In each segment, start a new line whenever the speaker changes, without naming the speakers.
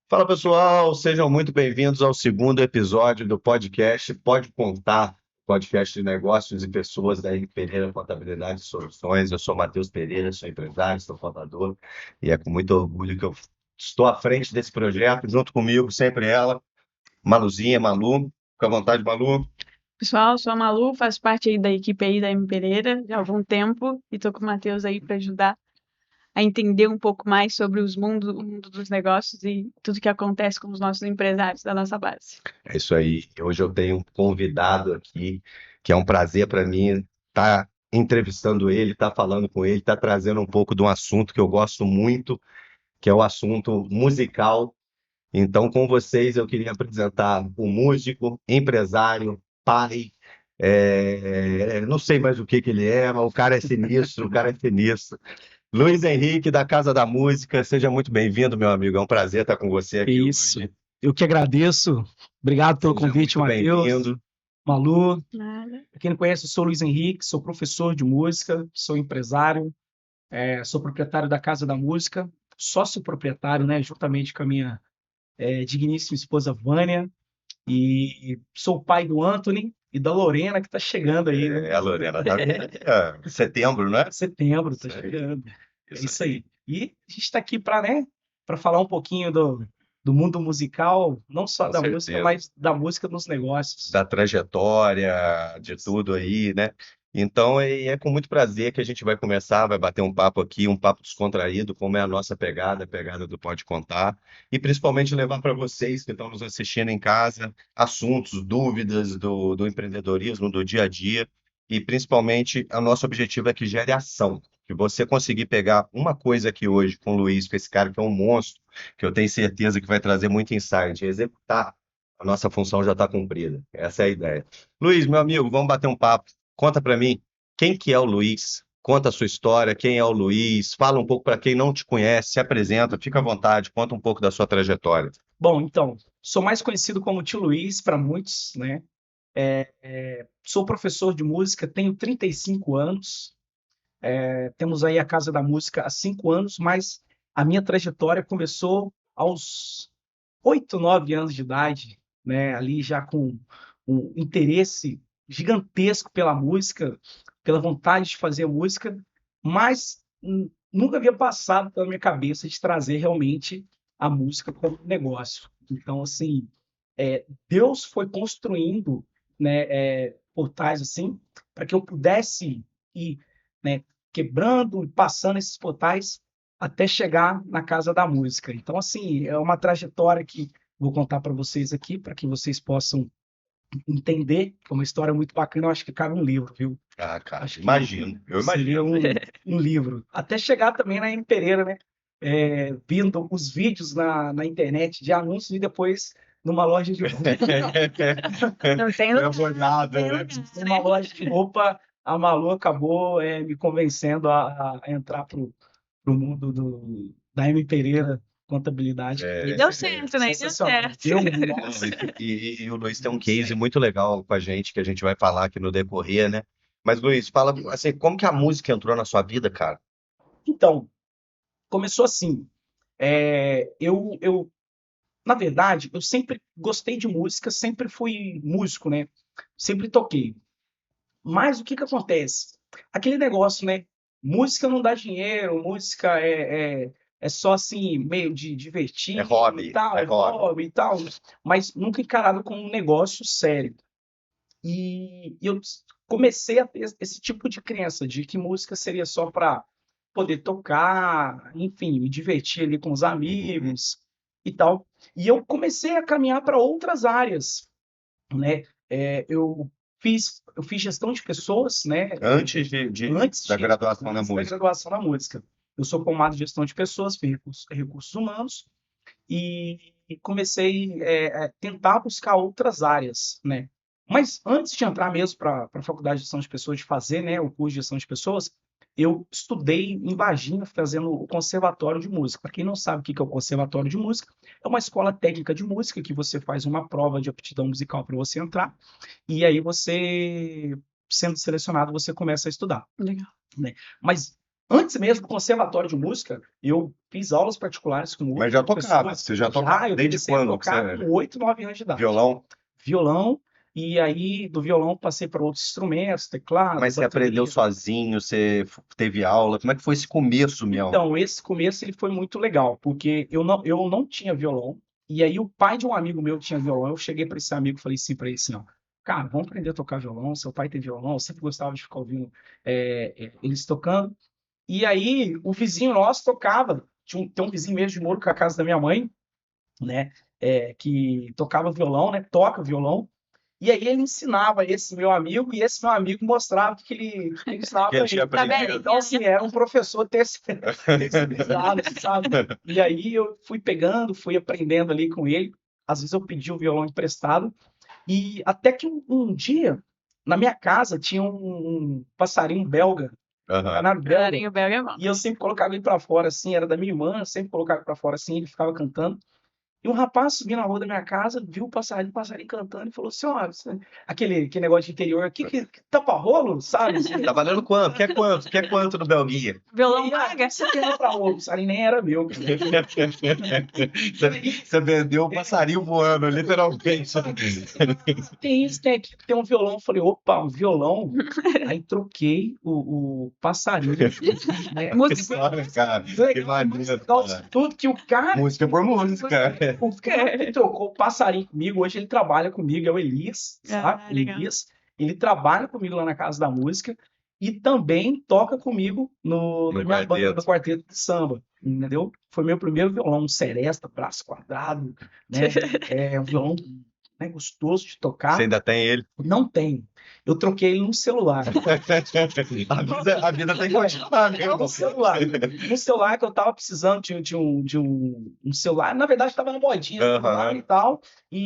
Fala pessoal, sejam muito bem-vindos ao segundo episódio do podcast Pode Contar, podcast de negócios e pessoas da Henrique Pereira Contabilidade e Soluções. Eu sou Matheus Pereira, sou empresário, sou contador e é com muito orgulho que eu estou à frente desse projeto, junto comigo, sempre ela, Maluzinha, Malu. Fica à vontade, Malu.
Pessoal, sou a Malu, faço parte aí da equipe aí da M Pereira já há algum tempo e tô com o Matheus aí para ajudar a entender um pouco mais sobre o mundo dos negócios e tudo que acontece com os nossos empresários da nossa base.
É isso aí. Hoje eu tenho um convidado aqui, que é um prazer para mim estar entrevistando ele, estar falando com ele, estar trazendo um pouco de um assunto que eu gosto muito, que é o assunto musical. Então, com vocês, eu queria apresentar o músico, empresário, pai, não sei mais o que que ele é, mas o cara é sinistro, o cara é sinistro. Luiz Henrique, da Casa da Música, seja muito bem-vindo, meu amigo. É um prazer estar com você aqui
Isso.
hoje.
Eu que agradeço. Obrigado pelo
Seja
convite,
muito
Matheus,
bem-vindo.
Malu.
Nada.
Pra quem não conhece, eu sou o Luiz Henrique, sou professor de música, sou empresário, sou proprietário da Casa da Música, sócio proprietário, né, juntamente com a minha digníssima esposa Vânia, e sou o pai do Anthony e da Lorena, que está chegando aí, né?
A Lorena tá setembro, né?
Setembro, está
Isso aí,
chegando. É
isso
isso
aí.
aí. E a gente está aqui para, né, para falar um pouquinho do mundo musical, não só
Com
da música,
certeza.
mas da música nos negócios.
Da trajetória, de tudo aí, né? Então é com muito prazer que a gente vai começar, vai bater um papo aqui, um papo descontraído, como é a nossa pegada, a pegada do Pode Contar, e principalmente levar para vocês que estão nos assistindo em casa assuntos, dúvidas do empreendedorismo, do dia a dia, e principalmente o nosso objetivo é que gere ação. Que você conseguir pegar uma coisa aqui hoje com o Luiz, com esse cara que é um monstro, que eu tenho certeza que vai trazer muito insight, e executar a nossa função já está cumprida. Essa é a ideia. Luiz, meu amigo, vamos bater um papo. Conta para mim, quem que é o Luiz? Conta a sua história, quem é o Luiz? Fala um pouco para quem não te conhece, se apresenta, fica à vontade, conta um pouco da sua trajetória.
Bom, então, sou mais conhecido como Tio Luiz para muitos, né? Sou professor de música, tenho 35 anos, temos aí a Casa da Música há 5 anos, mas a minha trajetória começou aos 8, 9 anos de idade, né? Ali já com um interesse gigantesco pela música, pela vontade de fazer música, mas nunca havia passado pela minha cabeça de trazer realmente a música como negócio. Então, assim, Deus foi construindo, né, portais assim, para que eu pudesse ir, né, quebrando e passando esses portais até chegar na Casa da Música. Então, assim, é uma trajetória que vou contar para vocês aqui, para que vocês possam entender, que é uma história muito bacana. Eu acho que cabe um livro, viu?
Ah, cara,
Acho que
imagino, eu
seria
imagino.
um livro. Até chegar também na M. Pereira, né? Vindo os vídeos na internet de anúncios e depois numa loja de roupa.
Não tem
Não é
lugar,
por
não
nada,
tem
né?
lugar,
Numa
né?
loja de roupa, a Malu acabou me convencendo a entrar pro mundo da M. Pereira Contabilidade.
E
É,
deu certo, né? E deu
Sensacional.
certo.
Deu,
não,
nossa,
e o Luiz tem um case muito legal com a gente, que a gente vai falar aqui no decorrer, né? Mas, Luiz, fala assim, como que a música entrou na sua vida, cara?
Então, começou assim. Eu, na verdade, eu sempre gostei de música, sempre fui músico, né? Sempre toquei. Mas o que que acontece? Aquele negócio, né? Música não dá dinheiro, música é só assim, meio de
É
divertir e
hobby,
tal,
é
é
hobby.
hobby e tal, mas nunca encarado como um negócio sério. E eu comecei a ter esse tipo de crença de que música seria só para poder tocar, enfim, me divertir ali com os
Uhum.
amigos e tal. E eu comecei a caminhar para outras áreas, né? Eu fiz gestão de pessoas, né?
Antes
Antes
da graduação na
antes da
música.
graduação na música. Eu sou formado em gestão de pessoas, fiz recursos humanos e comecei a tentar buscar outras áreas, né? Mas antes de entrar mesmo para a faculdade de gestão de pessoas, de fazer, né, o curso de gestão de pessoas, eu estudei em Varginha fazendo o conservatório de música. Para quem não sabe o que é o conservatório de música, é uma escola técnica de música que você faz uma prova de aptidão musical para você entrar e aí você, sendo selecionado, você começa a estudar,
Legal.
né? Mas Antes mesmo do conservatório de música, eu fiz aulas particulares com
Mas já
outras
tocava,
pessoas.
você já tocava
Eu
desde
comecei a
quando que
tocar
você...
com 8, 9 anos de idade.
Violão?
Violão, e aí do violão passei para outros instrumentos, teclado,
Mas você aprendeu
bateria.
sozinho, você teve aula, como é que foi esse começo, Miel?
Então, esse começo ele foi muito legal, porque eu não tinha violão, e aí o pai de um amigo meu tinha violão, eu cheguei para esse amigo e falei assim para ele assim, ó, cara, vamos aprender a tocar violão, seu pai tem violão, eu sempre gostava de ficar ouvindo eles tocando, e aí o vizinho nosso tocava, tem um vizinho mesmo de muro com a casa da minha mãe, né, que tocava violão, né, toca violão, e aí ele ensinava esse meu amigo, e esse meu amigo mostrava o que ele ensinava
Que
pra
ele tinha
ele.
Tá vendo?
aprendido.
Então, assim, era um professor terceirizado, sabe? E aí eu fui pegando, fui aprendendo ali com ele. Às vezes eu pedi o violão emprestado. E até que um dia, na minha casa, tinha um passarinho belga, um
Aham.
canário belga.
Carinho belga é bom.
E eu sempre colocava ele pra fora, assim, era da minha irmã, eu sempre colocava ele pra fora, assim, ele ficava cantando. E um rapaz subiu na rua da minha casa, viu o passarinho cantando e falou assim, ó, aquele negócio de interior aqui, que tapa-rolo, sabe?
Tá valendo quanto? Quer quanto? Quer quanto no Belguinha?
Violão
E aí,
paga?
você quer pra ovo? O passarinho nem era meu.
Você vendeu o passarinho voando, literalmente.
Tem isso, tem aqui, tem um violão. Eu falei, opa, um violão? Aí troquei o passarinho. Né?
Música.
Olha, cara, que
Legal,
maneiro,
legal
cara.
disso tudo que o cara
Música por música.
O cara que trocou o passarinho comigo, hoje ele trabalha comigo, é o Elias, sabe?
Ah,
O
legal.
Elias. Ele trabalha comigo lá na Casa da Música e também toca comigo
No
na minha banda,
quarteto.
no quarteto de samba, entendeu? Foi meu primeiro violão, um Seresta, braço quadrado, né? É um violão, né, gostoso de
Você
tocar.
ainda tem ele?
Não tem. Eu troquei ele no celular.
A vida tem que continuar, né,
É
irmão?
um celular. Um celular que eu tava precisando de um celular. Na verdade, estava na modinha celular
Aham.
e tal.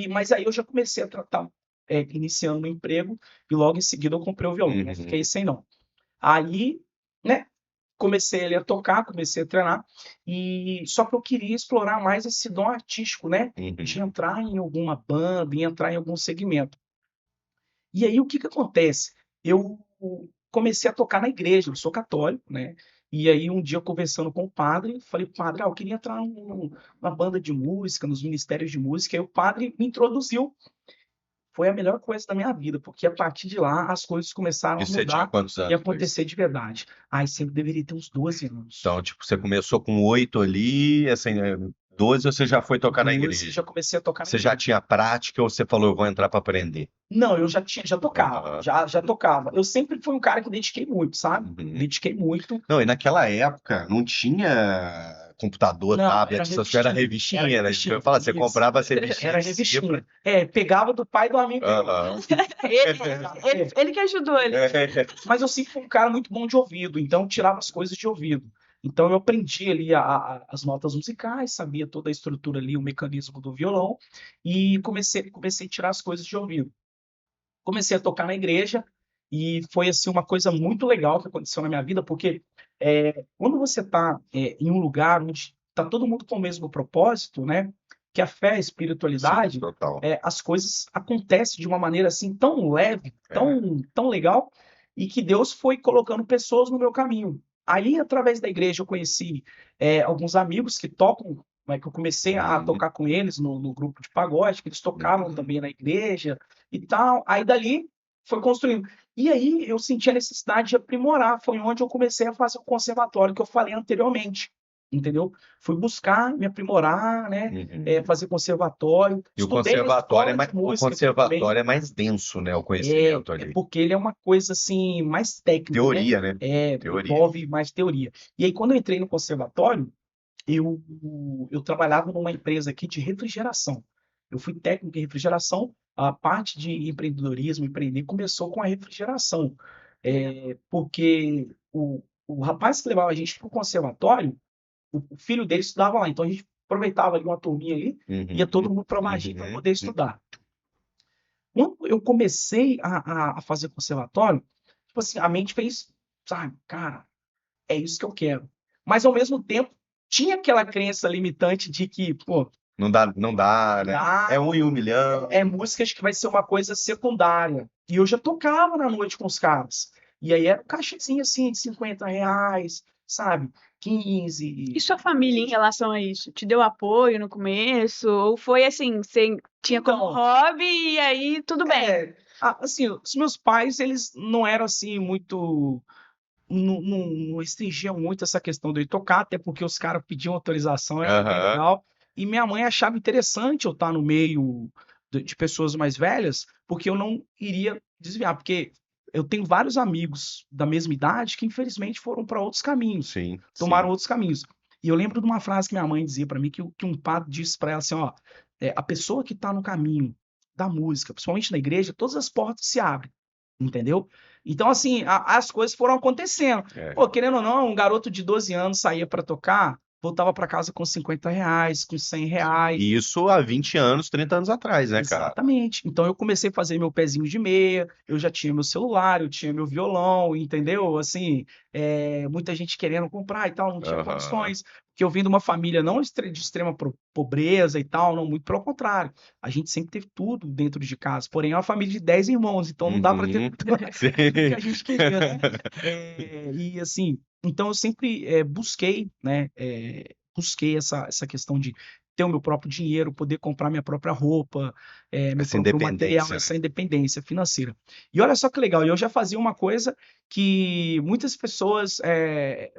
Mas aí eu já comecei a tratar, iniciando um emprego, e logo em seguida eu comprei o violão. Não
Uhum.
fiquei sem, não. Aí, né, comecei ali a tocar, comecei a treinar. Só que eu queria explorar mais esse dom artístico, né? De
Uhum.
entrar em alguma banda, em entrar em algum segmento. E aí o que que acontece? Eu comecei a tocar na igreja, eu sou católico, né? E aí um dia eu conversando com o padre, falei, padre, eu queria entrar numa banda de música, nos ministérios de música. Aí o padre me introduziu. Foi a melhor coisa da minha vida, porque a partir de lá as coisas começaram
E
a
você tinha
mudar
quantos
e
anos?
acontecer de verdade. Sempre deveria ter uns 12 anos.
Então, tipo, você começou com 8 ali, assim, 12 você já foi tocar na
12
igreja.
já comecei a tocar na
Você já
igreja.
tinha prática ou você falou, eu vou entrar para aprender?
Não, eu já tocava,
Aham.
já tocava. Eu sempre fui um cara que dediquei muito, sabe?
Uhum.
Dediquei muito.
Não, e naquela época não tinha computador,
Não,
tablet,
era
essas coisas, era
revistinha,
revistinha, né? Eu falo, você
isso.
comprava as revistinhas
Era
de cifra.
revistinha. Pegava do pai do amigo meu.
Aham.
Ele que ajudou ele.
Mas eu sempre fui um cara muito bom de ouvido, então eu tirava as coisas de ouvido. Então eu aprendi ali as notas musicais, sabia toda a estrutura ali, o mecanismo do violão, e comecei a tirar as coisas de ouvido. Comecei a tocar na igreja, e foi assim uma coisa muito legal que aconteceu na minha vida, porque quando você está em um lugar onde está todo mundo com o mesmo propósito, né? Que a fé, a
Sim,
espiritualidade,
total.
as coisas acontecem de uma maneira assim tão leve,
É.
tão legal, e que Deus foi colocando pessoas no meu caminho. Aí, através da igreja, eu conheci alguns amigos que tocam, né, que eu comecei a
Uhum.
tocar com eles no grupo de pagode, que eles tocavam também na igreja e tal. Aí dali foi construindo. E aí eu senti a necessidade de aprimorar. Foi onde eu comecei a fazer o conservatório que eu falei anteriormente. Entendeu? Fui buscar me aprimorar, né?
Uhum.
Fazer conservatório.
E o
Estudei na
conservatório
escola de música aqui também.
é mais denso, né? O conhecimento ali.
Porque ele é uma coisa assim mais técnica, né?
Teoria, né? Teoria.
Envolve mais teoria. E aí, quando eu entrei no conservatório, eu trabalhava numa empresa aqui de refrigeração. Eu fui técnico em refrigeração. A parte de empreendedorismo, empreender, começou com a refrigeração. Porque o rapaz que levava a gente para o conservatório, o filho dele estudava lá. Então a gente aproveitava ali uma turminha ali, ia todo mundo para Varginha para poder estudar. Quando eu comecei a fazer conservatório, tipo assim, a mente fez, sabe, cara, é isso que eu quero. Mas ao mesmo tempo, tinha aquela crença limitante de que, pô,
Não dá, né? É 1 em 1 milhão.
músicas que vai ser uma coisa secundária. E eu já tocava na noite com os caras. E aí era um cachezinho assim de R$ 50, sabe?
E
15.
sua família em relação a isso? Te deu apoio no começo? Ou foi assim, você tinha como
Então,
hobby e aí tudo bem?
assim, os meus pais, eles não eram assim muito. Não restringiam muito essa questão de eu ir tocar, até porque os caras pediam autorização, era bem
Aham.
legal. E minha mãe achava interessante eu estar no meio de pessoas mais velhas, porque eu não iria desviar, porque eu tenho vários amigos da mesma idade que infelizmente foram para outros caminhos,
Sim,
tomaram
sim.
outros caminhos. E eu lembro de uma frase que minha mãe dizia para mim, que um padre disse para ela assim, ó, a pessoa que está no caminho da música, principalmente na igreja, todas as portas se abrem, entendeu? Então, assim, as coisas foram acontecendo.
É.
Pô, querendo ou não, um garoto de 12 anos saía para tocar, voltava para casa com R$ 50, com R$ 100.
E isso há 20 anos, 30 anos atrás, né, cara?
Exatamente. Então eu comecei a fazer meu pezinho de meia, eu já tinha meu celular, eu tinha meu violão, entendeu? Assim, muita gente querendo comprar e tal, não tinha
Aham.
condições. Porque eu vim de uma família não de extrema pobreza e tal, não, muito pelo contrário. A gente sempre teve tudo dentro de casa, porém é uma família de 10 irmãos, então não dá para ter
Uhum.
tudo
Sim.
que a gente queria, né? E assim, então eu sempre busquei, né? Busquei essa questão de ter o meu próprio dinheiro, poder comprar minha própria roupa, meu
Essa
próprio material,
independência, né?
essa independência financeira. E olha só que legal, eu já fazia uma coisa que muitas pessoas,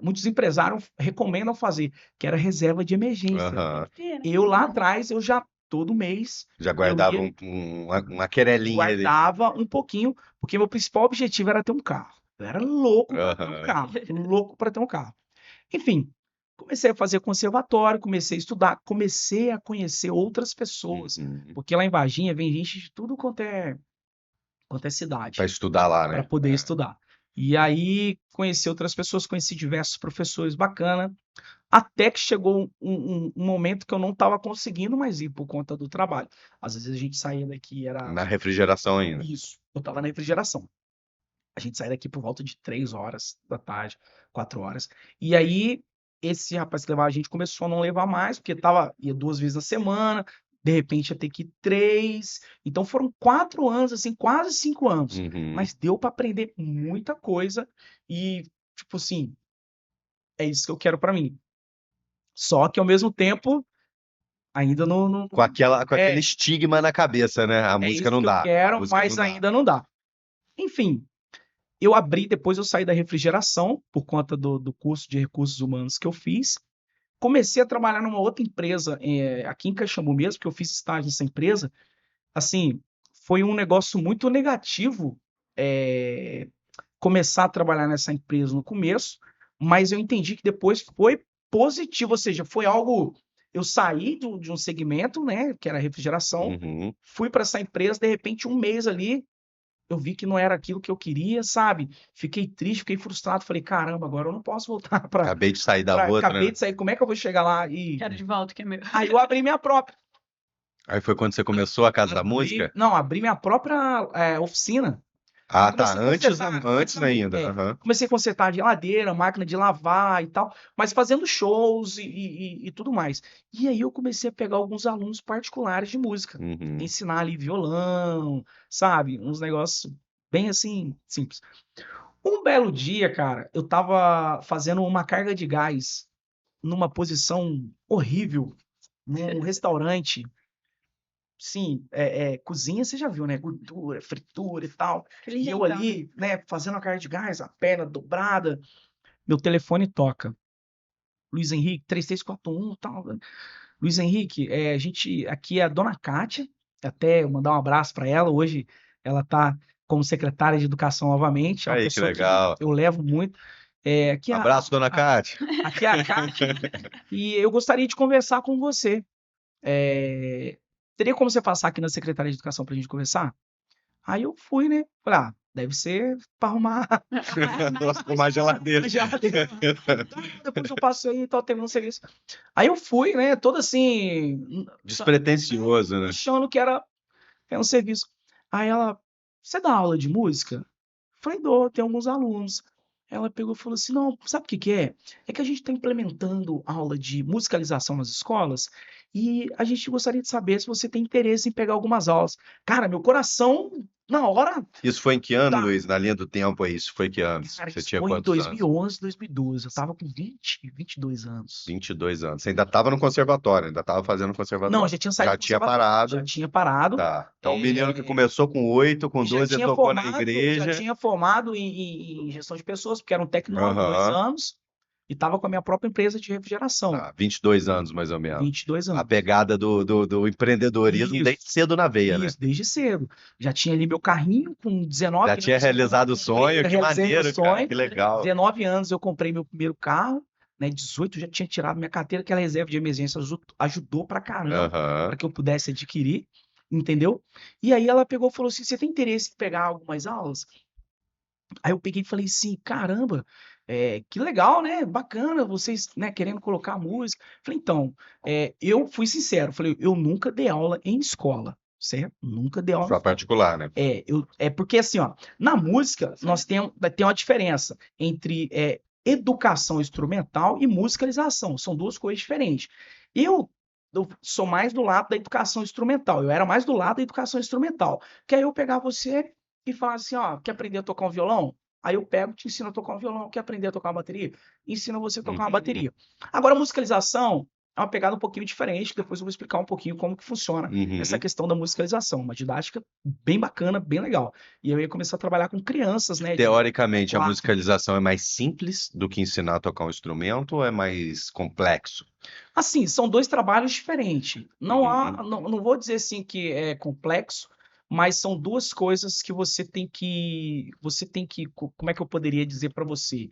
muitos empresários recomendam fazer, que era reserva de emergência.
Aham.
Eu lá atrás, eu já todo mês
Já
eu
guardava
ia
uma querelinha ali.
guardava um pouquinho, porque meu principal objetivo era ter um carro. Eu era louco para ter um
Aham.
carro, louco para ter um carro. Enfim, comecei a fazer conservatório, comecei a estudar, comecei a conhecer outras pessoas,
Uhum.
porque lá em Varginha vem gente de tudo quanto é cidade
Para estudar lá,
para
né?
poder
É.
estudar. E aí conheci outras pessoas, conheci diversos professores bacana, até que chegou um momento que eu não estava conseguindo mais ir por conta do trabalho. Às vezes a gente saía daqui, era
Na refrigeração ainda.
isso, eu estava na refrigeração. A gente saía daqui por volta de 3 horas da tarde, 4 horas. E aí, esse rapaz que levava a gente começou a não levar mais, porque ia 2 vezes na semana, de repente ia ter que ir 3. Então foram 4 anos, assim, quase 5 anos.
Uhum.
Mas deu para aprender muita coisa e, tipo assim, é isso que eu quero para mim. Só que ao mesmo tempo, ainda não.
Com aquele
É,
estigma na cabeça, né? A
é
música
isso
não
que eu
dá. A
quero,
música não
mas
dá.
ainda não dá. Enfim, depois eu saí da refrigeração, por conta do curso de recursos humanos que eu fiz. Comecei a trabalhar numa outra empresa, aqui em Caxambu mesmo, que eu fiz estágio nessa empresa. Assim, foi um negócio muito negativo, começar a trabalhar nessa empresa no começo, mas eu entendi que depois foi positivo, ou seja, foi algo. Eu saí de um segmento, né, que era refrigeração,
Uhum.
fui para essa empresa, de repente, um mês ali, eu vi que não era aquilo que eu queria, sabe? Fiquei triste, fiquei frustrado, falei, caramba, agora eu não posso voltar para.
Acabei de sair da outra,
Acabei
né?
de sair, como é que eu vou chegar lá
Quero de volta, que é meu.
Aí eu abri minha própria.
Aí foi quando você começou a Casa da Música?
Não, abri minha própria oficina. E
Ah, tá.
comecei a
Antes,
consertar,
antes ainda. Aham.
comecei a consertar geladeira, máquina de lavar e tal, mas fazendo shows e tudo mais. E aí eu comecei a pegar alguns alunos particulares de música,
Uhum.
ensinar ali violão, sabe? Uns negócios bem assim, simples. Um belo dia, cara, eu tava fazendo uma carga de gás numa posição horrível, num restaurante. Sim, cozinha você já viu, né? Gordura, fritura e tal.
Aquele
E eu
jeitão, né?
ali, né, fazendo a carga de gás, a perna dobrada, meu telefone toca. Luiz Henrique, 3341 e tal. Luiz Henrique, a gente aqui é a dona Kátia, até eu mandar um abraço para ela. Hoje ela tá como secretária de educação novamente, é uma
Aí, que
pessoa que
legal.
eu levo muito. Aqui é
Abraço, dona Cátia.
aqui é a Kátia, e eu gostaria de conversar com você. Teria como você passar aqui na Secretaria de Educação para a gente conversar? Aí eu fui, né? Falei, deve ser para arrumar
Nossa, com mais geladeira.
a geladeira. Depois eu passo aí, tô terminando o serviço. Aí eu fui, né? Todo assim,
Despretensioso, né?
achando que era um serviço. Aí ela, você dá aula de música? Falei, dou, tem alguns alunos. Ela pegou e falou assim: não, sabe o que que é? É que a gente está implementando aula de musicalização nas escolas e a gente gostaria de saber se você tem interesse em pegar algumas aulas. Cara, meu coração na hora,
Isso foi em que ano,
tá.
Luiz? Na linha do tempo aí, isso foi que anos?
Cara,
Você
isso
tinha
foi em
quantos anos?
2011, 2012. Eu tava com 22 anos.
22 anos. Você ainda estava no conservatório, ainda estava fazendo
Não, eu
conservatório.
já tinha saído
Já
do
tinha
conservatório. Já
parado.
tinha parado.
Tá. Então, o menino que
É,
começou com 8, com
e já
12, ele
tinha
tocou na
formado, já
igreja.
tinha formado em gestão de pessoas, porque era um tecnólogo, 2
Aham.
anos, e estava com a minha própria empresa de refrigeração.
Tá. 22 anos, mais ou menos.
22
A
anos.
pegada do empreendedorismo
Isso,
desde cedo na veia, né?
isso, desde cedo. Já tinha ali meu carrinho, com 19
Já tinha
anos eu
realizado o sonho, que
realizei meu
maneiro, cara,
sonho.
que legal.
19 anos eu comprei meu primeiro carro, né? 18 eu já tinha tirado minha carteira, aquela reserva de emergência ajudou pra caramba, para
Aham.
que eu pudesse adquirir, entendeu? E aí ela pegou e falou assim: você tem interesse em pegar algumas aulas? Aí eu peguei e falei assim: caramba, que legal, né? Bacana, vocês, né, querendo colocar música. Falei, então, eu fui sincero, falei, eu nunca dei aula em escola, certo? Nunca dei aula em
Só
escola.
particular, né?
É porque assim, ó, na música nós tem uma diferença entre educação instrumental e musicalização. São duas coisas diferentes. Eu, eu sou mais do lado da educação instrumental. Eu era mais do lado da educação instrumental. Que aí eu pegar você e falar assim, ó, quer aprender a tocar um violão? Aí eu pego, te ensino a tocar um violão. Quer aprender a tocar uma bateria? Ensino você a tocar uma
Uhum.
bateria. Agora, a musicalização é uma pegada um pouquinho diferente. Depois eu vou explicar um pouquinho como que funciona essa
Uhum.
questão da musicalização. Uma didática bem bacana, bem legal. E eu ia começar a trabalhar com crianças, né?
Teoricamente, a
4.
musicalização é mais simples do que ensinar a tocar um instrumento ou é mais complexo?
Assim, são dois trabalhos diferentes. Não há,
Uhum.
não vou dizer assim que é complexo, mas são duas coisas que como é que eu poderia dizer para você?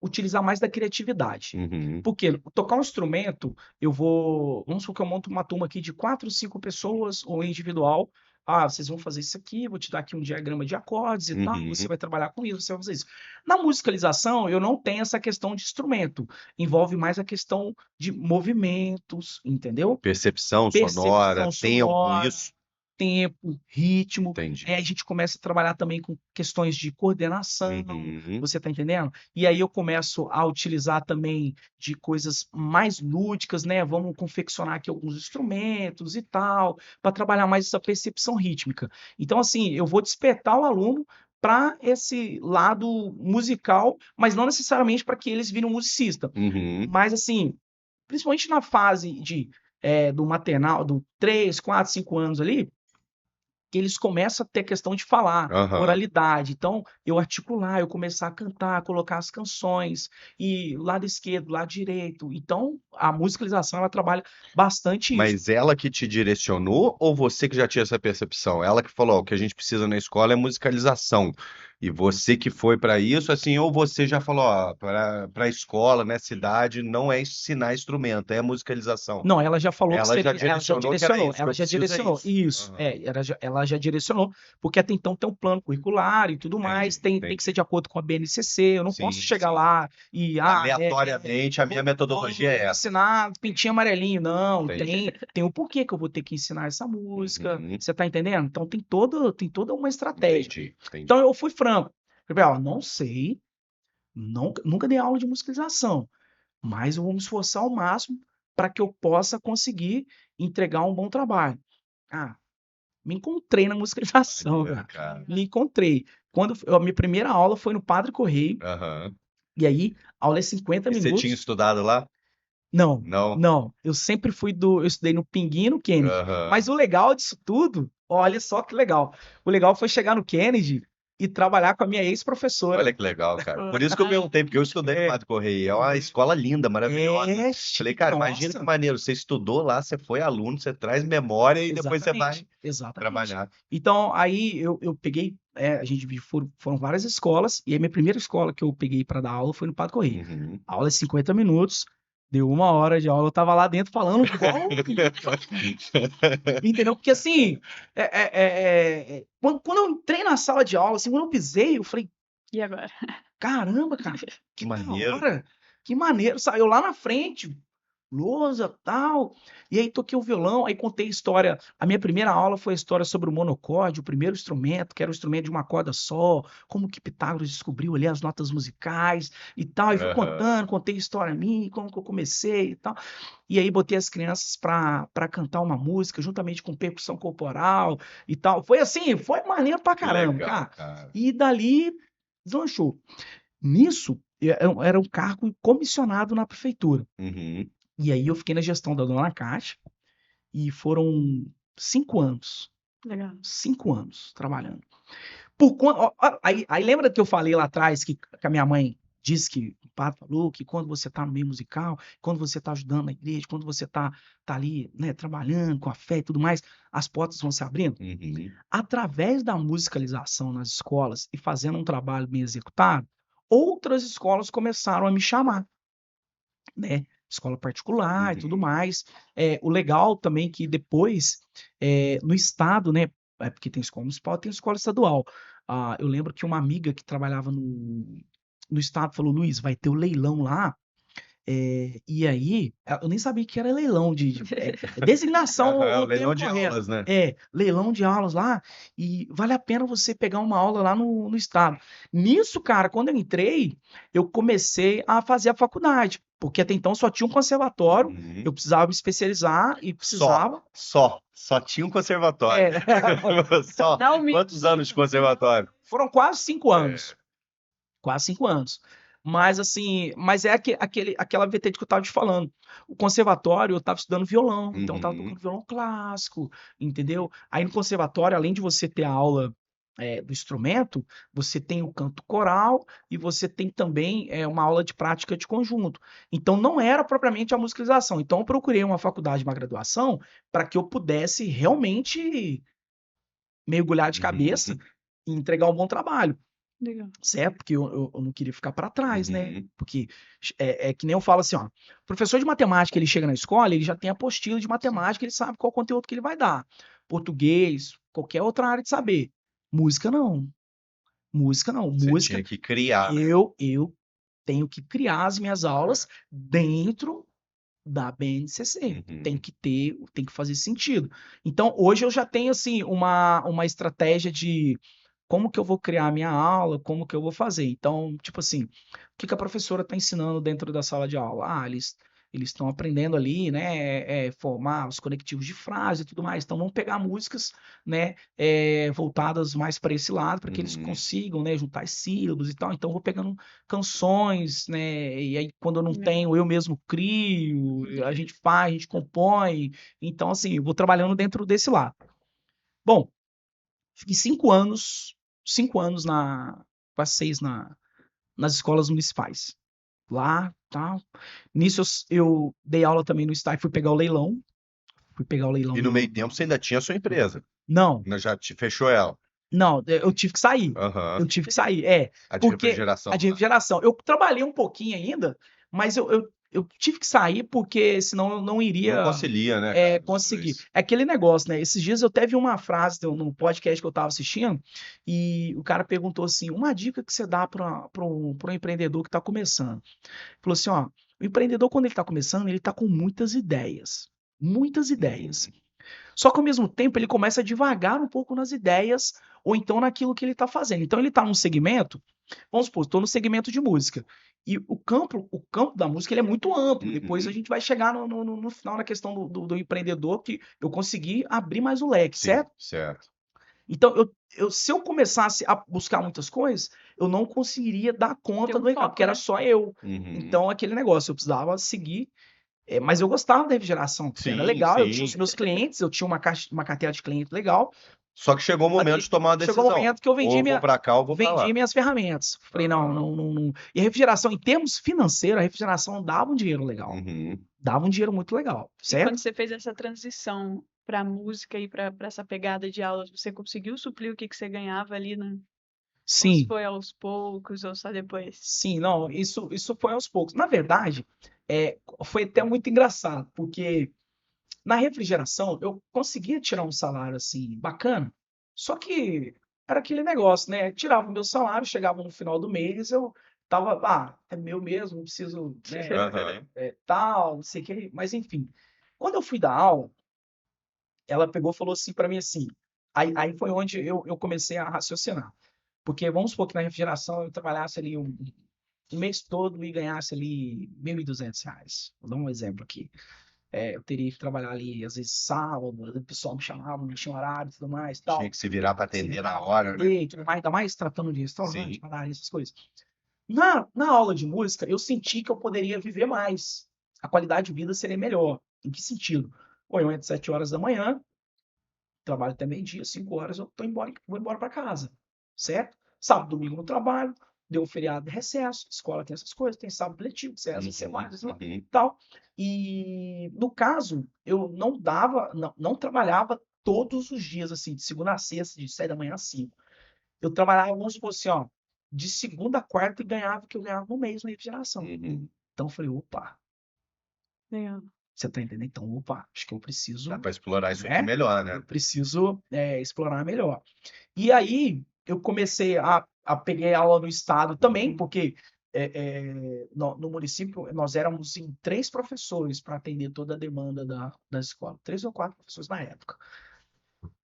Utilizar mais da criatividade.
Uhum.
Porque tocar um instrumento, vamos supor que eu monto uma turma aqui de 4, 5 pessoas, ou individual. Ah, vocês vão fazer isso aqui, vou te dar aqui um diagrama de acordes e tal, você
Uhum.
vai trabalhar com isso, você vai fazer isso. Na musicalização, eu não tenho essa questão de instrumento. Envolve mais a questão de movimentos, entendeu?
Percepção sonora,
Percepção
tempo,
sonora,
isso?
tempo, ritmo.
Entendi.
A gente começa a trabalhar também com questões de coordenação,
Uhum.
você tá entendendo? E aí eu começo a utilizar também de coisas mais lúdicas, né? Vamos confeccionar aqui alguns instrumentos e tal, para trabalhar mais essa percepção rítmica. Então, assim, eu vou despertar o aluno para esse lado musical, mas não necessariamente para que eles virem um musicista.
Uhum.
Mas, assim, principalmente na fase do maternal, do 3, 4, 5 anos ali, que eles começam a ter questão de falar,
Aham.
oralidade. Então, eu articular, eu começar a cantar, colocar as canções, e lado esquerdo, lado direito. Então, a musicalização, ela trabalha bastante isso.
Mas ela que te direcionou ou você que já tinha essa percepção? Ela que falou, ó, o que a gente precisa na escola é musicalização. E você que foi para isso, assim, ou você já falou, ó, para a escola, né, cidade, não é ensinar instrumento, é musicalização.
Não, ela já falou que
Ela já
seria, ela já
direcionou que era
direcionou,
isso, que
ela
eu
já
preciso é
direcionou.
isso.
Isso,
Aham.
ela já direcionou, porque até então tem um plano curricular e tudo mais,
Entendi,
tem que ser
entendi.
de acordo com a BNCC, eu não posso
Sim,
chegar
sim.
lá e,
Aleatoriamente, a minha
vamos
metodologia é essa.
ensinar pintinho amarelinho. Não,
Entendi.
tem o porquê que eu vou ter que ensinar essa música,
Uhum.
você tá entendendo? Então tem toda uma estratégia.
Entendi, entendi.
Então eu fui franco, falei, ó, não sei, nunca dei aula de musicalização, mas eu vou me esforçar ao máximo para que eu possa conseguir entregar um bom trabalho. Ah, me encontrei na musicalização,
Maneiro,
cara.
cara.
Me encontrei. A minha primeira aula foi no Padre Correio,
Aham.
e aí a aula é 50
E você tinha
minutos.
estudado lá?
Não,
Não?
não. Eu estudei no Pinguim e no Kennedy.
Aham.
Mas o legal disso tudo, olha só que legal. O legal foi chegar no Kennedy e trabalhar com a minha ex-professora.
Olha que legal, cara. Por isso que eu perguntei, porque eu estudei no
É,
Padre Correia. É uma escola linda, maravilhosa. Falei,
chique,
cara, imagina que
nossa.
maneiro. Você estudou lá, você foi aluno, você traz memória e depois você vai
Exatamente, exatamente.
trabalhar.
Então, aí eu peguei, foram várias escolas, e a minha primeira escola que eu peguei para dar aula foi no Padre Correia.
Uhum.
A aula é 50 minutos, deu 1 hora de aula, eu tava lá dentro falando igual. Entendeu? Porque assim, quando eu entrei na sala de aula, assim, quando eu pisei, eu falei,
E agora?
caramba, cara, que da
Maneiro.
hora, que maneiro. Saiu lá na frente, lousa, tal. E aí toquei o violão, aí contei a história. A minha primeira aula foi a história sobre o monocorde, o primeiro instrumento, que era o instrumento de uma corda só, como que Pitágoras descobriu ali as notas musicais e tal. E fui
Aham.
contei a história minha, como que eu comecei e tal. E aí botei as crianças para cantar uma música juntamente com percussão corporal e tal. Foi assim, foi maneiro pra
Que
caramba,
legal,
cara.
cara.
E dali deslanchou. Nisso, era um cargo comissionado na prefeitura.
Uhum.
E aí eu fiquei na gestão da dona Cátia e foram 5 anos.
Legal.
5 anos trabalhando. Aí lembra que eu falei lá atrás que a minha mãe disse que o padre falou que quando você tá no meio musical, quando você tá ajudando na igreja, quando você tá ali, né, trabalhando com a fé e tudo mais, as portas vão se abrindo?
Uhum.
Através da musicalização nas escolas e fazendo um trabalho bem executado, outras escolas começaram a me chamar, né? Escola particular e tudo
Uhum.
mais. O legal também que depois, no estado, né? Porque tem escola municipal, tem escola estadual. Eu lembro que uma amiga que trabalhava no estado falou: Luiz, vai ter o leilão lá. E aí, eu nem sabia que era leilão designação
Aham, o
o termo
leilão de
correto.
aulas, né?
Leilão de aulas lá, e vale a pena você pegar uma aula lá no estado. Nisso, cara, quando eu entrei, eu comecei a fazer a faculdade, porque até então só tinha um conservatório,
Uhum.
eu precisava me especializar e
Só,
precisava.
só tinha um conservatório.
é,
Só.
Dá um mínimo
Quantos anos de conservatório?
Foram quase 5 anos.
É.
Quase 5 anos. Mas assim, mas é aquela vertente que eu estava te falando. O conservatório, eu estava estudando violão, então eu estava
Uhum.
tocando violão clássico, entendeu? Aí no conservatório, além de você ter a aula do instrumento, você tem o canto coral e você tem também uma aula de prática de conjunto. Então não era propriamente a musicalização. Então eu procurei uma faculdade, uma graduação, para que eu pudesse realmente mergulhar de cabeça
Uhum.
e entregar um bom trabalho.
Legal.
Certo? Porque eu não queria ficar para trás, né?
Uhum.
Porque é que nem eu falo assim, ó, professor de matemática, ele chega na escola, ele já tem a apostila de matemática, ele sabe qual conteúdo que ele vai dar. Português, qualquer outra área de saber. Música não. Música não.
Você tinha
Música,
que criar, né?
eu tenho que criar as minhas aulas dentro da BNCC.
Uhum.
Tem que fazer sentido. Então, hoje eu já tenho assim uma estratégia de como que eu vou criar a minha aula, como que eu vou fazer. Então, tipo assim, o que que a professora está ensinando dentro da sala de aula? Eles estão aprendendo ali, né, formar os conectivos de frase e tudo mais. Então, vamos pegar músicas, né, voltadas mais para esse lado, para que eles
Uhum.
consigam, né, juntar as sílabas e tal. Então, eu vou pegando canções, né, e aí quando eu não
Legal.
tenho, eu mesmo crio, a gente faz, a gente compõe. Então, assim, eu vou trabalhando dentro desse lado. Bom, fiquei 5 anos quase 6 nas escolas municipais. Lá, tal. Nisso eu dei aula também no estágio, fui pegar o leilão. Fui pegar o leilão
E no
do.
meio tempo você ainda tinha a sua empresa.
Não,
Ainda já te fechou ela.
não, eu tive que sair.
Aham.
Eu tive que sair,
A de
porque a
refrigeração
de
lá.
refrigeração. Eu trabalhei um pouquinho ainda, mas eu tive que sair porque senão eu não
Não
iria
concilia, né, cara, os
conseguir.
dois.
É aquele negócio, né? Esses dias eu teve uma frase num podcast que eu tava assistindo e o cara perguntou assim: uma dica que você dá para um empreendedor que está começando. Falou assim: ó, o empreendedor, quando ele está começando, ele está com muitas ideias. Muitas ideias.
Uhum.
Só que ao mesmo tempo ele começa a devagar um pouco nas ideias ou então naquilo que ele está fazendo. Então ele está num segmento, vamos supor, estou no segmento de música. E o campo da música ele é muito amplo. Depois a
Uhum.
gente vai chegar no final na questão do empreendedor, que eu consegui abrir mais o leque,
Sim,
certo?
certo.
Então, se eu começasse a buscar muitas coisas, eu não conseguiria dar
Tem
conta
um
do recado,
foco,
porque era
né?
só eu.
Uhum.
Então, aquele negócio, eu precisava seguir mas eu gostava da refrigeração, porque era
Sim,
legal, eu tinha os
sim.
meus clientes, eu tinha uma carteira de cliente legal,
Só que chegou o
só
momento
que
de tomar uma
chegou um
decisão.
momento que eu
Ou eu vou pra cá ou vou pra
vendi
lá.
minhas ferramentas. Falei, não,
Aham.
não, não, não. E a refrigeração, em termos financeiros, a refrigeração dava um dinheiro legal.
Uhum.
Dava um dinheiro muito legal,
E quando
certo?
você fez essa transição para música e para essa pegada de aulas, você conseguiu suprir o que você ganhava ali, né? Ou se
Sim,
foi aos poucos, ou só depois?
sim, não, isso foi aos poucos. Na verdade, foi até muito engraçado, porque na refrigeração eu conseguia tirar um salário assim bacana, só que era aquele negócio, né? Tirava o meu salário, chegava no final do mês, eu é meu mesmo, não preciso, né,
Aham.
tal, não sei o que, mas enfim. Quando eu fui dar aula, ela pegou e falou assim para mim assim, aí foi onde eu comecei a raciocinar. Porque vamos supor que na refrigeração eu trabalhasse ali um mês todo e ganhasse ali R$ 1.200. Vou dar um exemplo aqui. Eu teria que trabalhar ali, às vezes, sábado, o pessoal me chamava, não tinha horário e tudo mais,
Tinha
tal.
que se virar para
Se
atender na
virava pra
hora, né?
atender e tudo mais, ainda mais tratando de restaurante,
Sim.
padaria, essas coisas. Na aula de música, eu senti que eu poderia viver mais. A qualidade de vida seria melhor. Em que sentido? Pô, eu entro 7 horas da manhã, trabalho até meio-dia, 5 horas, eu vou embora para casa, certo? Sábado, domingo no trabalho, deu um feriado de recesso, escola tem essas coisas, tem sábado letivo, que essa semana, tal. E no caso, eu não trabalhava todos os dias, assim, de segunda a sexta, de 7 da manhã às 5. Eu trabalhava, vamos supor assim, ó, de segunda a quarta e ganhava o que eu ganhava no mês na refrigeração.
Uhum.
Então eu falei, opa,
Legal.
você tá entendendo? Então, opa, acho que eu preciso,
Dá para explorar isso aqui
né?
melhor, né?
Eu preciso explorar melhor. E aí eu comecei a pegar aula no estado também, porque no município nós éramos em 3 professores para atender toda a demanda da escola, 3 ou 4 professores na época.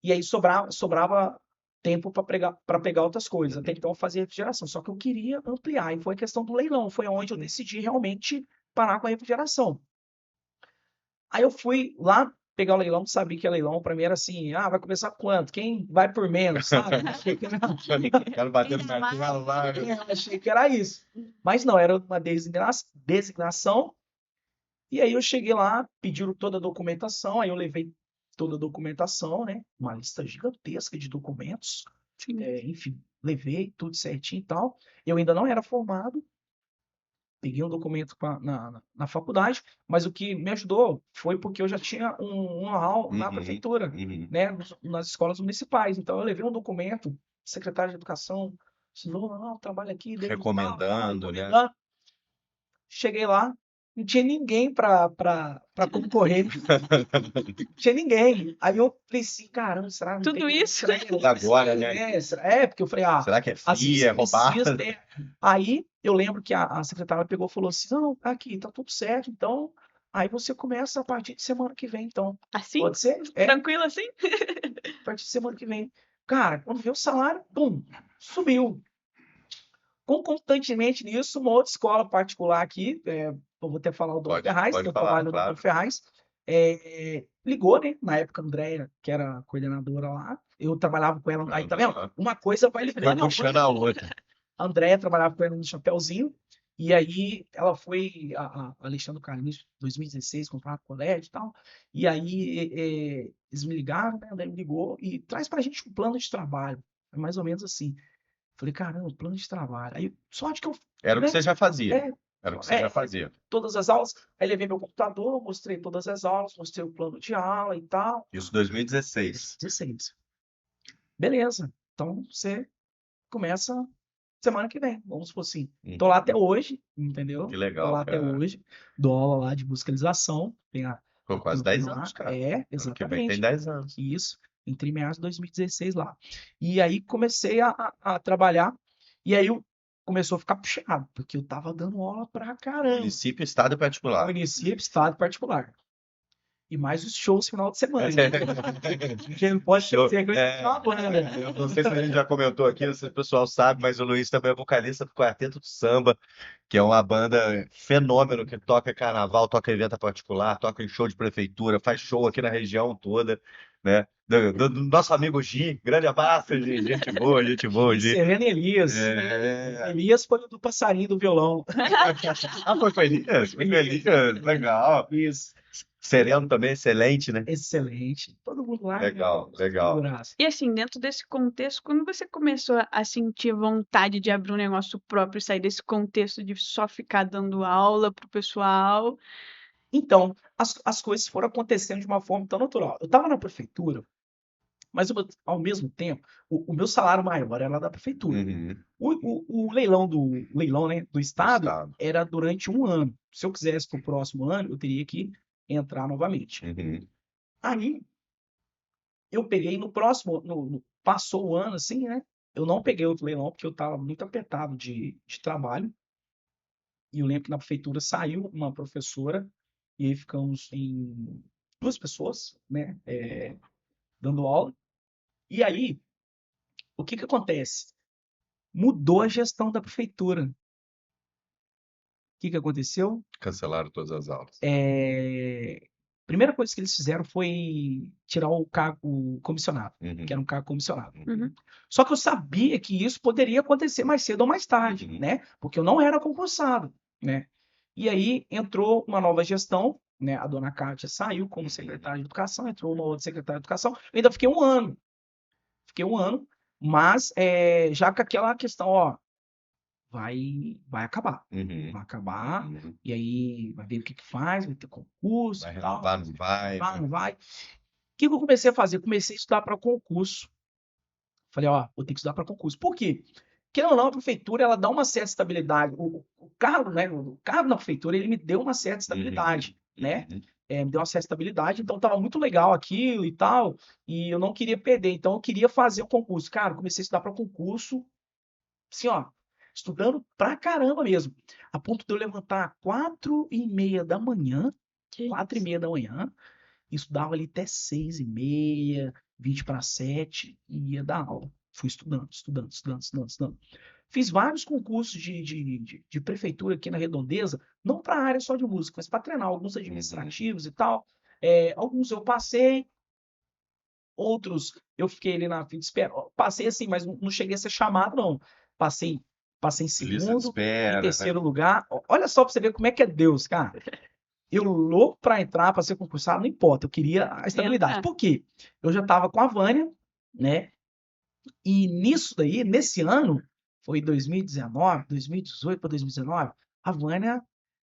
E aí sobrava tempo para pegar outras coisas. Até então eu fazia refrigeração, só que eu queria ampliar, e foi a questão do leilão, foi onde eu decidi realmente parar com a refrigeração. Aí eu fui lá pegar o leilão, sabia que é leilão, para mim era assim, vai começar quanto? Quem vai por menos, sabe? Achei que era,
Quero bater no martelo lá.
achei que era isso. Mas não, era uma designação. E aí eu cheguei lá, pediram toda a documentação, aí eu levei toda a documentação, né? Uma lista gigantesca de documentos.
Sim.
Enfim, levei tudo certinho e tal. Eu ainda não era formado, peguei um documento na faculdade, mas o que me ajudou foi porque eu já tinha um know-how na prefeitura,
Uhum.
né, nas escolas municipais. Então, eu levei um documento, secretário de Educação, ensinou, não, trabalho aqui, dele tal,
Recomendando, né?
recomendando. Cheguei lá, não tinha ninguém para concorrer, não tinha ninguém. Aí eu falei assim, caramba, será que não
Tudo
tem
isso?
será que não
Agora, né?
porque eu falei,
Será que é
às vezes
FIA, é roubado?
precisa, né? Aí eu lembro que a secretária pegou e falou assim, não, aqui, tá tudo certo, então aí você começa a partir de semana que vem, então.
Assim?
Pode ser?
Tranquilo assim?
A partir de semana que vem. Cara, quando veio o salário, pum, subiu. Concomitantemente nisso, uma outra escola particular aqui, eu vou até falar o Dom Ferraz, que eu
falar,
trabalho no
claro.
Dom Ferraz, ligou, né? Na época, a Andréia, que era a coordenadora lá, eu trabalhava com ela. Aí, tá vendo? Uma coisa vai
Vai
ligando.
puxando a outra.
A Andréia trabalhava com ela no Chapeuzinho, e aí ela foi, a Alexandre Carlinhos, 2016, comprar colégio e tal, e aí eles me ligaram, né? A Andréia me ligou e traz pra gente um plano de trabalho. É mais ou menos assim. Falei, caramba, plano de trabalho. Aí, sorte que eu,
Era o que
né?
você já fazia.
É,
Era o que você já
é,
fazia.
todas as aulas. Aí levei meu computador, mostrei todas as aulas, mostrei o plano de aula e tal.
Isso 2016.
16. Beleza. Então você começa semana que vem, vamos supor assim. Tô lá até hoje, entendeu?
Que
Tô
legal,
lá até
cara.
hoje, dou aula lá de musicalização, tem
Pô,
a
quase
turma
10
lá.
anos, cara. Ano que vem tem
Exatamente.
10 anos.
Isso, entrei em meados de 2016 lá. E aí comecei a trabalhar, e aí começou a ficar puxado, porque eu tava dando aula pra caramba.
Município, estado e particular.
Município, estado particular. E mais os shows final de semana. Porque não pode
Show.
ser coisa de uma banda.
Eu não sei se a gente já comentou aqui, se o pessoal sabe, mas o Luiz também é vocalista do Quarteto do Samba, que é uma banda fenômeno que toca carnaval, toca evento particular, toca em show de prefeitura, faz show aqui na região toda, né? Do nosso amigo Gi, grande abraço, Gi, gente boa,
E
Gi.
Serena Elias. Elias foi o do passarinho do violão.
Foi com Elias? Foi com Elias, legal.
Isso.
Sereno também, excelente, né?
Excelente. Todo mundo lá.
Legal.
E assim, dentro desse contexto, quando você começou a sentir vontade de abrir um negócio próprio, sair desse contexto de só ficar dando aula pro pessoal?
Então, as coisas foram acontecendo de uma forma tão natural. Eu estava na prefeitura, mas ao mesmo tempo, o meu salário maior era da prefeitura.
Uhum.
O leilão, né, do estado era durante um ano. Se eu quisesse para o próximo ano, eu teria que entrar novamente.
Uhum.
Aí, eu peguei no próximo, passou o ano assim, né? Eu não peguei outro leilão porque eu estava muito apertado de trabalho. E eu lembro que na prefeitura saiu uma professora, e aí ficamos em 2 pessoas, né, dando aula. E aí, o que que acontece? Mudou a gestão da prefeitura. O que que aconteceu?
Cancelaram todas as aulas.
Primeira coisa que eles fizeram foi tirar o cargo comissionado,
Uhum.
que era um cargo comissionado.
Uhum.
Só que eu sabia que isso poderia acontecer mais cedo ou mais tarde,
Uhum.
né? Porque eu não era concursado, né? E aí entrou uma nova gestão, né? A dona Kátia saiu como secretária de educação, entrou uma outra secretária de educação. Eu ainda fiquei um ano. Mas já com aquela questão, ó, vai acabar.
Uhum.
Vai acabar,
Uhum.
e aí vai ver o que que faz, vai ter concurso
Vai
e tal.
renovar, não vai,
Vai,
né?
não vai. O que que eu comecei a fazer? Comecei a estudar para concurso. Falei, ó, vou ter que estudar para concurso. Por quê? Querendo ou não, a prefeitura, ela dá uma certa estabilidade. O cargo, né? O cargo na prefeitura, ele me deu uma certa estabilidade, né?
Uhum.
Me deu uma certa estabilidade, então tava muito legal aquilo e tal, e eu não queria perder, então eu queria fazer o concurso. Cara, eu comecei a estudar para concurso, assim, ó, estudando pra caramba mesmo, a ponto de eu levantar 4h30 da manhã,
Que
4h30 da manhã, e estudava ali até 6h30, 6h20 e ia dar aula. Fui estudando, estudando, estudando, estudando, estudando. Fiz vários concursos de prefeitura aqui na Redondeza, não para a área só de música, mas para treinar alguns administrativos e tal. Alguns eu passei, outros eu fiquei ali na fila de espera. Passei assim, mas não cheguei a ser chamado, não. Passei em
Lista de
segundo, em
espera, né?
terceiro lugar. Olha só para você ver como é que é Deus, cara. Eu louco para entrar, para ser concursado, não importa, eu queria a estabilidade.
Entrar.
Por quê? Eu já estava com a Vânia, né? E nisso daí, nesse ano, foi 2019, 2018 para 2019, a Vânia,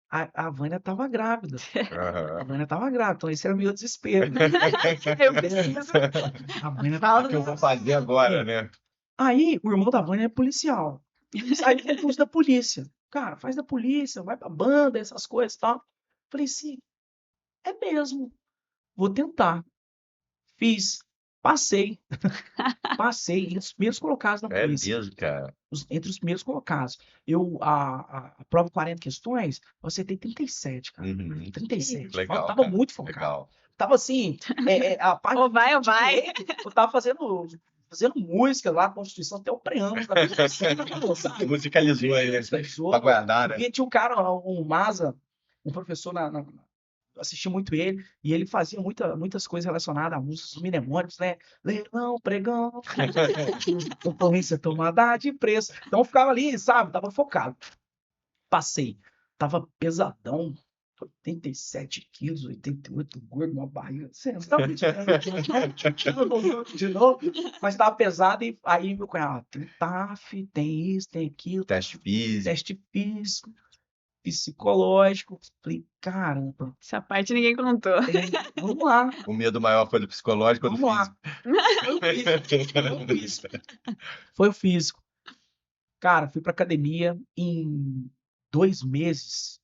a Vânia estava grávida. A
Aham.
Vânia estava grávida, então esse era o meu desespero.
Eu preciso.
A Vânia
O
Fala
que eu
do
vou fazer agora,
É.
né?
Aí, o irmão da Vânia é policial. Sai do concurso da polícia. Cara, faz da polícia, vai pra banda, essas coisas e tal. Falei assim, é mesmo, vou tentar. Fiz, passei, passei entre os primeiros colocados na
É
polícia.
mesmo, cara.
Entre os primeiros colocados. A prova 40 questões, eu acertei 37, cara.
Uhum.
37.
Legal,
Tava
cara.
muito focado.
Legal.
Tava assim, a parte
Ou vai ou
de
vai.
direito, eu tava fazendo música lá, Constituição, até o preâmbulo da Constituição, sabe?
Musicalizou aí, né?
Musicalizou.
Pra guardar, né?
Porque tinha um cara, um Maza, um professor eu assisti muito ele, e ele fazia muitas coisas relacionadas a músicas, os mnemônicos, né? Leilão, pregão, concorrência, tomada de preço. Então eu ficava ali, sabe? Tava focado. Passei. Tava pesadão. 87 quilos, 88, gordo, uma barriga. Você tá me tirando de novo, mas tava pesado. E aí meu cunhado, tem TAF, tem isso, tem aquilo.
Teste físico.
Teste físico, psicológico. Falei, caramba,
Essa parte ninguém contou.
vamos lá,
O medo maior foi do psicológico ou do
vamos lá.
físico?
Foi o físico. Cara, fui pra academia em 2 meses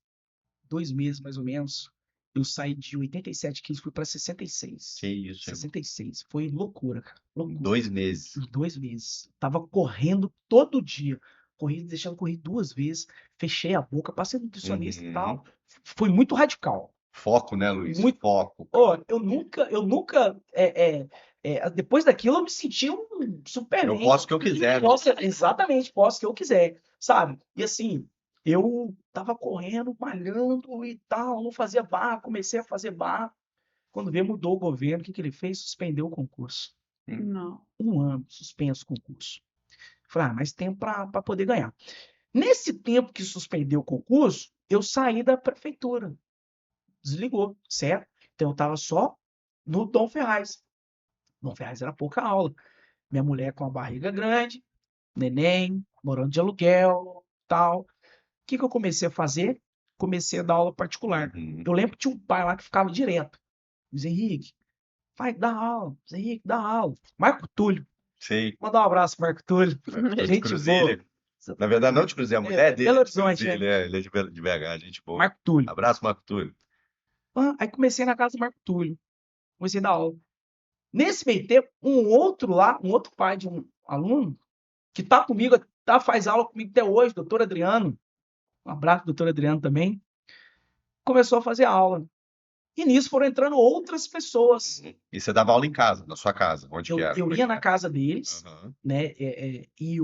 mais ou menos, eu saí de 87 quilos, fui para 66.
Que isso, hein?
66. Foi loucura, cara.
Em
Loucura.
2 meses.
Em 2 meses. Tava correndo todo dia. Deixava correr 2 vezes. Fechei a boca, passei no nutricionista e tal. Foi muito radical.
Foco, né, Luiz?
Muito.
Foco.
Ó, eu nunca, depois daquilo eu me senti um Superman.
Eu posso o que eu quiser. Né?
Exatamente, posso o que eu quiser, sabe? E assim, eu tava correndo, malhando e tal, não fazia barra, comecei a fazer barra. Quando veio, mudou o governo, o que ele fez? Suspendeu o concurso.
Não.
1 ano suspenso o concurso. Falei, mais tempo para poder ganhar. Nesse tempo que suspendeu o concurso, eu saí da prefeitura. Desligou, certo? Então eu tava só no Dom Ferraz. Dom Ferraz era pouca aula. Minha mulher com a barriga grande, neném, morando de aluguel, tal. O que eu comecei a fazer? Comecei a dar aula particular. Eu lembro que tinha um pai lá que ficava direto. Zé Henrique, vai dar aula. Zé Henrique, dá aula. Marco Túlio.
Sim.
Mandar um abraço, Marco Túlio. Gente boa.
Na verdade, não de Cruzeiro, a mulher dele.
Belo Horizonte,
né? Ele é de BH, gente boa.
Marco Túlio.
Abraço, Marco Túlio.
Aí comecei na casa do Marco Túlio. Comecei a dar aula. Nesse meio tempo, um outro pai de um aluno, que tá comigo, faz aula comigo até hoje, doutor Adriano. um abraço, doutor Adriano também, começou a fazer aula. E nisso foram entrando outras pessoas.
E você dava aula em casa, na sua casa, onde que
Eu,
era?
eu ia na casa deles,
Aham.
né? E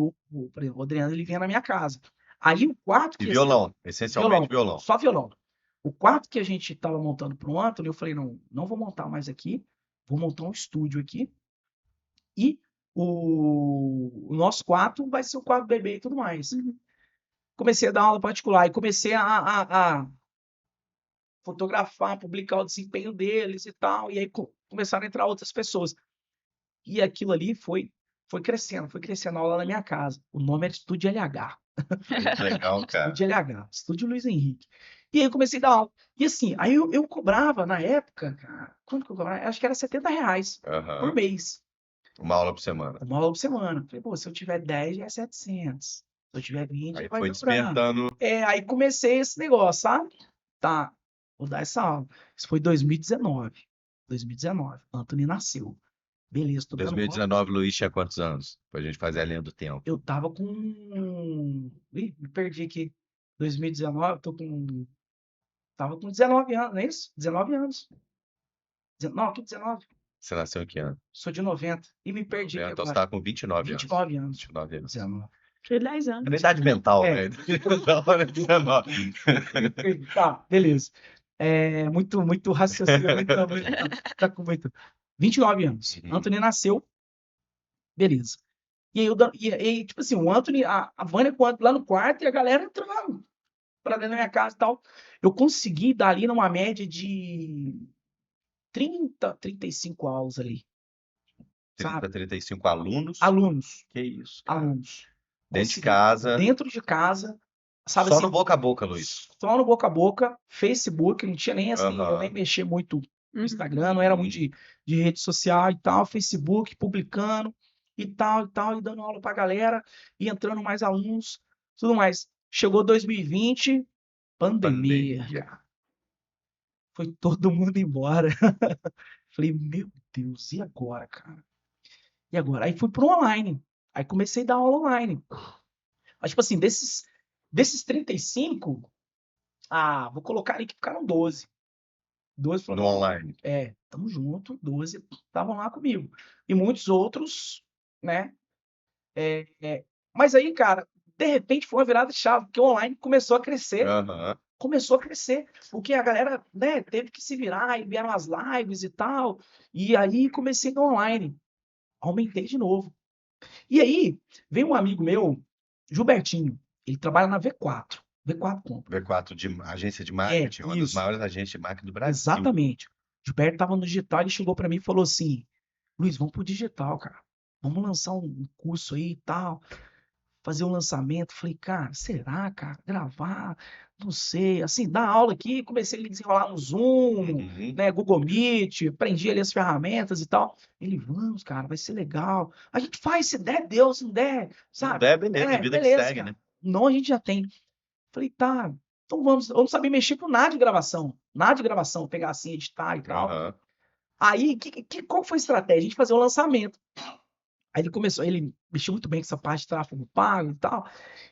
por exemplo, o Adriano ele vinha na minha casa. Aí o quarto
E
que
violão, essencialmente violão.
só violão. O quarto que a gente estava montando para o Antônio, eu falei, não vou montar mais aqui, vou montar um estúdio aqui. E o nosso quarto vai ser o quarto bebê e tudo mais. Comecei a dar aula particular e comecei a fotografar, publicar o desempenho deles e tal. E aí começaram a entrar outras pessoas. E aquilo ali foi crescendo a aula na minha casa. O nome era Estúdio LH.
Muito legal, cara.
Estúdio LH, Estúdio Luiz Henrique. E aí eu comecei a dar aula. E assim, aí eu cobrava na época, cara, quanto que eu cobrava? Acho que era R$ 70 por
Aham.
mês.
Uma aula por semana.
Uma aula por semana. Falei, pô, se eu tiver 10, já é 700. Se eu tiver 20,
Aí
vai
foi
dobrando.
despertando.
Aí comecei esse negócio, sabe? Tá, vou dar essa aula. Isso foi 2019. 2019. Antônio nasceu. Beleza, tô dando aula.
2019, Luiz tinha quantos anos? Pra gente fazer a linha do tempo.
Eu tava com. Ih, me perdi aqui. 2019, tava com 19 anos, não é isso? 19 anos. Não, aqui 19.
Você nasceu em que ano?
Sou de 90. E me perdi aqui
Então você
agora.
estava com 29 anos.
29 anos.
29 anos.
19.
Tinha 10 anos.
Era idade mental,
É.
né? Não, era 19.
Tá, beleza. Muito raciocínio, tá com muito. 29 anos.
Uhum.
Anthony nasceu. Beleza. E aí, tipo assim, o Anthony, a Vânia com o Anthony lá no quarto e a galera entrando pra dentro da minha casa e tal. Eu consegui dar ali numa média de 35 aulas ali.
30,
Sabe?
35 alunos.
Alunos.
Que isso, cara.
Alunos.
Dentro de
Consegui.
casa.
Dentro de casa. Sabe
Só
assim,
no boca a boca, Luiz.
só no boca a boca, Facebook, não tinha nem assim,
Aham.
eu nem mexia muito no
Uhum.
Instagram, não era muito de rede social e tal, Facebook, publicando e tal, e dando aula pra galera, e entrando mais alunos, tudo mais. Chegou 2020, pandemia,
Pandemia.
cara. Foi todo mundo embora. Falei, meu Deus, e agora, cara? E agora? Aí fui pro online. Aí comecei a dar aula online. Mas, tipo assim, desses 35, vou colocar ali que ficaram 12. 12
No
falaram,
online.
tamo junto, 12 estavam lá comigo. E muitos outros, né? Mas aí, cara, de repente foi uma virada de chave, porque o online começou a crescer.
Aham.
Começou a crescer, porque a galera, né, teve que se virar e vieram as lives e tal. E aí comecei no online. Aumentei de novo. E aí, veio um amigo meu, Gilbertinho. Ele trabalha na V4. V4 Compra.
V4 de agência de marketing, uma das
Isso.
maiores agências de marketing do Brasil.
Exatamente. Gilberto estava no digital, ele chegou para mim e falou assim: Luiz, vamos pro digital, cara. Vamos lançar um curso aí e tal. Fazer um lançamento. Falei, cara, será, cara? Gravar? Não sei. Assim, dar aula aqui, comecei a desenrolar no Zoom,
Uhum.
né? Google Meet, aprendi ali as ferramentas e tal. Ele, vamos, cara, vai ser legal. A gente faz, se der, Deus, se não der, sabe?
Não der, beleza, vida que
beleza,
segue,
cara.
né?
Não, a gente já tem. Falei, tá, então vamos. Eu não sabia mexer com nada de gravação. Nada de gravação, pegar assim, editar e tal.
Aham.
Aí, qual foi a estratégia? A gente fazer o lançamento. Aí ele mexeu muito bem com essa parte de tráfego pago e tal.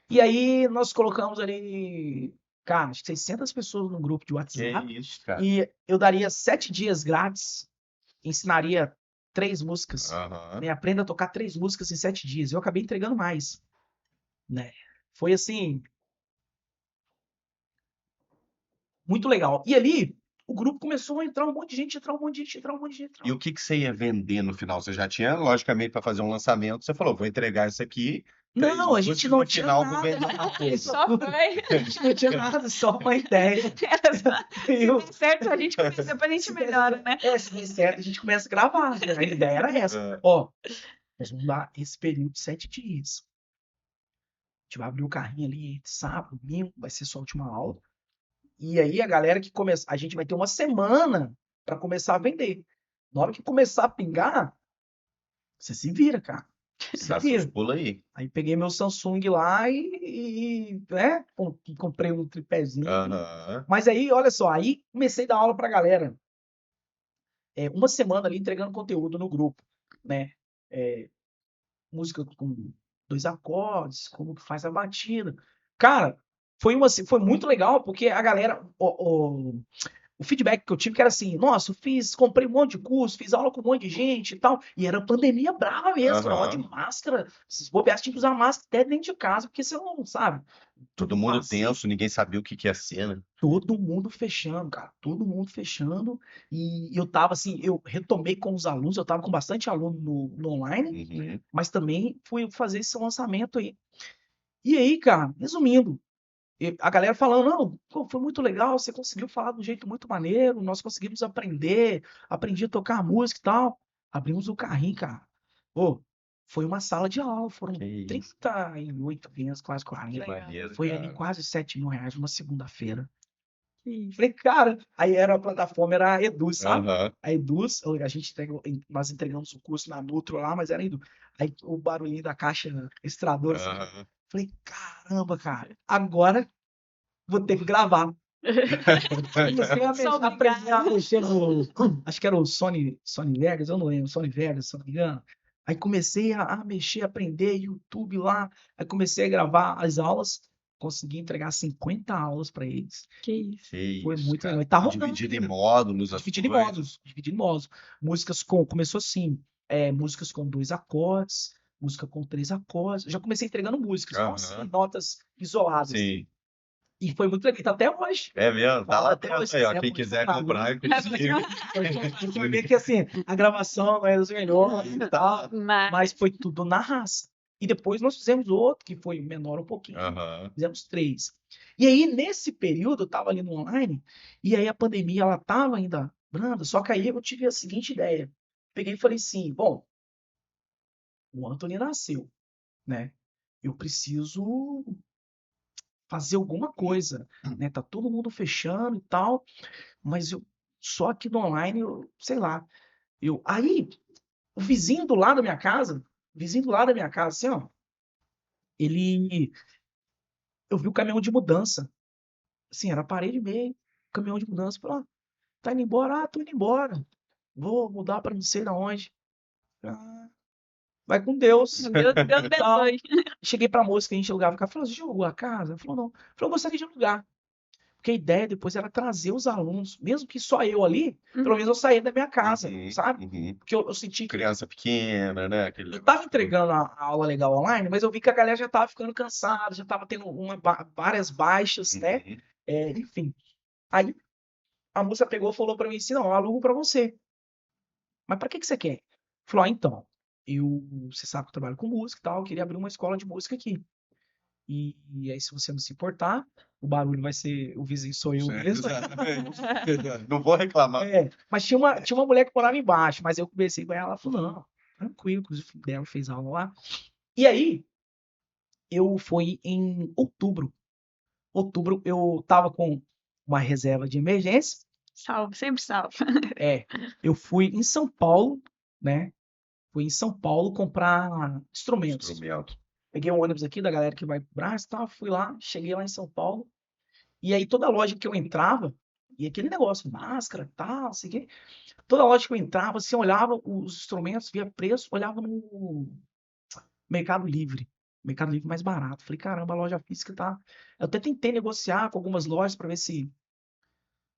E aí nós colocamos ali, cara, acho que 600 pessoas no grupo de
Que
WhatsApp.
isso, cara.
E eu daria 7 dias grátis, ensinaria 3 músicas.
Aham.
Né? Aprenda a tocar 3 músicas em 7 dias. Eu acabei entregando mais. Né? Foi assim, muito legal. E ali, o grupo começou a entrar um monte de gente, entrar um monte de gente, entrar um monte de gente.
E o que que você ia vender no final? Você já tinha, logicamente, para fazer um lançamento, você falou, vou entregar isso aqui.
Não, a gente não tinha
final, vou
nada.
vender uma coisa.
Só foi.
A gente não tinha nada, só uma ideia.
Se
Eu-
der certo, a gente começa, depois a gente
Se
melhora, né?
Se der certo, a gente começa a gravar. Né? A ideia era essa.
É.
Ó, nós vamos dar esse período de 7 dias. A gente vai abrir o carrinho ali sábado, domingo, vai ser só a última aula. E aí a galera que começa, a gente vai ter uma semana para começar a vender. Na hora que começar a pingar, você se vira, cara. Se
Dá
vira.
seus pulos aí.
Aí peguei meu Samsung lá né, comprei um tripézinho.
Aham.
Mas aí, olha só, aí comecei a dar aula pra galera. Uma semana ali entregando conteúdo no grupo, né? Música com 2 acordes, como que faz a batida. Cara, foi muito legal, porque a galera, o feedback que eu tive que era assim, nossa, comprei um monte de curso, fiz aula com um monte de gente e tal, e era pandemia brava mesmo, era aula de máscara, esses bobeados tinham que usar máscara até dentro de casa, porque você não sabe.
Todo mundo tenso, ninguém sabia o que ia ser, né?
Todo mundo fechando, cara, todo mundo fechando, e eu tava assim, eu retomei com os alunos, eu tava com bastante aluno no online, mas também fui fazer esse lançamento aí. E aí, cara, resumindo, a galera falando, não, pô, foi muito legal, você conseguiu falar de um jeito muito maneiro, nós conseguimos aprendi a tocar música e tal. Abrimos o carrinho, cara. Pô, foi uma sala de aula, foram
Que isso.
38 crianças, quase
Que
40.
maneiro,
Foi ali
cara.
quase R$ 7.000 numa segunda-feira.
Que isso.
Falei, cara, aí era a plataforma, era a Eduz, sabe?
Aham.
A Eduz, nós entregamos o curso na Nutro lá, mas era Eduz. Aí o barulhinho da caixa extratora, assim.
Aham.
Falei, caramba, cara, agora vou ter que gravar. Comecei a
Só
aprender a
obrigada.
mexer no. Acho que era o Sony Vegas, eu não lembro, Sony Vegas, se eu não me engano. Aí comecei a mexer, a aprender YouTube lá. Aí comecei a gravar as aulas. Consegui entregar 50 aulas para eles.
Que isso.
Que
Foi
isso,
muito
cara.
legal. E tá rodando
Dividido em
ainda.
módulos, as
Dividido em
coisas.
módulos. Dividido em módulos. Começou assim, músicas com 2 acordes, música com 3 acordes. Eu já comecei entregando músicas, não assim,
Aham.
notas isoladas.
Sim.
E foi muito legal. E tá até hoje.
É mesmo? Tá lá
Até
dentro
hoje,
aí, ó.
se
Quem quiser comprar, inclusive.
Eu fui ver que assim, a gravação não é das melhores e tal,
Mas
mas foi tudo na raça. E depois nós fizemos outro, que foi menor um pouquinho,
Aham.
fizemos 3. E aí, nesse período, eu tava ali no online, e aí a pandemia, ela tava ainda branda, só que aí eu tive a seguinte ideia. Peguei e falei assim, bom, o Anthony nasceu, né? Eu preciso fazer alguma coisa, né? Tá todo mundo fechando e tal, mas eu só aqui no online, sei lá. Aí, o vizinho do lado da minha casa, assim, ó, ele, eu vi o caminhão de mudança, assim, era a parede meio, caminhão de mudança, falou, ó, tá indo embora? Ah, tô indo embora, vou mudar pra não sei da onde. Ah, vai com Deus.
Deus abençoe.
Cheguei pra moça que a gente alugava, falou, você já alugou a casa? Ela falou, não. Falou, eu gostaria de alugar. Porque a ideia depois era trazer os alunos, mesmo que só eu ali, pelo menos eu saía da minha casa, sabe? Porque eu senti que
Criança pequena, né? Aquele
eu tava
negócio todo.
entregando a aula legal online, mas eu vi que a galera já tava ficando cansada, já tava tendo várias baixas, né? Enfim. Aí a moça pegou e falou pra mim assim, não, eu alugo pra você. Mas pra que você quer? Falou, então, você sabe que eu trabalho com música e tal, eu queria abrir uma escola de música aqui. E aí, se você não se importar, o barulho vai ser, o vizinho sou eu mesmo.
Exatamente. Não vou reclamar.
Mas tinha uma mulher que morava embaixo, mas eu conversei com ela, ela falou, não, tranquilo, inclusive o filho dela fez aula lá. E aí, eu fui em outubro. Outubro eu tava com uma reserva de emergência.
Salve, sempre salve.
Eu fui em São Paulo, né? Fui em São Paulo comprar instrumentos.
Instrumento.
Peguei um ônibus aqui da galera que vai pro Brás e tal, fui lá, cheguei lá em São Paulo. E aí toda loja que eu entrava, e aquele negócio, máscara, tal, não sei o quê. Toda loja que eu entrava, assim, olhava os instrumentos, via preço, olhava no Mercado Livre. Mercado Livre mais barato. Falei, caramba, a loja física tá. Eu até tentei negociar com algumas lojas para ver se.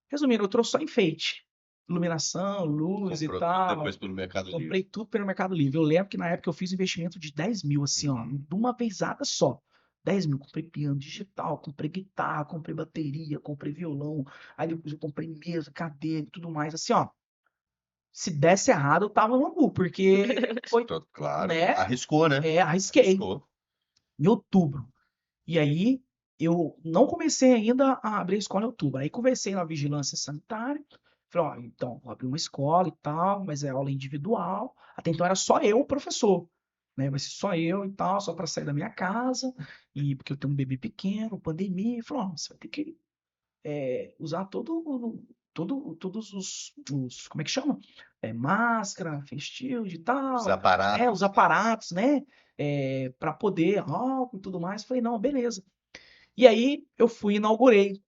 Resumindo, eu trouxe só enfeite. Iluminação, luz
Comprou
e
tudo
tal.
depois pelo Mercado Livre.
Comprei tudo pelo Mercado Livre. Eu lembro que na época eu fiz um investimento de 10 mil, assim, ó, de uma vezada só. 10 mil. Comprei piano digital, comprei guitarra, comprei bateria, comprei violão. Aí depois eu comprei mesa, cadeira e tudo mais. Assim, ó. Se desse errado, eu tava no angu, porque foi,
Claro.
né?
Arriscou, né?
Arrisquei.
Arriscou.
Em outubro. E aí, eu não comecei ainda a abrir a escola em outubro. Aí conversei na vigilância sanitária. Falei, ó, então, vou abrir uma escola e tal, mas é aula individual. Até então era só eu, o professor. Né? Vai ser só eu e tal, só para sair da minha casa. E porque eu tenho um bebê pequeno, pandemia. Falei, ó, você vai ter que usar todos os. Como é que chama? Máscara, face shield e tal.
Os aparatos.
Os aparatos, né? Para poder, álcool e tudo mais. Falei, não, beleza. E aí eu fui e inaugurei.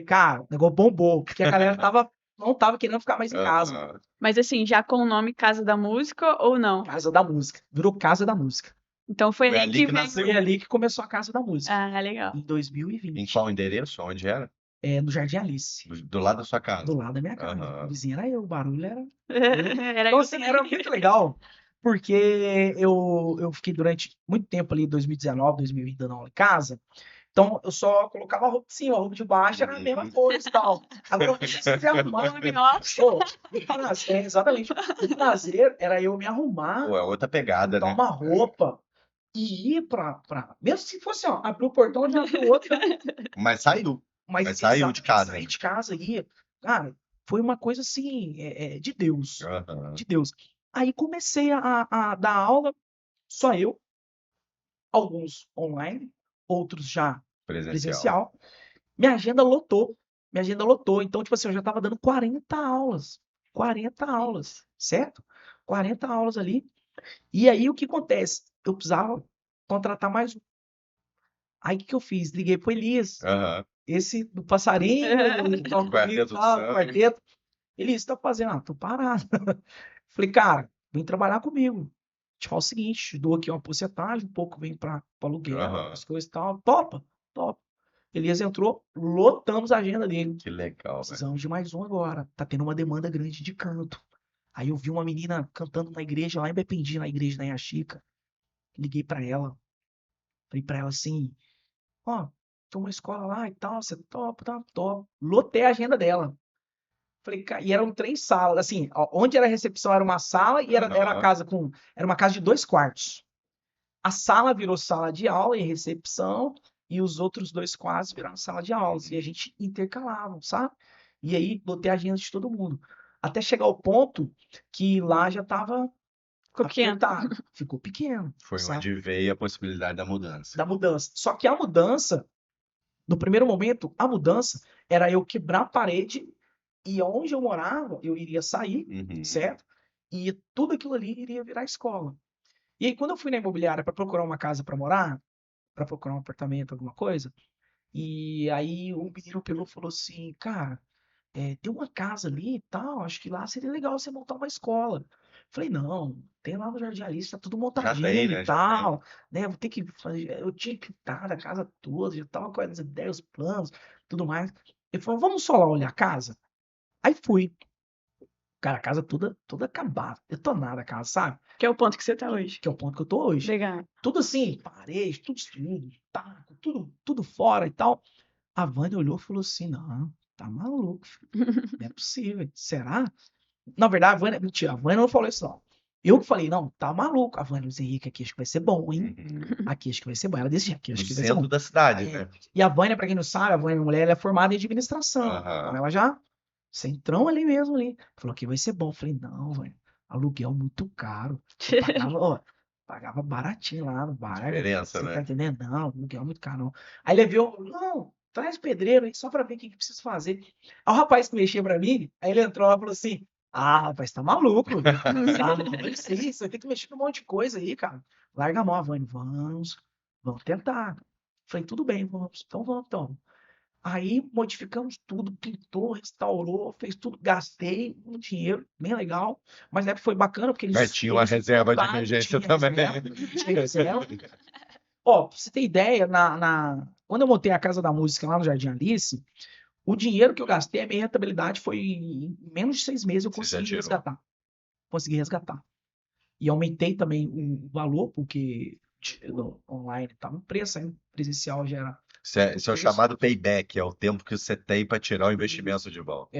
Cara, o negócio bombou, porque a galera não tava querendo ficar mais em casa.
Mas assim, já com o nome Casa da Música ou não?
Casa da Música. Virou Casa da Música.
Então foi
Foi
aí
ali
que
que
veio.
nasceu.
Foi ali que começou a Casa da Música,
Ah, legal.
em
Em
2020.
qual endereço? Onde era?
No Jardim Alice,
Do lado da sua
do
casa.
lado da minha casa. O
Aham.
vizinho era eu, o barulho era eu.
Era
Então,
eu
assim,
também.
era muito legal, porque eu fiquei durante muito tempo ali, 2019, 2020, dando aula em casa. Então, eu só colocava a roupa de cima, a roupa de baixo era a mesma coisa e tal. Agora, eu preciso me arrumar.
Home office.
Pô, exatamente. O prazer era eu me arrumar,
Pô, é outra pegada,
botar
né?
uma roupa e ir mesmo se fosse, ó, abrir o portão, já abriu o outro,
Mas saiu.
mas
Mas saiu de casa.
sair de casa ia. Cara, foi uma coisa assim, de Deus.
Aham.
De Deus. Aí comecei a dar aula, só eu, alguns online, outros já
Presencial.
presencial. Minha agenda lotou. Minha agenda lotou. Então, tipo assim, eu já estava dando 40 aulas. 40 aulas, certo? 40 aulas ali. E aí, o que acontece? Eu precisava contratar mais um. Aí, o que eu fiz? Liguei pro Elias,
Aham.
esse do passarinho, do
Quarteto do Samba.
quarteto. Elias, tá fazendo? Ah, tô parado. Falei, cara, vem trabalhar comigo. Te falo o seguinte, te dou aqui uma porcentagem, um pouco vem para aluguel,
Aham.
as coisas e tal. Topa, topa. Elias entrou, lotamos a agenda dele.
Que legal, velho.
Precisamos de mais um agora. Tá tendo uma demanda grande de canto. Aí eu vi uma menina cantando na igreja lá em Bependi, na igreja da Inhaxica. Liguei pra ela. Falei pra ela assim: ó, tem uma escola lá e tal, você topa, tá, top. Lotei a agenda dela. Falei, e eram 3 salas, assim, onde era a recepção era uma sala e era a casa era uma casa de 2 quartos. A sala virou sala de aula e recepção, e os outros 2 quartos viraram sala de aulas. E a gente intercalava, sabe? E aí botei a agenda de todo mundo. Até chegar ao ponto que lá já estava
Ficou pequeno.
apertado. Ficou pequeno.
Foi
sabe?
onde veio a possibilidade da mudança.
Da mudança. Só que a mudança, no primeiro momento, a mudança era eu quebrar a parede e onde eu morava, eu iria sair,
Uhum.
certo? E tudo aquilo ali iria virar escola. E aí, quando eu fui na imobiliária para procurar uma casa para morar, para procurar um apartamento, alguma coisa, e aí o menino pegou e falou assim, cara, tem uma casa ali e tal, acho que lá seria legal você montar uma escola. Falei, não, tem lá no Jardim Alice, tá tudo
Já
montadinho
tem,
e
né? Já tem.
tal, né? Vou ter que fazer, eu tinha que pintar a casa toda, já tava com as ideias, os planos, tudo mais. Ele falou, vamos só lá olhar a casa? Aí fui. Cara, a casa toda acabada, detonada a casa, sabe?
Que é o ponto que você tá hoje.
Que é o ponto que eu tô hoje.
Legal.
Tudo assim, parede, tudo destruído, taco, tudo fora e tal. A Vânia olhou e falou assim: não, tá maluco, filho. Não é possível. Será? Na verdade, a Vânia, mentira, a Vânia não falou isso, não. Eu que falei, não, tá maluco. A Vânia, Luiz Henrique, aqui acho que vai ser bom, hein?
Uhum.
Aqui acho que vai ser bom. Ela disse, aqui acho
No
que vai ser bom.
centro da cidade, né?
E a Vânia, pra quem não sabe, a Vânia, minha mulher, ela é formada em administração.
Aham.
Então ela já, centrão ali mesmo ali. Falou que vai ser bom. Eu falei, não, Vânia, aluguel muito caro. Eu pagava, ó, pagava baratinho lá no bairro.
Diferença,
Você tá
né?
entendendo? Não, aluguel muito caro, não. Aí ele viu, não, traz pedreiro aí só pra ver o que precisa fazer. Aí o rapaz que mexia pra mim, aí ele entrou lá e falou assim, ah, rapaz, tá maluco. Sabe? Sim, você tem que mexer num monte de coisa aí, cara. Larga a mão, Vânia, vamos tentar. Falei, tudo bem, vamos, então vamos, então. Aí modificamos tudo, pintou, restaurou, fez tudo, gastei um dinheiro, bem legal, mas né, foi bacana porque
Mas tinha uma reserva de emergência também.
tinha reserva. Ó, pra você ter ideia, quando eu montei a Casa da Música lá no Jardim Alice, o dinheiro que eu gastei, a minha rentabilidade foi em menos de 6 meses eu
Você já
consegui
tirou.
resgatar. Consegui resgatar. E aumentei também o valor, porque online estava um preço, aí presencial já era
Esse é o
preço.
chamado payback, é o tempo que você tem para tirar o investimento de volta.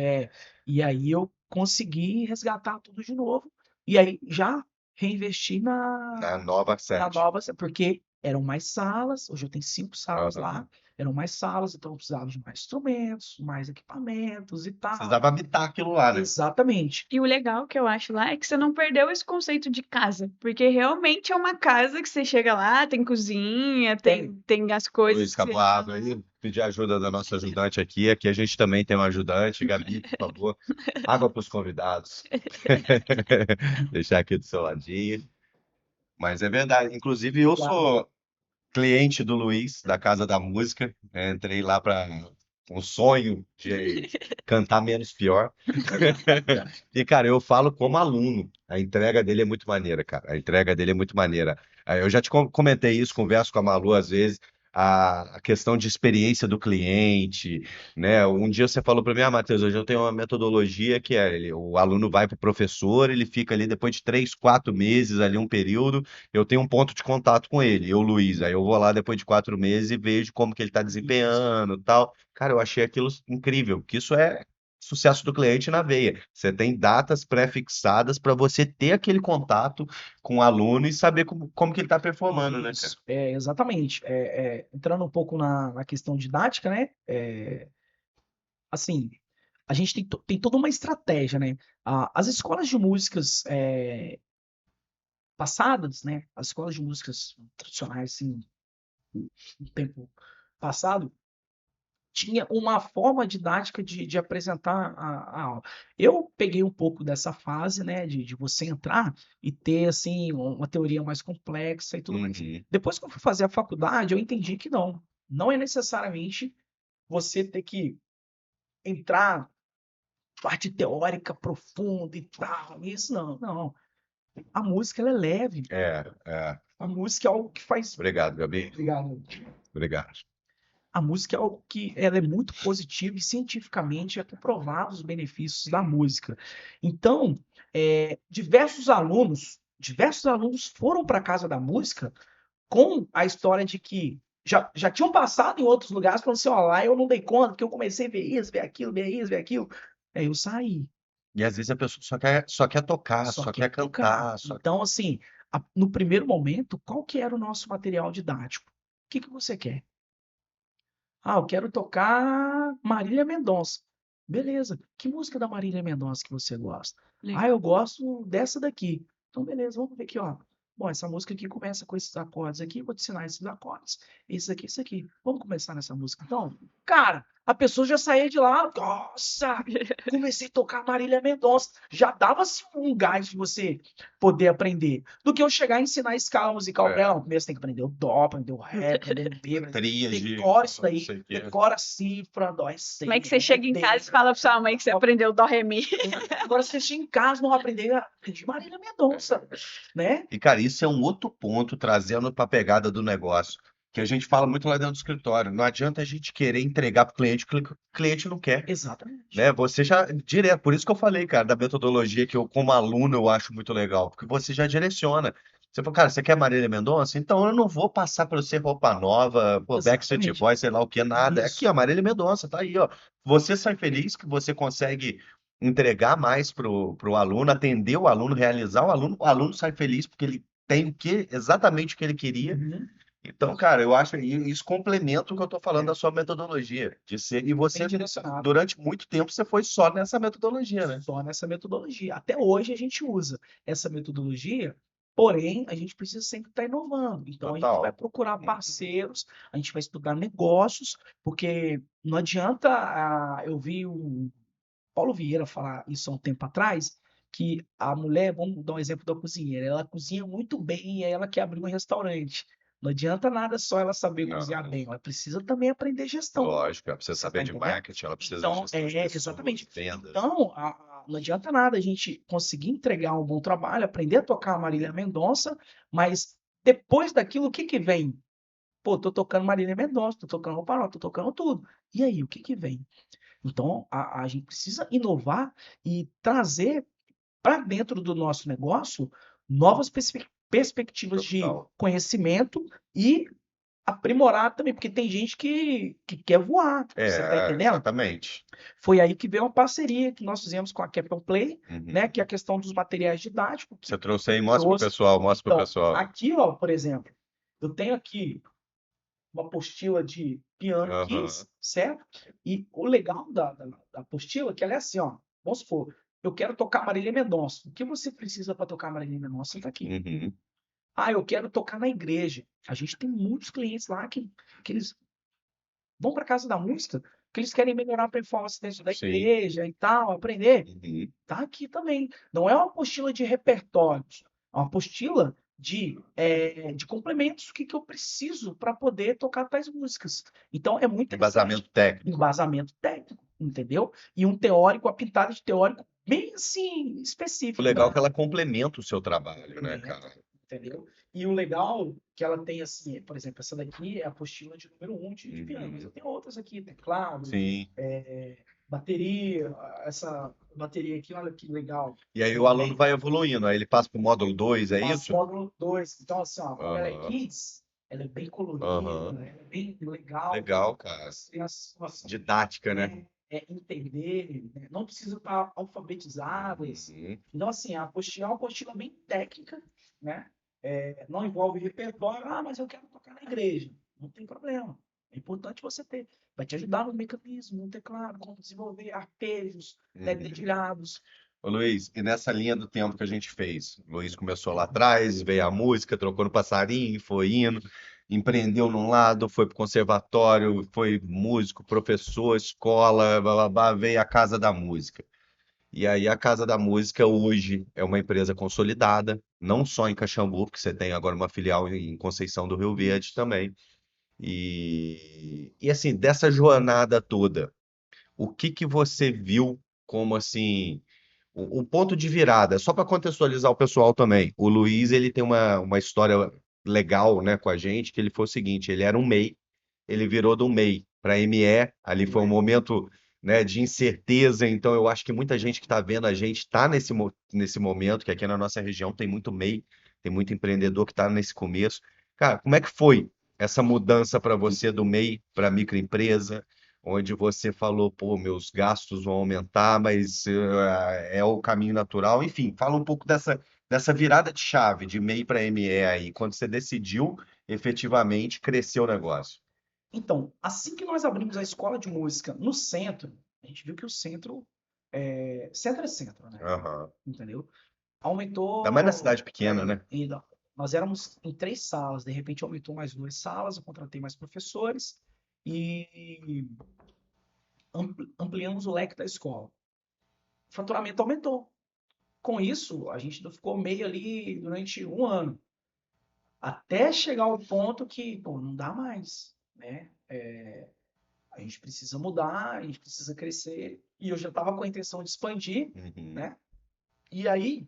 E aí eu consegui resgatar tudo de novo. E aí já reinvesti
Na nova
na
sede.
nova, porque eram mais salas, hoje eu tenho 5 salas
Aham.
lá, eram mais salas, então eu precisava de mais instrumentos, mais equipamentos e tal.
Precisava habitar aquilo lá, né?
Exatamente.
E o legal que eu acho lá é que você não perdeu esse conceito de casa, porque realmente é uma casa que você chega lá, tem cozinha, tem as coisas
Luiz,
que você
acabou a água aí. Pedir ajuda da nossa ajudante aqui. Aqui a gente também tem um ajudante. Gabi, por favor. Água para os convidados. Deixar aqui do seu ladinho. Mas é verdade. Inclusive, eu
Claro.
sou cliente do Luiz, da Casa da Música. Entrei lá para um sonho de cantar menos pior. E, cara, eu falo como aluno. A entrega dele é muito maneira, cara. A entrega dele é muito maneira. Eu já te comentei isso, converso com a Malu às vezes, a questão de experiência do cliente, né? Um dia você falou para mim, Matheus, hoje eu tenho uma metodologia que é, o aluno vai para o professor, ele fica ali depois de 3, 4 meses, ali um período, eu tenho um ponto de contato com ele, eu, Luiz. Aí eu vou lá depois de 4 meses e vejo como que ele está desempenhando, e tal. Cara, eu achei aquilo incrível, que isso é sucesso do cliente na veia. Você tem datas pré-fixadas para você ter aquele contato com o aluno e saber como que ele está performando, né, cara?
Isso, exatamente. Entrando um pouco na questão didática, né? Assim, a gente tem toda uma estratégia, né? As escolas de músicas passadas, né? As escolas de músicas tradicionais, assim, no tempo passado, tinha uma forma didática de apresentar a aula. Eu peguei um pouco dessa fase, né, de você entrar e ter, assim, uma teoria mais complexa e tudo mais.
Uhum.
Depois que eu fui fazer a faculdade, eu entendi que não é necessariamente você ter que entrar parte teórica profunda e tal, isso não. A música, ela é leve.
É.
A música é algo que faz...
Obrigado, Gabi.
Obrigado.
Obrigado.
A música é algo que ela é muito positiva e cientificamente é comprovado os benefícios da música. Então, diversos alunos foram para a Casa da Música com a história de que já tinham passado em outros lugares, falando assim, ó, lá eu não dei conta, porque eu comecei a ver isso, ver aquilo, ver isso, ver aquilo. Aí eu saí,
E às vezes a pessoa só quer tocar,
só
só
quer
quer
tocar.
cantar, só...
Então, assim, no primeiro momento, qual que era o nosso material didático? O que você quer? Ah, eu quero tocar Marília Mendonça. Beleza. Que música da Marília Mendonça que você gosta? Ah,
Legal.
eu gosto dessa daqui. Então, beleza, vamos ver aqui, ó. Bom, essa música aqui começa com esses acordes aqui, vou te ensinar esses acordes. Esse aqui, esse aqui. Vamos começar nessa música. Então, cara, a pessoa já saía de lá, nossa, comecei a tocar Marília Mendonça. Já dava assim, um gás de você poder aprender. Do que eu chegar e ensinar a escala musical pra ela. Não, primeiro você tem que aprender o dó, aprender o ré, aprender o mi,
Tríade,
decora isso
não
daí,
sei o quê.
decora a cifra, dó é
Como é que
seis,
você
ré é
chega em casa e
10.
fala pra sua mãe que você aprendeu Dó, Ré, Mi?
Agora, se você chega em casa, não aprender, aprendi Marília Mendonça, né?
E, cara, isso é um outro ponto trazendo para a pegada do negócio, que a gente fala muito lá dentro do escritório. Não adianta a gente querer entregar para o cliente o que o cliente não quer,
Exatamente.
né? Você já direto, por isso que eu falei, cara, da metodologia que eu, como aluno, eu acho muito legal, porque você já direciona. Você fala, cara, você quer Marília Mendonça? Então eu não vou passar para você roupa nova, pô, Backstreet
Exatamente.
Boys, sei lá o que, nada. É aqui,
Isso.
ó, Marília Mendonça, tá aí, ó. Você sai feliz que você consegue entregar mais pro aluno, atender o aluno, realizar o aluno sai feliz porque ele tem exatamente o que ele queria.
Uhum.
Então, cara, eu acho que isso complementa o que eu estou falando da sua metodologia, de ser, e
Bem
você,
direcionado.
durante muito tempo, você foi só nessa metodologia, né?
Só nessa metodologia. Até hoje a gente usa essa metodologia, porém a gente precisa sempre estar inovando. Então a gente vai
Total.
procurar parceiros, a gente vai estudar negócios, porque não adianta. Eu vi o Paulo Vieira falar isso há um tempo atrás, que a mulher, vamos dar um exemplo da cozinheira, ela cozinha muito bem e aí ela quer abrir um restaurante. Não adianta nada só ela saber
Não,
cozinhar bem, ela precisa também aprender gestão.
lógico, ela precisa
Você
saber
tá
de
entendendo?
marketing, ela precisa de
Então,
gestão de pessoas,
exatamente.
vendas.
Então, não adianta nada a gente conseguir entregar um bom trabalho, aprender a tocar a Marília Mendonça, mas depois daquilo, o que que vem? Pô, tô tocando Marília Mendonça, tô tocando Roupa Nova, tô tocando tudo. E aí, o que que vem? Então, a gente precisa inovar e trazer para dentro do nosso negócio novas perspectivas de
Total.
conhecimento e aprimorar também, porque tem gente que quer voar, você está entendendo?
Exatamente.
Foi aí que veio uma parceria que nós fizemos com a Cap Play, né,
Uhum.
que é a questão dos materiais didáticos.
Você trouxe aí, mostra pro
Trouxe.
pessoal, mostra pro
Então,
pessoal.
aqui, ó, por exemplo, eu tenho aqui uma apostila de piano
Aham.
Kids, certo? E o legal da apostila é que ela é assim, ó. Vamos supor, eu quero tocar Marília Mendonça. O que você precisa para tocar Marília Mendonça? Está aqui.
Uhum.
Ah, eu quero tocar na igreja. A gente tem muitos clientes lá que eles vão para casa da música, que eles querem melhorar a performance dentro da
Sim.
igreja e tal, aprender.
Uhum.
Tá aqui também. Não é uma apostila de repertórios. É uma apostila de complementos, o que eu preciso para poder tocar tais músicas. Então, é muito interessante.
Embasamento técnico.
Embasamento técnico, entendeu? E um teórico, a pitada de teórico bem assim,
O
específico.
legal é que ela complementa o seu trabalho, né, cara?
Entendeu? E o legal que ela tem, assim, por exemplo, essa daqui é a apostila de número 1 de piano, mas eu tenho outras aqui, teclado,
Sim.
bateria, essa bateria aqui, olha que legal.
E aí o aluno vai evoluindo, aí ele passa para o módulo 2, é
Passa
isso?
módulo 2. Então, assim, ó, como ela é
Aham,
Kids, ela é bem colorida,
aham.
ela é bem legal,
Legal, cara.
as crianças possam,
Didática, né?
entender, né? Não precisa estar alfabetizadas.
Uhum.
Então, assim, a apostila é uma apostila bem técnica, né? Não envolve repertório. Ah, mas eu quero tocar na igreja. Não tem problema. É importante você ter. Vai te ajudar no mecanismo, no teclado, como desenvolver arpejos,
Uhum.
dedilhados.
Ô, Luiz, e nessa linha do tempo que a gente fez? O Luiz começou lá atrás, veio a música, trocou no passarinho, foi indo, empreendeu num lado, foi pro conservatório, foi músico, professor, escola, blá, blá, blá, veio a Casa da Música. E aí a Casa da Música hoje é uma empresa consolidada, não só em Caxambu, porque você tem agora uma filial em Conceição do Rio Verde também. E assim, dessa jornada toda, o que que você viu como assim um ponto de virada? Só para contextualizar o pessoal também. O Luiz, ele tem uma história legal, né, com a gente, que ele foi o seguinte, ele era um MEI, ele virou do MEI para ME, ali foi um momento, né, de incerteza, então eu acho que muita gente que está vendo a gente está nesse momento, que aqui na nossa região tem muito MEI, tem muito empreendedor que está nesse começo. Cara, como é que foi essa mudança para você do MEI para microempresa? Onde você falou, pô, meus gastos vão aumentar, mas é o caminho natural. Enfim, fala um pouco dessa virada de chave de MEI para ME aí, quando você decidiu efetivamente crescer o negócio.
Então, assim que nós abrimos a escola de música no centro, a gente viu que o centro centro é centro, né?
Aham.
Entendeu?
Ainda mais na
Aumentou.
cidade pequena, né?
Nós éramos em 3 salas, de repente aumentou mais 2 salas, eu contratei mais professores e ampliamos o leque da escola. O faturamento aumentou. Com isso, a gente ficou meio ali durante um ano, até chegar ao ponto que, pô, não dá mais, né? A gente precisa mudar, a gente precisa crescer. E eu já estava com a intenção de expandir,
Uhum.
né? E aí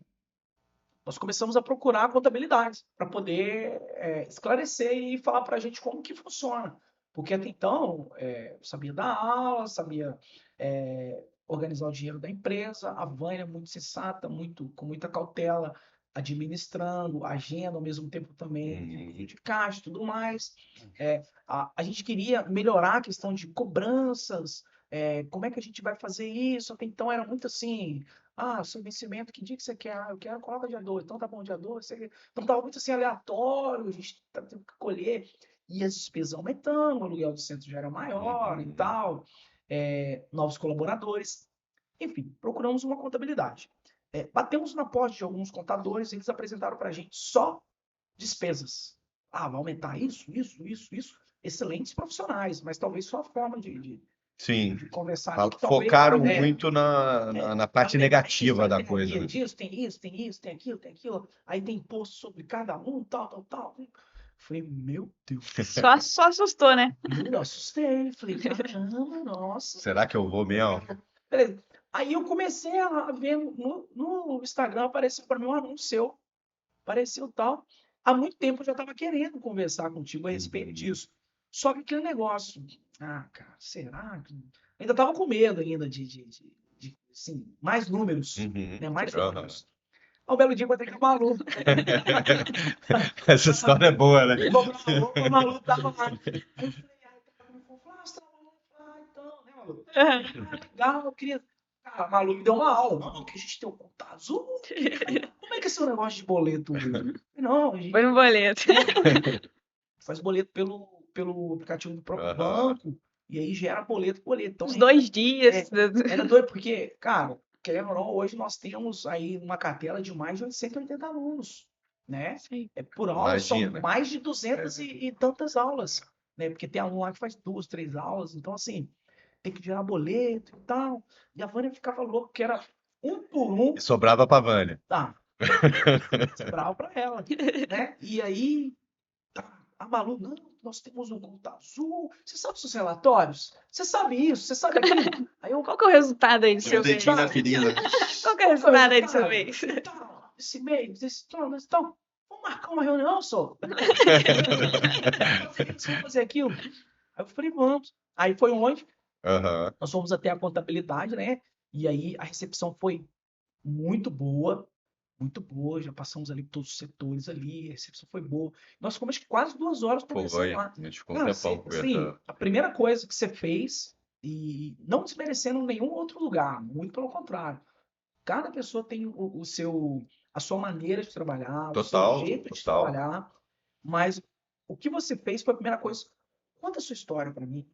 nós começamos a procurar contabilidade para poder esclarecer e falar para a gente como que funciona. Porque até então eu sabia dar aula, sabia organizar o dinheiro da empresa, a Vânia é muito sensata, com muita cautela, administrando, agenda ao mesmo tempo também,
Uhum.
de caixa e tudo mais. A gente queria melhorar a questão de cobranças, como é que a gente vai fazer isso? Até então era muito assim, seu vencimento, que dia que você quer? Eu quero, coloca dia 2. Então tá bom, dia 2. Então tava muito assim aleatório, a gente tá tendo que colher. E as despesas aumentando, o aluguel do centro já era maior e
Uhum.
tal, novos colaboradores. Enfim, procuramos uma contabilidade. Batemos na porta de alguns contadores, eles apresentaram para a gente só despesas. Vai aumentar isso. Excelentes profissionais, mas talvez só a forma
Sim,
de conversar ali, que talvez.
focaram muito na parte negativa da
Tem
coisa,
aquilo
né?
disso, tem isso, tem aquilo. Aí tem imposto sobre cada um, tal. Falei, meu Deus.
Só assustou, né?
Eu assustei. Falei, caramba, nossa.
Será que eu vou mesmo?
Beleza. Aí eu comecei a ver no Instagram, apareceu para mim um anúncio seu. Apareceu tal. Há muito tempo eu já estava querendo conversar contigo a respeito
Uhum.
disso. Só que aquele negócio, cara, será que. Ainda estava com medo ainda de assim, mais números,
Uhum.
né? Mais
Aham.
números. Aí um belo dia eu encontrei com o Malu.
Essa história é boa, né?
O Malu tava lá. Aí eu falei, você trabalha lá, então, né, Malu? Legal, eu queria. Cara, a Malu me deu uma aula. Não, que a gente tem o conta azul. Como é que é esse negócio de boleto? Não, a gente
Foi no boleto.
faz boleto pelo aplicativo do próprio
Aham.
banco, e aí gera boleto. Então,
Uns 2 dias.
era doido, porque, cara, querendo ou não, hoje nós temos aí uma cartela de mais de 880 alunos, né?
Sim.
Por aula, são
Imagina.
mais de 200 e tantas aulas, né? Porque tem aluno lá que faz 2, 3 aulas, então, assim, tem que gerar boleto e tal. E a Vânia ficava louca, que era um por um.
E sobrava pra Vânia.
Bravo pra ela, né? E aí, a Malu, não, nós temos um Conta Azul, você sabe os seus relatórios? Você sabe isso, você sabe aquilo? Aí eu,
Qual que é o resultado aí do
Põe o
seu mês?
dedinho na ferida.
Qual que é o
qual que é o
resultado aí do seu
resultado?
mês?
Então, esse mês, então, vamos marcar uma reunião, só. Vamos fazer aquilo. Aí eu falei, vamos. Aí foi onde?
Aham.
Nós fomos até a contabilidade, né? E aí a recepção foi muito boa, muito boa. Já passamos ali por todos os setores ali, a recepção foi boa. Nós ficamos acho que quase 2 horas conversando
Foi.
lá.
A gente ficou um
Cara,
tempão
assim,
conversando.
a primeira coisa que você fez, e não desmerecendo nenhum outro lugar, muito pelo contrário. Cada pessoa tem a sua maneira de trabalhar, o seu
Total,
jeito de
total.
trabalhar, mas o que você fez foi a primeira coisa. Conta a sua história pra mim,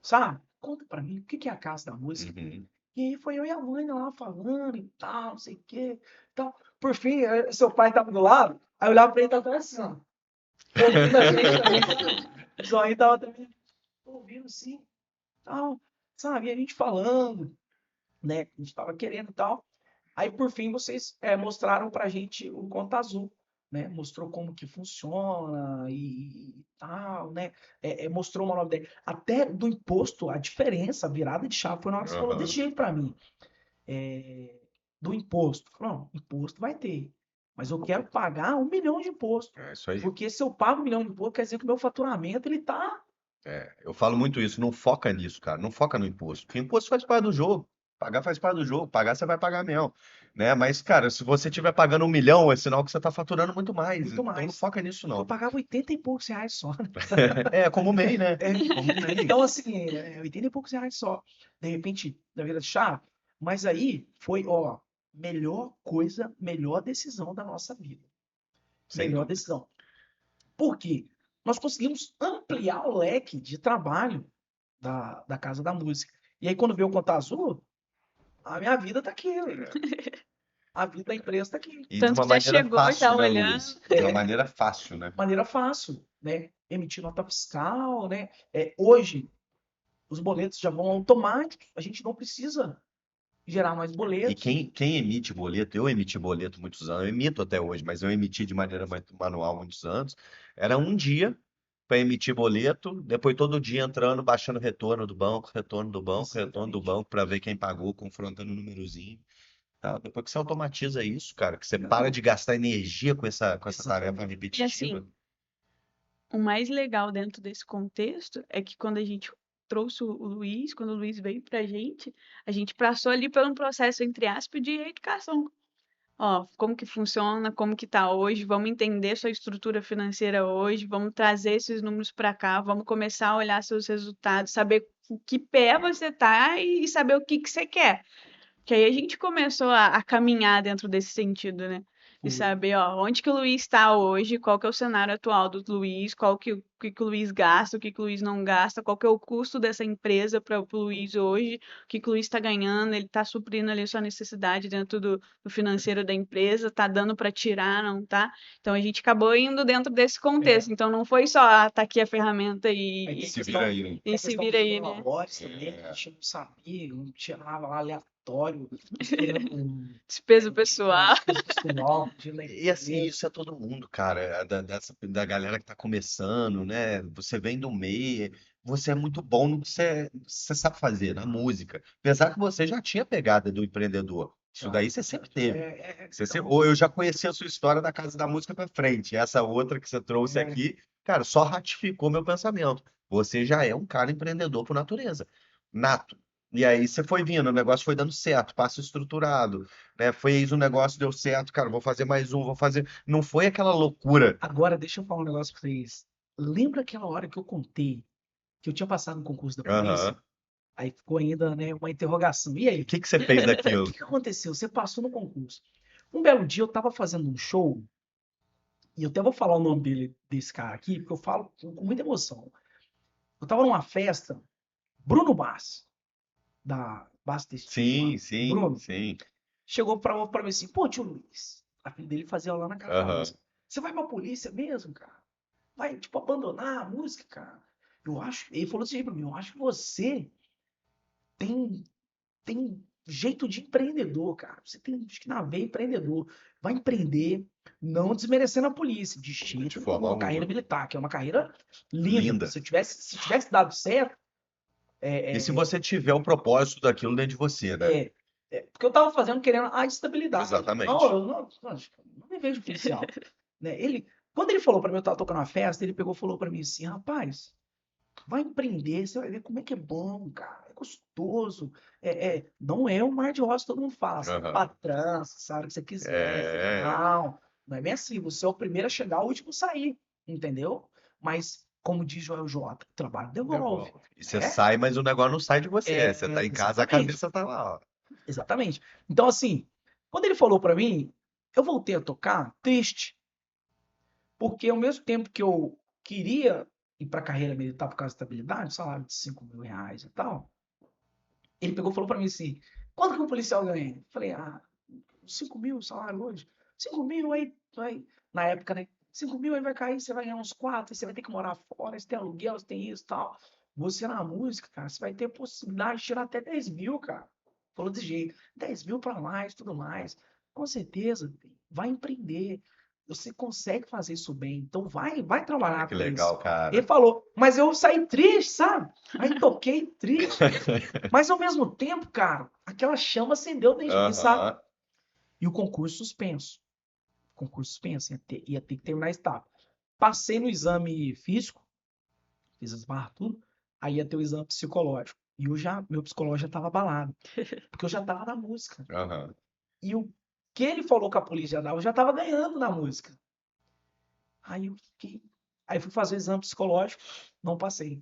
sabe? Conta pra mim o que que é a Casa da Música.
Uhum.
E aí foi eu e a mãe lá falando e tal, não sei o quê. Tal. Por fim, seu pai tava do lado, aí eu olhava pra ele e tava assim, ó. Ouvindo a gente também, sabe? O zóio tava também ouvindo assim, tal, sabe? E a gente falando, né? A gente tava querendo e tal. Aí, por fim, vocês mostraram pra gente o Conta Azul, né? Mostrou como que funciona e tal, né? Mostrou uma nova ideia. Até do imposto, a diferença, a virada de chave foi na hora que você falou desse
Aham.
jeito pra mim. Do imposto. Não, imposto vai ter. Mas eu quero pagar 1 milhão de imposto.
É isso aí.
Porque se eu pago 1 milhão de imposto, quer dizer que o meu faturamento, ele tá...
Eu falo muito isso, não foca nisso, cara. Não foca no imposto. Porque imposto faz parte do jogo. Pagar faz parte do jogo. Pagar você vai pagar mesmo. Né? Mas, cara, se você estiver pagando 1 milhão, é sinal que você está faturando muito mais.
Muito
Então não
mais.
foca nisso,
Eu
não.
pagava 80 e poucos reais só.
É como o MEI, né?
É,
Como o MEI.
então, assim, 80 e poucos reais só. De repente, da vida de chave. Mas aí foi, ó, melhor coisa, melhor decisão da nossa vida.
Sem
Melhor
dúvida.
decisão. Por quê? Nós conseguimos ampliar o leque de trabalho da Casa da Música. E aí, quando veio o Conta Azul, a minha vida tá aqui. A vida da empresa tá aqui.
E de
Tanto
uma
que já
maneira
chegou, já
fácil, né,
olhando.
Luiz? De uma maneira fácil, né?
Maneira fácil, né? Emitir nota fiscal, né? Hoje, os boletos já vão automáticos. A gente não precisa gerar mais
E
boletos.
quem emite boleto, eu emiti boleto muitos anos, eu emito até hoje, mas eu emiti de maneira manual muitos anos. Era um dia para emitir boleto, depois todo dia entrando, baixando retorno do banco, retorno do banco, retorno do
Exatamente.
banco, para ver quem pagou, confrontando o númerozinho. Tá? Depois que você automatiza isso, cara, que você para de gastar energia com essa tarefa
Exatamente.
E
repetitiva.
assim, o mais legal dentro desse contexto é que quando a gente trouxe o Luiz, quando o Luiz veio pra a gente passou ali por um processo, entre aspas, de educação. Ó, como que funciona, como que tá hoje, vamos entender sua estrutura financeira hoje, vamos trazer esses números para cá, vamos começar a olhar seus resultados, saber o que pé você tá e saber o que que você quer. Que aí a gente começou a caminhar dentro desse sentido, né? De
Foi.
saber, ó, onde que o Luiz está hoje, qual que é o cenário atual do Luiz, o que que o Luiz gasta, o que que o Luiz não gasta, qual que é o custo dessa empresa para o Luiz hoje, o que que o Luiz está ganhando, ele está suprindo ali a sua necessidade dentro do financeiro da empresa, tá dando para tirar, não tá? Então a gente acabou indo dentro desse contexto. Então não foi só, tá aqui a ferramenta
Aí tem
e,
Se
questão,
vira aí, né?
e
tem
se
questão
vira
dos
aí, né?
valores também, que a gente não sabia, não tirava lá aleatório, esperando
Despesa pessoal.
despesa pessoal, dinheiro da
E assim,
empresa.
isso é todo mundo, cara, da galera que tá começando, né? Você vem do meio, você é muito bom no que você sabe fazer, na música. Apesar que você já tinha pegada do empreendedor. Isso daí você sempre teve.
Então,
Ou eu já conhecia a sua história da Casa da Música pra frente. Essa outra que você trouxe
é,
aqui, cara, só ratificou meu pensamento. Você já é um cara empreendedor por natureza, nato. E aí você foi vindo, o negócio foi dando certo, passo estruturado, né? Fez o negócio, deu certo, cara, vou fazer mais um, vou fazer. Não foi aquela loucura.
agora deixa eu falar um negócio pra vocês. Lembra aquela hora que eu contei que eu tinha passado no concurso da polícia?
Aham.
Aí ficou ainda, né, uma interrogação. E aí,
O que que você fez
o
daquilo?
que que aconteceu? Você passou no concurso. Um belo dia eu tava fazendo um show, e eu até vou falar o nome desse cara aqui, porque eu falo com muita emoção. Eu tava numa festa, Bruno Bass, da Bass Textil lá.
Sim, sim,
Bruno
sim.
chegou pra mim assim, pô, tio Luiz, a filha dele fazia aula na casa da
Aham.
música. Você vai pra polícia mesmo, cara? Vai, tipo, abandonar a música, cara? Eu acho, ele falou assim pra mim, eu acho que você tem jeito de empreendedor, cara. Você tem, acho que na veia empreendedor. vai empreender, não desmerecendo a polícia, de
De
jeito
forma
nenhum, uma carreira
alguma.
militar, que é uma carreira linda.
Linda.
Se tivesse dado certo,
E se você tiver o propósito daquilo dentro de você, né?
porque eu tava fazendo querendo a estabilidade. Não,
Exatamente.
eu não me vejo policial. Né? Quando ele falou pra mim, eu tava tocando uma festa, ele pegou e falou pra mim assim, rapaz, vai empreender, você vai ver como é que é bom, cara, é gostoso. Não é o mar de rosa que todo mundo fala, você
Aham.
patrão, você sabe o que você quiser.
É.
Não é bem assim, você é o primeiro a chegar, o último a sair, entendeu? Mas, como diz Joel J, o trabalho devolve.
E você
né?
sai, mas o negócio não sai de você. Você tá em casa, a
Exatamente.
cabeça tá lá, ó.
Exatamente. Então, assim, quando ele falou pra mim, eu voltei a tocar triste, porque ao mesmo tempo que eu queria ir pra carreira militar por causa da estabilidade, salário de 5 mil reais e tal, ele pegou e falou pra mim assim, quanto que um policial ganha? Eu falei, 5 mil salário hoje. 5 mil aí, na época, né? 5 mil aí vai cair, você vai ganhar uns 4, você vai ter que morar fora, você tem aluguel, você tem isso e tal. Você na música, cara, você vai ter possibilidade de tirar até 10 mil, cara. Falou desse jeito. 10 mil pra mais, tudo mais. Com certeza, vai empreender. Você consegue fazer isso bem. Então vai trabalhar
Que
com isso.
legal, cara.
Ele falou, mas eu saí triste, sabe? Aí toquei triste. Mas ao mesmo tempo, cara, aquela chama acendeu dentro de mim, sabe?
Aham.
E o concurso suspenso. Concurso suspenso, ia ter que terminar a etapa. Passei no exame físico, fiz as barras, tudo. Aí ia ter o exame psicológico. E meu psicológico já estava abalado. Porque eu já estava na música.
Aham.
E o que ele falou que a polícia ia dar, eu já estava ganhando na música. Aí eu fiquei. Aí fui fazer o exame psicológico, não passei.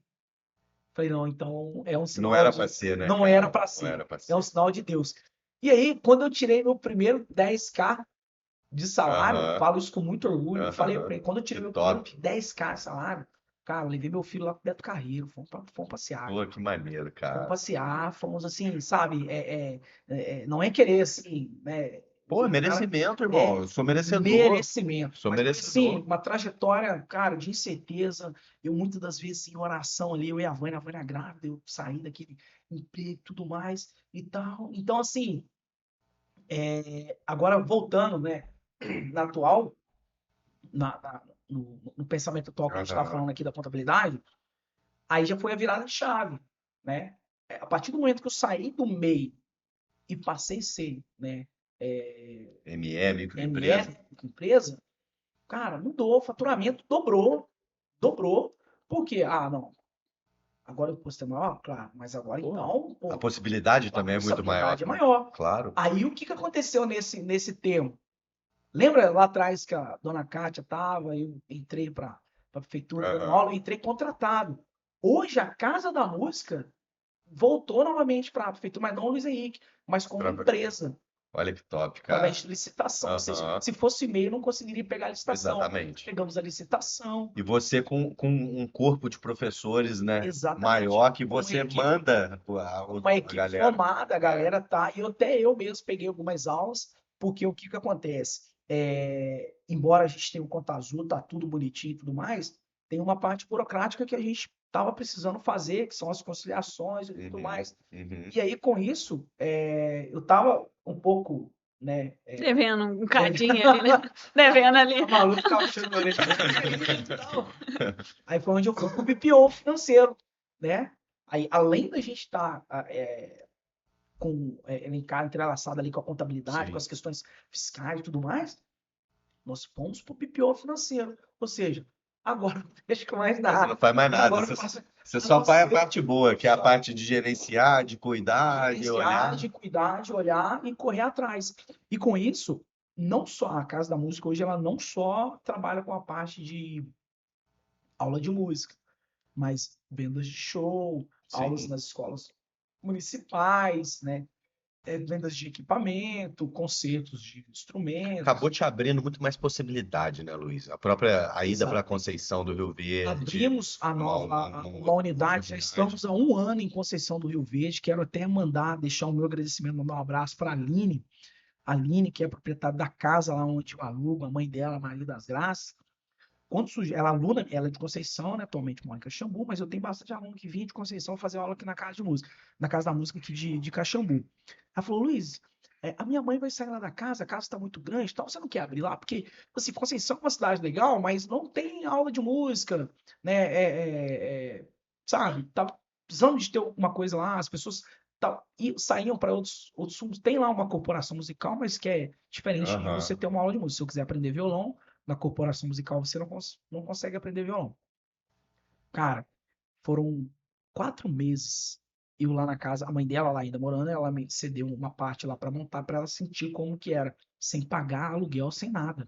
Falei, não, então é um sinal
Não era
de.
pra ser, né,
Não
cara?
era para
Não
ser.
era pra
É um
ser.
sinal de Deus. E aí, quando eu tirei meu primeiro 10K de salário,
Aham.
falo isso com muito orgulho. Falei
Aham.
pra ele, quando eu tirei
Que
meu primeiro
top.
10K de salário, cara, eu levei meu filho lá pro Beto Carreiro, fomos passear.
Pô, que maneiro,
Fomos
cara.
passear, fomos assim, sabe? Não é querer assim, né?
Pô,
O cara
merecimento,
é
irmão. Eu sou merecedor.
merecimento.
Sou
Mas foi assim,
merecedor.
uma trajetória, cara, de incerteza. Eu muitas das vezes em oração ali, eu e a Vânia grávida, eu saí daquele emprego e tudo mais e tal. Então, assim, agora voltando, né, na atual, no pensamento atual que a gente está
Aham.
falando aqui da contabilidade, aí já foi a virada de chave, né? A partir do momento que eu saí do MEI e passei a ser, né,
ME, microempresa.
ME, empresa, cara, mudou, o faturamento dobrou. Por quê? Não, agora o custo é maior, claro, mas agora
Pô,
então,
a
pô,
possibilidade
a
também é muito maior,
responsabilidade é
né?
maior.
Claro.
Aí o que aconteceu nesse termo? Lembra lá atrás que a dona Kátia estava, eu entrei para a prefeitura dando
Aham.
aula, eu entrei contratado. Hoje a Casa da Música voltou novamente para a prefeitura, mas não o Luiz Henrique, mas como
Pra-
empresa,
Olha que top,
através
cara.
de licitação. Ou seja,
Aham.
se fosse e-mail, não conseguiria pegar a licitação.
Exatamente.
Pegamos a licitação,
E você com um corpo de professores, né,
exatamente,
maior que
com uma
você
equipe,
manda
uma
a
equipe
galera.
formada, a
É.
galera tá. E até eu mesmo peguei algumas aulas, porque o que acontece? Embora a gente tenha o Conta Azul, tá tudo bonitinho e tudo mais, tem uma parte burocrática que a gente estava precisando fazer, que são as conciliações e tudo
Uhum,
mais.
uhum.
E aí, com isso, eu estava um pouco, né?
Devendo um cadinho ali, né? Devendo ali.
A Malu ficava puxando minha orelha. Aí foi onde eu fui pro BPO financeiro, né? Aí, além da gente estar entrelaçado ali com a contabilidade, com
Sim.
as questões fiscais e tudo mais, nós fomos pro BPO financeiro. Ou seja, agora não deixo com mais
Você
nada.
não faz mais nada.
Agora eu
Você,
faço
você
a
só
não
faz a
ser
parte boa, que é a parte de gerenciar, de cuidar, de
gerenciar,
olhar.
de cuidar, de olhar e correr atrás. E com isso, não só a Casa da Música hoje, ela não só trabalha com a parte de aula de música, mas vendas de show, aulas
Sim.
nas escolas municipais, né? Vendas de equipamento, concertos de
Acabou
instrumentos.
te abrindo muito mais possibilidade, né, Luiz? A ida para
Exatamente.
Conceição do Rio Verde,
Abrimos uma
outra
unidade, já
viagem.
estamos há 1 ano em Conceição do Rio Verde. Quero até deixar o meu agradecimento, mandar um abraço para a Aline. A Aline, que é proprietária da casa lá onde eu alugo, a mãe dela, Maria das Graças. Ela é aluna, ela é de Conceição, né? Atualmente mora em Caxambu, mas eu tenho bastante aluno que vinha de Conceição fazer aula aqui na casa de música, na casa da música aqui de Caxambu. Ela falou, Luiz, a minha mãe vai sair lá da casa, a casa tá muito grande, e tal, você não quer abrir lá? Porque, assim, Conceição é uma cidade legal, mas não tem aula de música, né? Sabe? Tá precisando de ter alguma coisa lá, as pessoas saíam para outros rumos. Tem lá uma corporação musical, mas que é diferente de você
Aham.
ter uma aula de música. Se eu quiser aprender violão, na corporação musical você não consegue aprender violão. Cara, foram 4 meses eu lá na casa, a mãe dela lá ainda morando, ela me cedeu uma parte lá para montar, para ela sentir como que era, sem pagar aluguel, sem nada.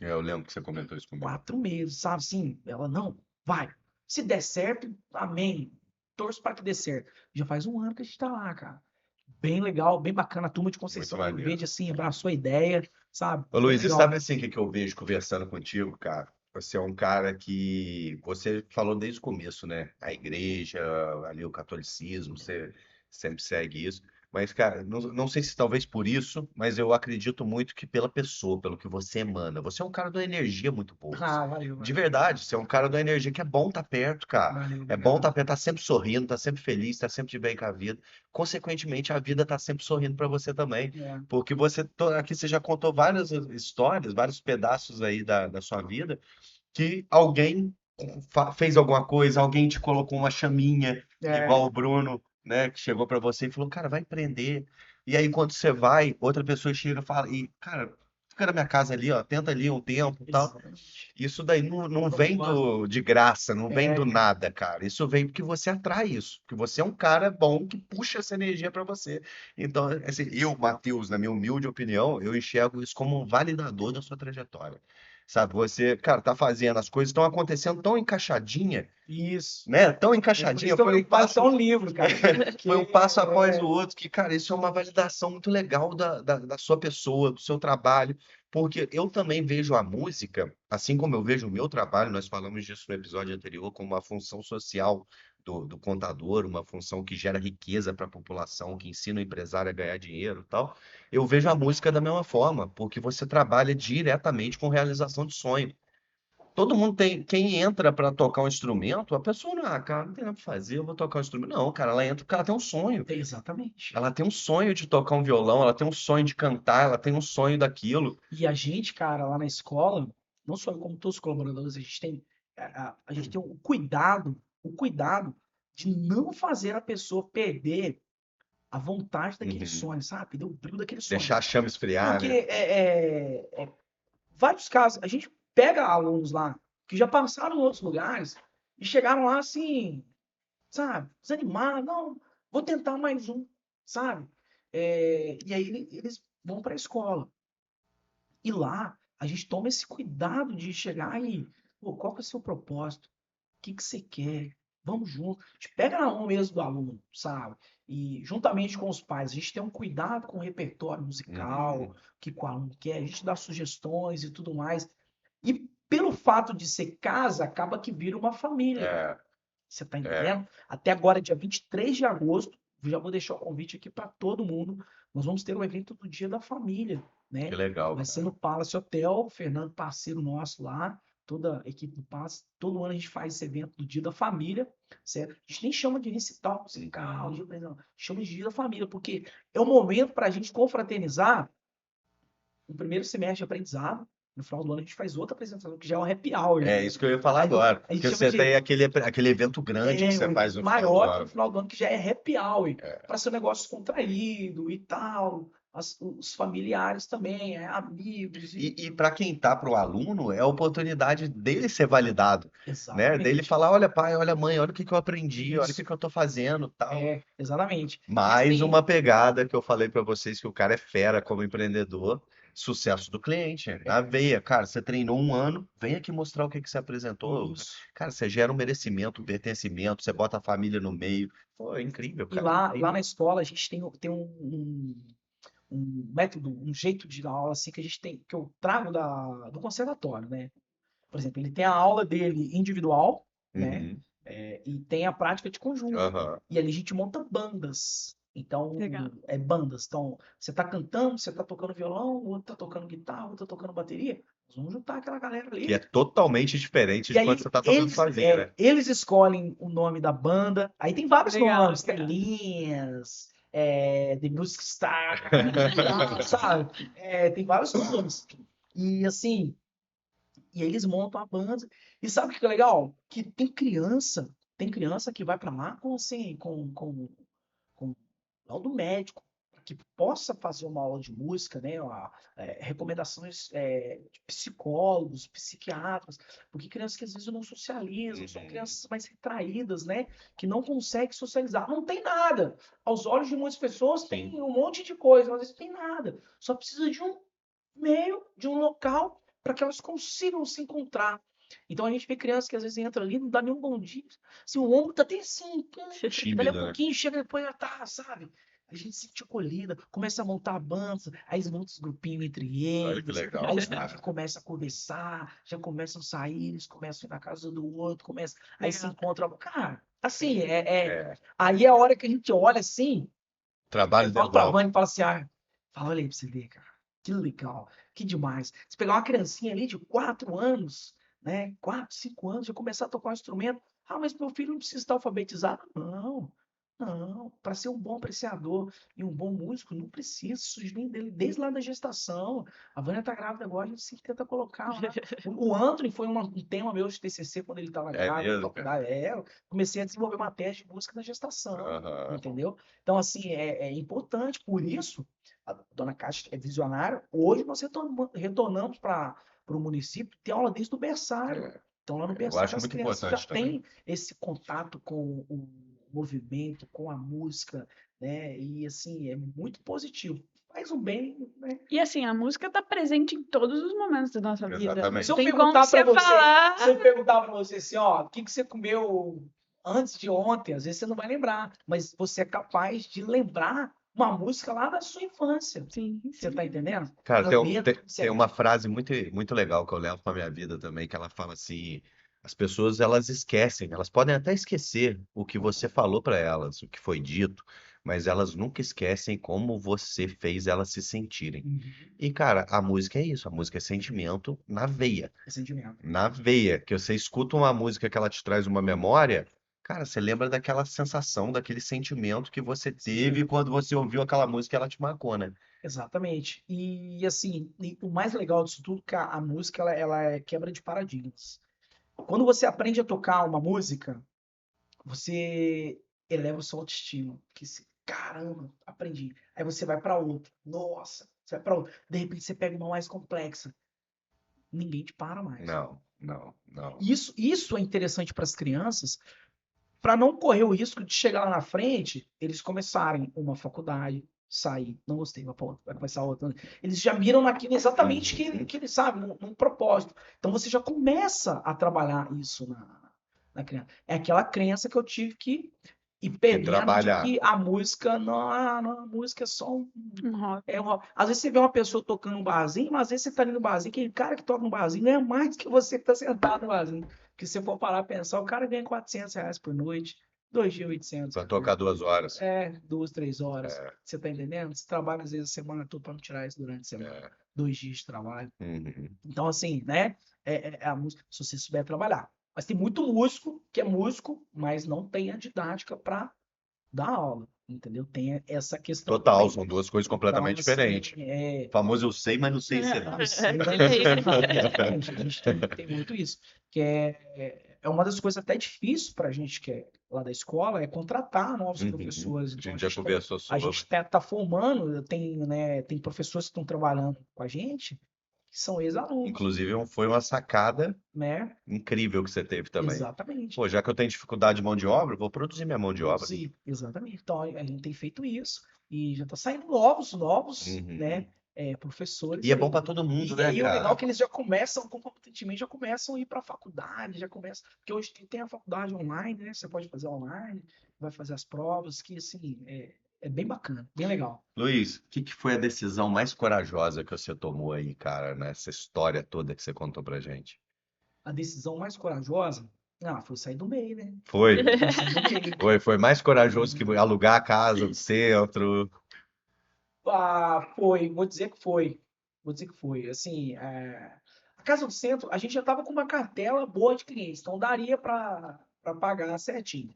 Eu lembro que você comentou isso comigo.
4 meses, sabe assim? Ela, não, vai. Se der certo, amém. Torço para que dê certo. Já faz um ano que a gente tá lá, cara. Bem legal, bem bacana. A turma de
Muito
Conceição do Rio
maneiro.
Verde, assim, abraçou a ideia, sabe?
Ô,
Bem
Luiz, e
legal.
sabe assim o que que eu vejo conversando contigo, cara? Você é um cara que você falou desde o começo, né? A igreja, ali o catolicismo, você sempre segue isso. Mas, cara, não sei se talvez por isso, mas eu acredito muito que pela pessoa, pelo que você emana. Você é um cara de uma energia muito boa.
Ah, valeu,
De
valeu.
verdade, você é um cara de uma energia que é bom estar perto, cara.
Valeu,
É bom estar
obrigado.
perto, tá sempre sorrindo, tá sempre feliz, tá sempre de bem com a vida. Consequentemente, a vida tá sempre sorrindo para você também.
É,
Porque aqui você já contou várias histórias, vários pedaços aí da sua vida, que alguém fez alguma coisa, alguém te colocou uma chaminha, igual
é,
o Bruno, né, que chegou pra você e falou, cara, vai empreender. E aí, quando você vai, outra pessoa chega e fala, e, cara, fica na minha casa ali, ó, tenta ali um tempo e tal.
exatamente.
Isso daí não vem
Propósito.
de graça, não vem do
É,
nada, cara. Isso vem porque você atrai isso, porque você é um cara bom que puxa essa energia pra você. Então, assim, eu, Matheus, na minha humilde opinião, eu enxergo isso como um validador da sua trajetória. Sabe, você, cara, tá fazendo, as coisas estão acontecendo tão encaixadinha,
isso.
né? Tão
É por isso
encaixadinha,
que eu digo que vale só um livro, cara.
foi
Porque
um passo após o outro, que, cara, isso é uma validação muito legal da sua pessoa, do seu trabalho, porque eu também vejo a música, assim como eu vejo o meu trabalho, nós falamos disso no episódio anterior, como uma função social do contador, uma função que gera riqueza para a população, que ensina o empresário a ganhar dinheiro e tal. Eu vejo a música da mesma forma, porque você trabalha diretamente com realização de sonho. Todo mundo tem. Quem entra pra tocar um instrumento, a pessoa não, cara, não tem nada pra fazer, eu vou tocar um instrumento. Não, cara, ela entra porque ela tem um sonho.
exatamente.
Ela tem um sonho de tocar um violão, ela tem um sonho de cantar, ela tem um sonho daquilo.
E a gente, cara, lá na escola, não só eu, como todos os colaboradores, a gente tem a gente tem o cuidado de não fazer a pessoa perder a vontade daquele
Uhum.
sonho, sabe? Perder o brilho daquele sonho.
Deixar a chama esfriar,
Porque
né?
vários casos, a gente pega alunos lá que já passaram em outros lugares e chegaram lá assim, sabe, desanimados, não, vou tentar mais um, sabe? E aí eles vão para a escola. E lá a gente toma esse cuidado de chegar e, pô, qual que é o seu propósito? O que que você quer? Vamos junto. A gente pega na mão mesmo do aluno, sabe? E juntamente com os pais, a gente tem um cuidado com o repertório musical, o
Uhum.
que o aluno quer, a gente dá sugestões e tudo mais. E pelo fato de ser casa, acaba que vira uma família, cara.
É,
Você tá
é,
entendendo? Até agora, dia 23 de agosto, já vou deixar o convite aqui para todo mundo. Nós vamos ter um evento do Dia da Família,
que
né?
legal,
Vai ser
cara.
no Palace Hotel, o Fernando, parceiro nosso lá, toda a equipe do Palace. Todo ano a gente faz esse evento do Dia da Família, certo? A gente nem chama de recital musical, não. Chama de Dia da Família, porque é um momento para a gente confraternizar o primeiro semestre de aprendizado. No final do ano a gente faz outra apresentação, que já é um happy hour,
É
né?
isso que eu ia falar
Aí
agora.
a gente
Porque
chama
você tem
de
aquele evento grande que você
um
faz
evento
no final do
maior que no
ano.
final do ano, que já é happy hour, para ser um negócio contraído e tal. Os familiares também, amigos.
E para quem tá para o aluno, é a oportunidade dele ser validado, né? Dele
Exatamente.
falar, olha pai, olha mãe, olha o que que eu aprendi, olha o que
Isso.
que eu tô fazendo, tal.
Exatamente. E
Mais
assim,
uma pegada que eu falei para vocês que o cara é fera como empreendedor, sucesso do cliente, na veia. Cara, você treinou um ano, vem aqui mostrar o que que você apresentou.
isso.
Cara, você gera um merecimento, um pertencimento, você bota a família no meio. Pô, é incrível,
E
cara, é
lá
incrível.
na escola a gente tem um método, um jeito de dar aula assim que a gente tem, que eu trago do conservatório, né? Por exemplo, ele tem a aula dele individual, né?
Uhum.
E tem a prática de conjunto.
Aham.
E ali a gente monta bandas. Então,
Legal.
bandas. Então, você tá cantando, você tá tocando violão, o outro tá tocando guitarra, o outro tá tocando bateria. Nós vamos juntar aquela galera
Que é
ali.
totalmente diferente
E
de quando
aí
você tá tocando sozinho, né?
eles escolhem o nome da banda. Aí tem vários
Legal,
nomes, tem
legal.
Linhas, The Music Star, sabe? Tem vários nomes. E assim, e eles montam a banda. E sabe o que é legal? Que tem criança que vai pra lá com assim, com laudo médico, que possa fazer uma aula de música, né? Recomendações de psicólogos, psiquiatras, porque crianças que às vezes não socializam, são crianças mais retraídas, né? Que não conseguem socializar. Não tem nada. Aos olhos de muitas pessoas tem um monte de coisa, mas não tem nada. Só precisa de um meio, de um local para que elas consigam se encontrar. Então a gente vê crianças que às vezes entra ali, não dá nenhum bom dia. Assim, o ombro tá até assim, dali a
Tímida, né?
pouquinho chega, depois já tá, sabe? A gente se sente acolhida, começa a montar a banda, aí eles montam os grupinhos entre
Olha que
eles,
legal,
aí os
cara.
pais começam a conversar, já começam a sair, eles começam a ir na casa do outro, começam, aí se
Legal.
encontram. Cara, assim,
É,
aí é a hora que a gente olha assim, eu
trabalho
falo pra
legal.
Vânia e falo assim, fala, olha aí pra você ver, cara. Que legal, que demais. Se pegar uma criancinha ali de 4 anos, né? 4, 5 anos, já começar a tocar um instrumento. Mas meu filho não precisa estar alfabetizado. Não, não. Para ser um bom apreciador e um bom músico, não precisa. Isso vem dele desde lá da gestação. A Vânia tá grávida agora, a gente sempre tenta colocar lá. O Anthony foi um tema meu de TCC quando ele estava
É
grávida, na
mesmo, cara?
faculdade. Eu comecei a desenvolver uma tese de música na gestação,
Aham.
entendeu? Então, assim, é importante. Por isso, a dona Cátia é visionária. Hoje nós retornamos para o município, tem aula desde o berçário.
É,
Então, lá no
eu
berçário,
acho
as
muito
crianças já
importante também.
têm esse contato com o movimento, com a música, né? E, assim, é muito positivo. Faz um bem, né?
E assim, a música tá presente em todos os momentos da nossa vida. Não
Se eu
Exatamente.
tem como
perguntar para
você
você,
falar.
se eu perguntar para você assim, o que você comeu antes de ontem, às vezes você não vai lembrar, mas você é capaz de lembrar uma música lá da sua infância.
Sim,
Você tá
sim.
entendendo?
Cara,
A
tem,
letra,
tem uma frase muito, muito legal que eu levo pra minha vida também, que ela fala assim, as pessoas elas esquecem, elas podem até esquecer o que você falou pra elas, o que foi dito, mas elas nunca esquecem como você fez elas se sentirem.
Uhum.
E, cara, a música é isso, a música é sentimento
É sentimento.
na veia, que você escuta uma música que ela te traz uma memória, cara, você lembra daquela sensação, daquele sentimento que você teve quando você ouviu aquela música e ela te marcou, né?
Exatamente. E assim, o mais legal disso tudo é que a música ela é quebra de paradigmas. Quando você aprende a tocar uma música, você eleva o sua autoestima. Que se, caramba, aprendi. Aí você vai para outra. Nossa, você vai para outra. De repente você pega uma mais complexa. Ninguém te para mais.
Não, não, não.
Isso é interessante para as crianças, para não correr o risco de chegar lá na frente, eles começarem uma faculdade, sair, não gostei, vai começar outra. Eles já miram naquilo exatamente que eles sabem, num propósito. Então você já começa a trabalhar isso na criança. É aquela crença que eu tive que ir
Que
perdendo de
trabalhar.
que a música não, a música é só
Um rock.
às vezes você vê uma pessoa tocando um barzinho, mas às vezes você tá ali no barzinho, aquele cara que toca no barzinho ganha mais que você que tá sentado no barzinho. Porque se você for parar pra pensar, o cara ganha R$ 400 por noite, 2.800
Pra tocar 2 horas.
2, 3 horas. Você tá entendendo? Você trabalha às vezes a semana toda pra não tirar isso durante a semana. 2 dias de trabalho.
Uhum.
Então, assim, né? É a música, se você souber trabalhar. Mas tem muito músico que é músico, mas não tem a didática pra dar aula, entendeu? Tem essa questão
Total,
também.
são duas coisas
Então,
completamente
assim,
diferentes. O famoso eu sei, mas não sei ensinar.
não sei, mas não sei ensinar. Exatamente. A gente tem muito isso. Que é uma das coisas até difíceis para a gente que é lá da escola, é contratar novos
Uhum.
professores.
A
Então,
gente já conversou
a
sobre.
gente tá formando, tem professores que estão trabalhando com a gente, que são ex-alunos,
Inclusive, foi uma sacada
né?
incrível que você teve também.
Exatamente.
Pô, já que eu tenho dificuldade de mão de obra, eu vou produzir minha mão de obra.
Produzir, exatamente. Então, a gente tem feito isso. E já está saindo novos, né?
Uhum.
Professores
E é bom
aí.
pra todo mundo,
E
né,
aí o legal é
cara?
que eles já começam, competentemente, já começam a ir para a faculdade, já começam. Porque hoje tem a faculdade online, né? Você pode fazer online, vai fazer as provas, que assim, é bem bacana, bem legal.
Luiz, o que que foi a decisão mais corajosa que você tomou aí, cara, nessa história toda que você contou pra gente?
A decisão mais corajosa, foi sair do meio, né?
Foi?
Foi sair do meio.
Foi mais corajoso que alugar a casa no centro.
Foi, vou dizer que foi. Vou dizer que foi. Assim, a Casa do Centro, a gente já estava com uma cartela boa de clientes, então daria para pagar certinho.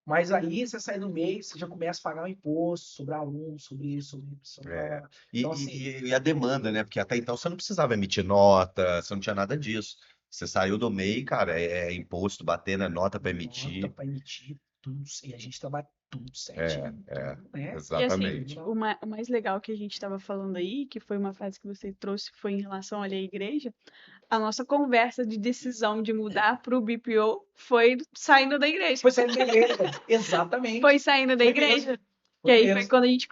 Mas aí você sai do mês, você já começa a pagar o imposto sobre aluno, sobre isso, sobre
É.
Então, assim,
E a demanda, né? Porque até então você não precisava emitir nota, você não tinha nada disso. Você saiu do MEI, cara, é imposto, bater na nota para
nota
emitir.
para emitir tudo, e a gente trabalha tudo
É,
certinho,
é,
tudo, né?
E assim,
exatamente.
o mais legal que a gente estava falando aí, que foi uma frase que você trouxe, foi em relação ali à igreja, a nossa conversa de decisão de mudar para o BPO foi saindo da igreja.
Foi saindo da igreja, exatamente.
Foi saindo da
Foi
igreja.
mesmo,
Que
foi
aí foi
mesmo.
quando a gente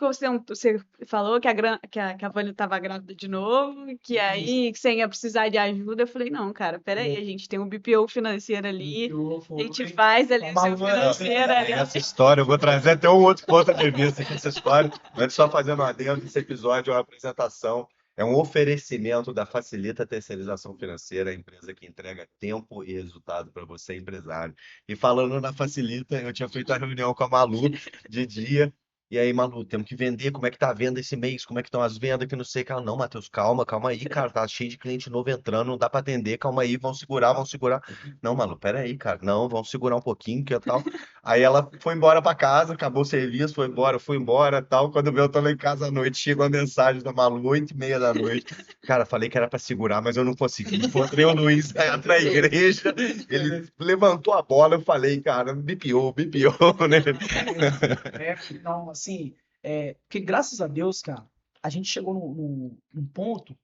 você falou que a Vânia estava grávida de novo, que
Isso.
aí que você ia precisar de ajuda. Eu falei, não, cara, peraí, a gente tem um BPO financeiro ali,
Enfiou,
a gente
foi.
faz ali o
Uma
seu
lua-
financeiro ali.
Essa história, eu vou trazer até um outro ponto de vista aqui essa história. Antes, só fazendo um adendo, esse episódio é uma apresentação, é um oferecimento da Facilita Terceirização Financeira, a empresa que entrega tempo e resultado para você, empresário. E falando na Facilita, eu tinha feito a reunião com a Malu de dia. E aí, Malu, temos que vender, como é que tá a venda esse mês? Como é que estão as vendas? Que não sei, cara. Não, Matheus, calma, calma aí, cara. Tá cheio de cliente novo entrando, não dá para atender, calma aí, vão segurar, vão segurar. Não, Malu, pera aí, cara. Não, vamos segurar um pouquinho, que tal. Aí ela foi embora pra casa, acabou o serviço, foi embora, eu fui embora, tal. Quando eu tô lá em casa à noite, chega uma mensagem da Malu, 8h30 da noite. Cara, falei que era pra segurar, mas eu não consegui. Encontrei o Luiz na igreja, ele levantou a bola, eu falei, cara, BPO, né?
Não, assim, porque graças a Deus, cara, a gente chegou num ponto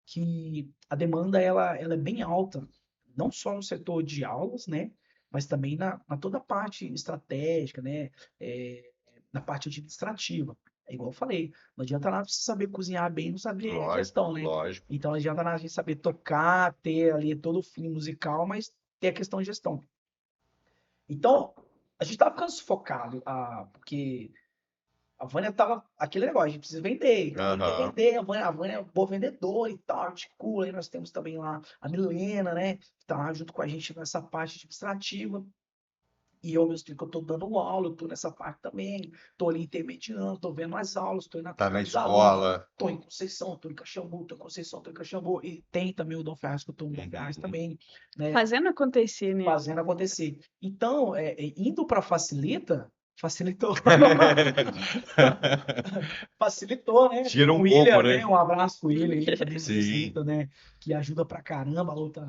que a demanda ela é bem alta, não só no setor de aulas, né, mas também na toda a parte estratégica, né, é, na parte administrativa. É igual eu falei, não adianta nada você saber cozinhar bem e não saber
Lógico,
gestão, né?
lógico.
Então não adianta nada a gente saber tocar, ter ali todo o fim musical, mas ter a questão de gestão. Então, a gente tava ficando sufocado, porque a Vânia tava aquele negócio, a gente precisa vender, então a gente quer
Aham.
vender, a Vânia é boa vendedora e tal, articula, aí nós temos também lá a Milena, né, que tá lá junto com a gente nessa parte administrativa, e eu mesmo que eu tô dando aula, eu tô nessa parte também, tô ali intermediando, tô vendo as aulas, tô indo
Tá
atrás
na
dos alunos,
escola.
tô em Conceição, tô em Caxambu, tô em Conceição, tô em Caxambu, e tem também o Dom Ferraz, que eu tô no Dom Ferraz
Uhum.
também, né,
Fazendo acontecer, né?
fazendo acontecer. Então, indo para Facilita, facilitou. Facilitou, né?
Tira
O
um pouco,
William,
né?
né? Um abraço pro William aí também na
Sim.
Facilita, né? Que ajuda pra caramba a luta.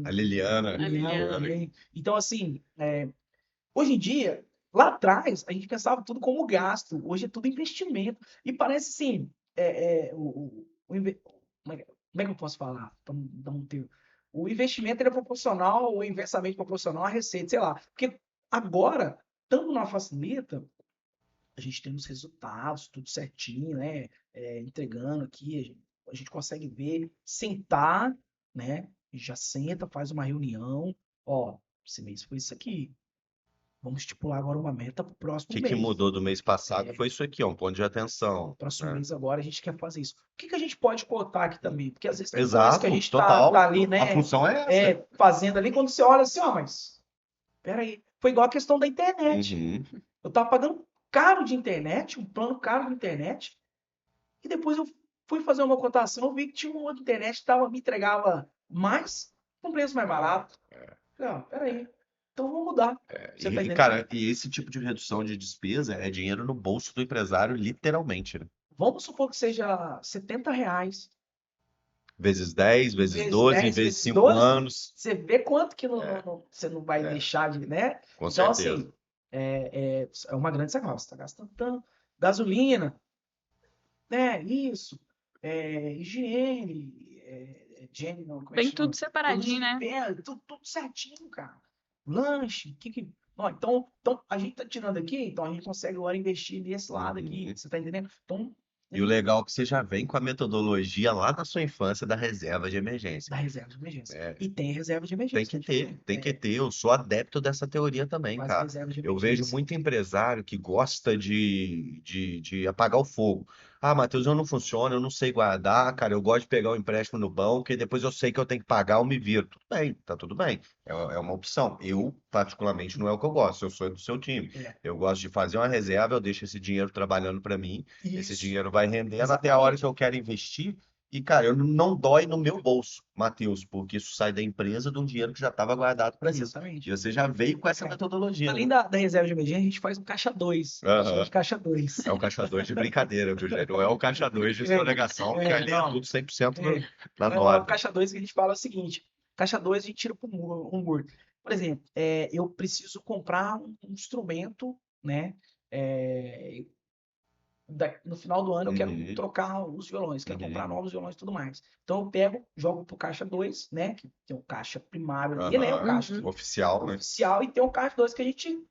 A Liliana.
A Liliana.
Também. Então, assim, hoje em dia, lá atrás, a gente pensava tudo como gasto. Hoje é tudo investimento. E parece assim, como é que eu posso falar? Pra não dar um termo. O investimento ele é proporcional, o inversamente proporcional à receita, sei lá. Porque agora, estando na Facilita, a gente tem os resultados, tudo certinho, né? Entregando aqui, a gente consegue ver, sentar, né? Já senta, faz uma reunião. Ó, esse mês foi isso aqui. Vamos estipular agora uma meta para o
O
próximo
que
mês.
mudou do mês passado
É,
foi isso aqui, ó, um ponto de atenção,
próximo
né?
mês agora a gente quer fazer isso. O que que a gente pode cortar aqui também? Porque às vezes tem coisas que a
Exato,
gente tá
total.
ali,
A
né?
função é essa.
Fazendo ali, quando você olha assim, ó, mas peraí. Foi igual a questão da internet.
Uhum.
Eu tava pagando caro de internet, um plano caro de internet, e depois eu fui fazer uma cotação, eu vi que tinha uma outra internet que me entregava mais, com preço mais barato. Falei, ó, peraí. Então vamos mudar. Você tá entendendo?
Cara, e esse tipo de redução de despesa é dinheiro no bolso do empresário, literalmente, né?
Vamos supor que seja R$ 70.
Vezes 10, vezes
Vezes
12,
10,
vezes
vezes
5
12,
anos.
você vê quanto que
É,
você não vai
é,
deixar de, né?
com
Então,
certeza.
assim, é uma grande sacanagem. Você está gastando tanto. Gasolina, né? Isso. Higiene. Higiene, não, como é que
Vem
chama?
tudo
Produto de
separadinho, né?
limpeza, tudo certinho, cara. Lanche, Ó, então, a gente tá tirando aqui, então a gente consegue agora investir nesse lado aqui,
Uhum.
você tá entendendo? Então,
E o legal é que você já vem com a metodologia lá da sua infância da reserva de emergência.
da reserva de emergência.
É,
E tem reserva de
tem
emergência,
que
né?
ter, tem que
É,
ter. Eu sou adepto dessa teoria também,
faz a
cara.
reserva de
Eu vejo
emergência.
muito empresário que gosta de apagar o fogo. Ah, Matheus, eu não funciono, eu não sei guardar, cara. Eu gosto de pegar o empréstimo no banco e depois eu sei que eu tenho que pagar, eu me viro. Tudo bem, tá tudo bem. É uma opção. Eu, particularmente, não é o que eu gosto. Eu sou do seu time.
É.
Eu gosto de fazer uma reserva, eu deixo esse dinheiro trabalhando para mim. Esse
Isso,
dinheiro vai rendendo até a hora
exatamente.
que eu quero investir. E, cara, não dói no meu bolso, Matheus, porque isso sai da empresa de um dinheiro que já estava guardado para isso. E
Exatamente.
você já veio com essa metodologia,
Além
né?
da reserva de emergência, a gente faz um caixa 2. A gente chama de
Aham.
caixa 2.
É o caixa 2 de brincadeira, viu, gente? Não é o caixa 2 de sonegação, porque ali é
Não.
tudo 100%
É,
na
é o
nota.
caixa 2 que a gente fala o seguinte: caixa 2 a gente tira para um muro. Por exemplo, eu preciso comprar um instrumento, né? é, no final do ano eu quero
Uhum,
trocar os violões, quero comprar
uhum.
novos violões e tudo mais. Então eu pego, jogo pro caixa 2, né? Que tem o caixa primário ali, né? O
Aham.
caixa
Uhum.
Oficial, né?
oficial, e tem o caixa 2 que a gente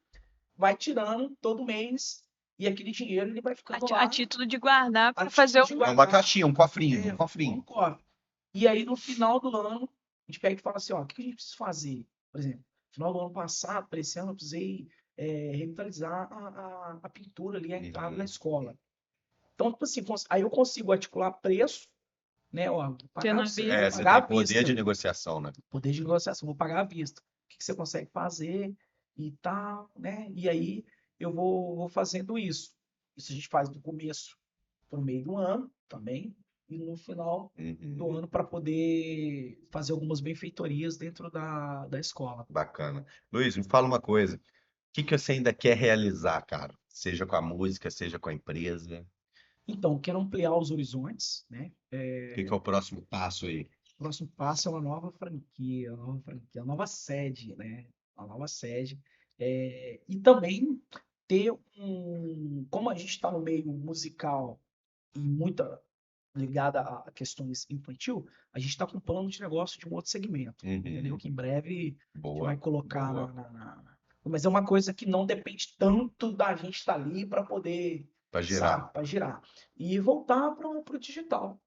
vai tirando todo mês, e aquele dinheiro ele vai ficando
A
lá
título de guardar
a
para fazer
título de
um.
É uma
guardar.
caixinha, um cofrinho, um
Um
cofrinho.
cofre. E aí, no final do ano, a gente pega e fala assim, ó, o que a gente precisa fazer? Por exemplo, no final do ano passado, para esse ano, eu precisei revitalizar a pintura ali, a entrada da
Uhum.
escola. Então, tipo assim, aí eu consigo articular preço, né? Ó, vou pagar,
Tendo
vou
É,
visto.
você
pagar
tem
à
poder de
vista.
negociação, né?
Poder de negociação, vou pagar à vista. O que você consegue fazer e tal, né? E aí eu vou fazendo isso. Isso a gente faz do começo para o meio do ano também, e no final do
Uhum.
ano para poder fazer algumas benfeitorias dentro da escola.
Bacana. Luiz, me fala uma coisa. O que que você ainda quer realizar, cara? Seja com a música, seja com a empresa.
Então, quero ampliar os horizontes, né?
O que que é o próximo passo aí?
O próximo passo é uma nova franquia, uma nova sede, né? Uma nova sede. E também ter como a gente está no meio musical e muita ligada a questões infantil, a gente está com um plano de negócio de um outro segmento, entendeu?
Uhum.
Que em breve a gente vai
Boa,
colocar
boa.
Mas é uma coisa que não depende tanto da gente estar ali para poder,
Pra girar.
sabe, para girar. E voltar para o digital.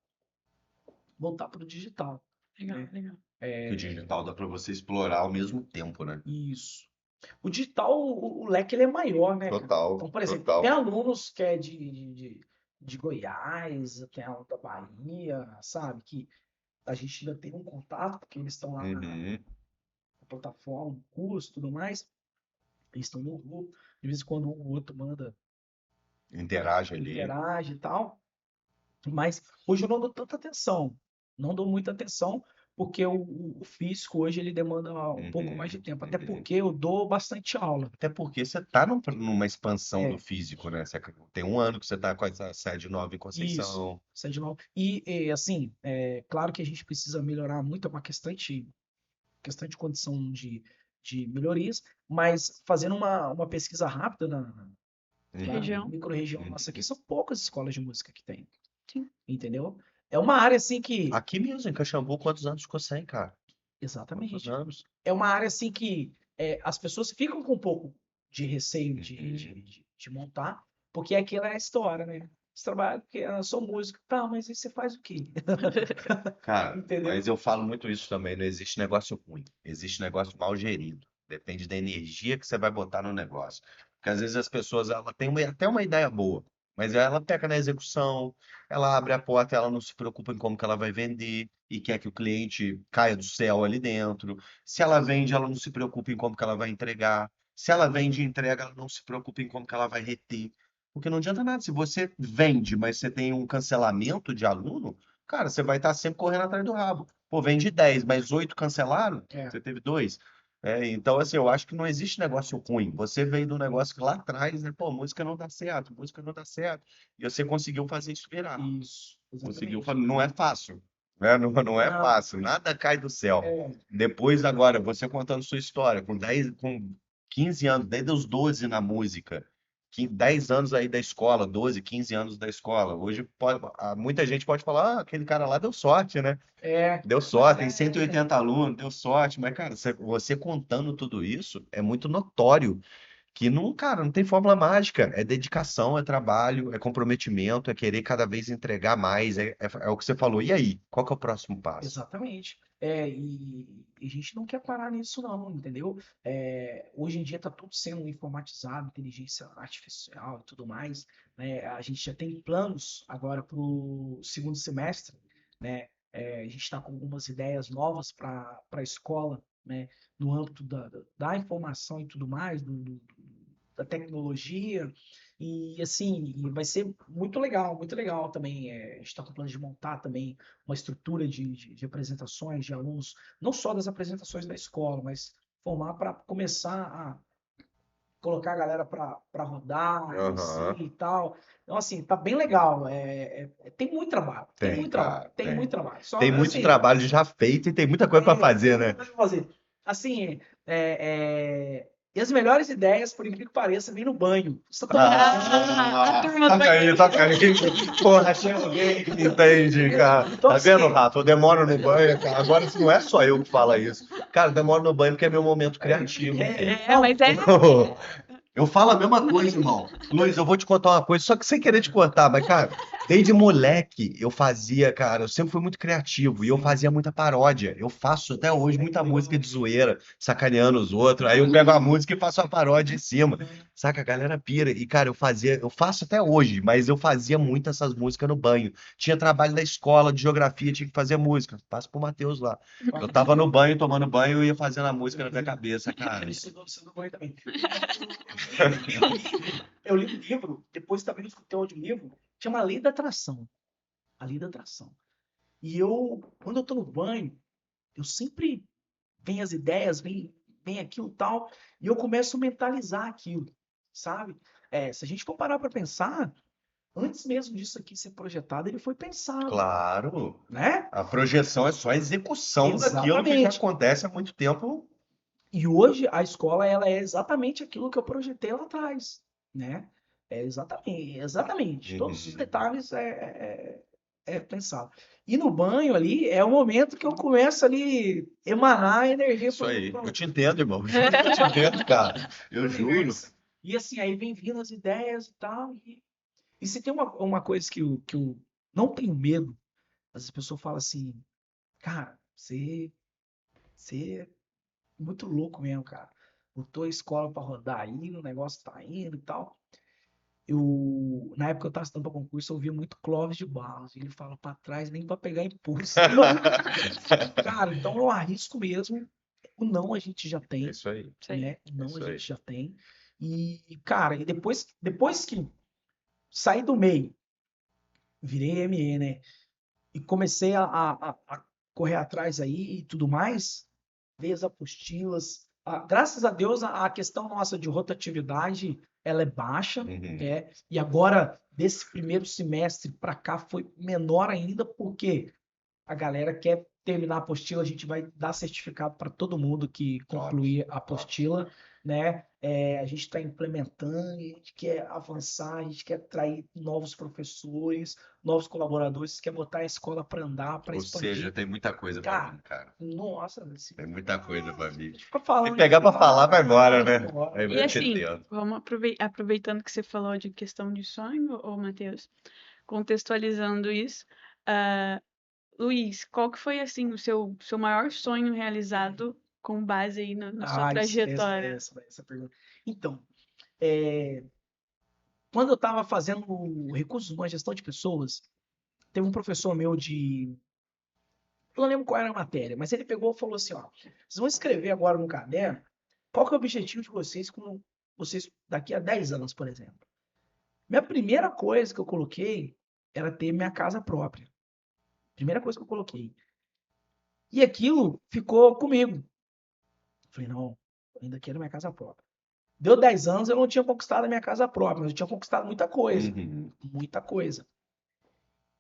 Voltar para o digital,
Legal,
né?
legal.
Que o digital dá pra você explorar ao mesmo tempo, né?
Isso. O digital, o leque ele é maior, né, cara?
Total,
Então, por exemplo, tem
total.
alunos que é de Goiás, tem aluno da Bahia, sabe? Que a gente ainda tem um contato, porque eles estão lá
Uhum.
na plataforma, no curso e tudo mais. Eles estão no grupo. De vez em quando um ou outro manda,
Interage ali.
interage e tal. Mas hoje eu não dou tanta atenção. Não dou muita atenção, porque o físico hoje ele demanda um pouco mais de
Uhum.
tempo. Até
Uhum.
porque eu dou bastante aula.
Até porque você tá numa expansão do
É,
físico, né? Tem um ano que você tá com essa sede nova em
isso.
Conceição.
Isso é de novo. E assim, claro que a gente precisa melhorar muito, é uma questão de condição de melhorias, mas fazendo uma pesquisa rápida na
Região.
Uhum.
micro-região nossa aqui,
Uhum.
são poucas escolas de música que tem,
Sim.
entendeu? É uma área assim que,
Aqui mesmo, em Caxambu, quantos anos ficou sem, cara? Quantos
exatamente,
anos?
é uma área assim que as pessoas ficam com um pouco de receio
Uhum.
de montar, porque aquilo é a história, né? Você trabalha, porque eu sou músico, tá, mas aí você faz o quê?
Cara, mas
Entendeu?
eu falo muito isso também. Não existe negócio ruim. Existe negócio mal gerido. Depende da energia que você vai botar no negócio. Porque às vezes as pessoas ela tem até uma ideia boa, mas ela peca na execução, ela abre a porta, ela não se preocupa em como que ela vai vender e quer que o cliente caia do céu ali dentro. Se ela vende, ela não se preocupa em como que ela vai entregar. Se ela vende e entrega, ela não se preocupa em como que ela vai reter. Porque não adianta nada. Se você vende, mas você tem um cancelamento de aluno, cara, você vai estar sempre correndo atrás do rabo. Pô, vende 10, mas 8 cancelaram,
É.
você teve dois. Então, assim, eu acho que não existe negócio ruim. Você veio do negócio que lá atrás, né? Pô, música não dá certo, música não dá certo. E você conseguiu fazer isso virar.
Isso,
Conseguiu,
exatamente.
não é fácil, né? Não, não é
Não,
fácil, nada cai do céu.
é,
Depois, agora, você contando sua história, com 15 anos, desde os 12 na música, 10 anos aí da escola, 12, 15 anos da escola. Hoje, muita gente pode falar, ah, aquele cara lá deu sorte, né? Deu
mas
sorte, tem 180 alunos, deu sorte. Mas, cara, você contando tudo isso, é muito notório que não, cara, não tem fórmula mágica. É dedicação, é trabalho, é comprometimento, é querer cada vez entregar mais. É o que você falou. E aí? Qual que é o próximo passo?
exatamente. E a gente não quer parar nisso, não, entendeu? Hoje em dia está tudo sendo informatizado, inteligência artificial e tudo mais, né? A gente já tem planos agora para o segundo semestre, né? A gente está com algumas ideias novas para a escola, né? No âmbito da informação e tudo mais, da tecnologia. E assim, vai ser muito legal também. A gente está com plano de montar também uma estrutura de apresentações de alunos, não só das apresentações da escola, mas formar para começar a colocar a galera para rodar em si
Aham.
e tal. Então, assim, tá bem legal. Tem muito trabalho, tem
Tem,
muito trabalho,
cara,
tem
tem.
muito trabalho. Só,
Tem muito
assim,
trabalho já feito e tem muita coisa para fazer, né?
Deixa eu fazer. Assim, e as melhores ideias, por incrível que pareça, vêm no banho. Você tá tomando
A turma do
Toca aí, toca aí. Porra, achei alguém que entende, cara.
Então,
Tá vendo,
assim,
Rafa? Eu demoro no banho, cara. Agora assim, não é só eu que falo isso. Cara, eu demoro no banho porque é meu momento criativo.
não,
mas é.
Eu falo a mesma coisa, irmão. Luiz, eu vou te contar uma coisa, só que sem querer te cortar, mas, cara, desde moleque eu fazia, cara, eu sempre fui muito criativo e eu fazia muita paródia. Eu faço até hoje muita música de zoeira, sacaneando os outros. Aí eu pego a música e faço a paródia em cima. Saca, a galera pira. E, cara, eu faço até hoje, mas eu fazia muito essas músicas no banho. Tinha trabalho da escola de geografia, tinha que fazer música. Passa pro Matheus lá. Eu tava no banho, tomando banho e ia fazendo a música na minha cabeça, cara.
Isso do banho também. Eu li um livro, depois também escutei outro livro, chama Lei da Atração. A Lei da Atração. E quando eu tô no banho, eu sempre vem as ideias, vem aquilo e tal, e eu começo a mentalizar aquilo, sabe? Se a gente for parar para pensar, antes mesmo disso aqui ser projetado, ele foi pensado,
Claro.
né?
A projeção é só a execução daquilo que já
Exatamente.
acontece há muito tempo.
E hoje a escola ela é exatamente aquilo que eu projetei lá atrás, né? Exatamente. Todos os
Uhum.
detalhes é pensado. E no banho ali é o momento que eu começo ali emanar energia
Isso aí.
pro
Eu te entendo, irmão. Juro que eu te entendo, cara. Eu juro.
universo. E assim, aí vem vindo as ideias e tal. E se tem uma coisa que eu não tenho medo, as pessoas falam assim, cara, você é muito louco mesmo, cara. Botou a escola pra rodar aí, o negócio tá indo e tal. Na época eu tava estudando pra concurso, eu ouvia muito Clóvis de Barros. E ele fala pra trás nem pra pegar impulso. Cara, então eu arrisco mesmo. O não a gente já
É
tem,
isso aí.
né? O
É
não a
isso aí.
gente já tem. Cara, e depois que saí do meio, virei ME, né? E comecei a correr atrás aí e tudo mais, ver as apostilas. Graças a Deus, a questão nossa de rotatividade, ela é baixa,
Uhum.
e agora, desse primeiro semestre para cá, foi menor ainda, porque a galera quer terminar a apostila, a gente vai dar certificado para todo mundo que concluir a apostila, né? A gente está implementando, a gente quer avançar, a gente quer atrair novos professores, novos colaboradores, quer botar a escola para andar, para
Ou seja,
expandir.
tem muita coisa pra
Cara,
vir, cara.
nossa, assim,
Tem muita coisa pra vir.
fica
Se
falando
pegar pra falar, vai embora, né?
embora.
E
Eu te
assim,
entendo.
vamos aproveitando que você falou de questão de sonho, ô Matheus, contextualizando isso, ah, Luiz, qual que foi assim o seu maior sonho realizado com base aí na sua trajetória?
Essa pergunta. Então, é, quando eu estava fazendo recursos humanos, gestão de pessoas, teve um professor meu eu não lembro qual era a matéria, mas ele pegou e falou assim, ó, vocês vão escrever agora no caderno qual que é o objetivo de vocês com vocês daqui a 10 anos, por exemplo. Minha primeira coisa que eu coloquei era ter minha casa própria. Primeira coisa que eu coloquei. E aquilo ficou comigo. Falei, não, eu ainda quero minha casa própria. Deu 10 anos, eu não tinha conquistado a minha casa própria, mas eu tinha conquistado muita coisa.
Uhum.
Muita coisa.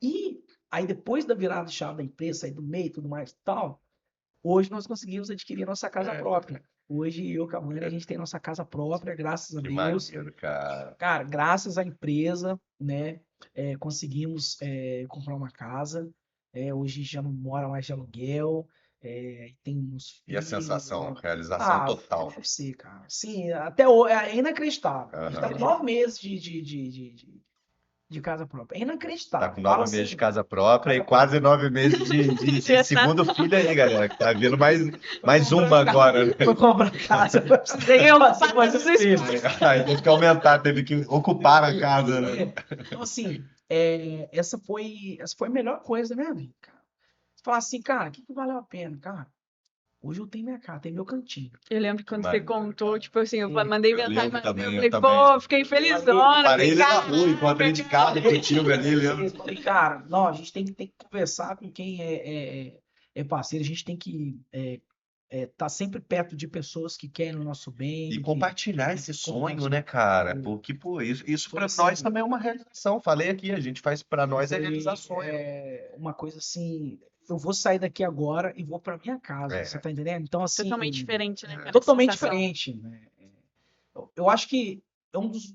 E aí, depois da virada de chave da empresa, sair do meio e tudo mais e tal, hoje nós conseguimos adquirir nossa casa própria. Hoje eu e a Mãe, a gente tem nossa casa própria, graças a
Que
Deus.
maneiro, cara.
Cara, graças à empresa, né, conseguimos comprar uma casa. Hoje já não mora mais de aluguel, tem uns
E a
filhos.
sensação? Realização total.
Deve ser, cara. Sim, até hoje é inacreditável. A gente tá com
Aham.
9 meses de casa própria. É
Tá
inacreditável.
com
Fala
9 meses de
assim,
casa própria e
casa
quase 9 meses de
Já tá.
segundo filho aí, galera. Que tá vindo mais uma agora, né?
Vou comprar casa.
Tem que ocupar
Fazer mais
todos
um
os
filho.
Aí teve que aumentar, teve que ocupar a casa, né?
Então, assim, essa foi a melhor coisa da minha vida, cara. Você falar assim, cara, o que valeu a pena, cara? Hoje eu tenho minha casa, tenho meu cantinho.
Eu lembro quando você
Maravilha.
contou, tipo assim, eu
É,
mandei
Eu
mensagem
lembro
pra você,
também,
eu
eu
falei,
também.
pô, fiquei felizona,
Parei
falei,
ele na rua,
caraca,
encontrei de carro contigo ali, lembro.
eu falei, cara, não, a gente tem que conversar com quem é parceiro, a gente tem que tá sempre perto de pessoas que querem o nosso bem,
E
que
compartilhar esse sonho, né,
compartilhar.
cara? Porque, pô, isso
Foi
para
assim,
nós também é uma realização. Falei aqui, a gente faz para nós é
foi
realizar sonho.
uma coisa assim, eu vou sair daqui agora e vou para minha casa, você
É,
tá entendendo? Então, assim,
totalmente diferente, né, cara,
totalmente
sensação.
diferente, né? Eu acho que é um dos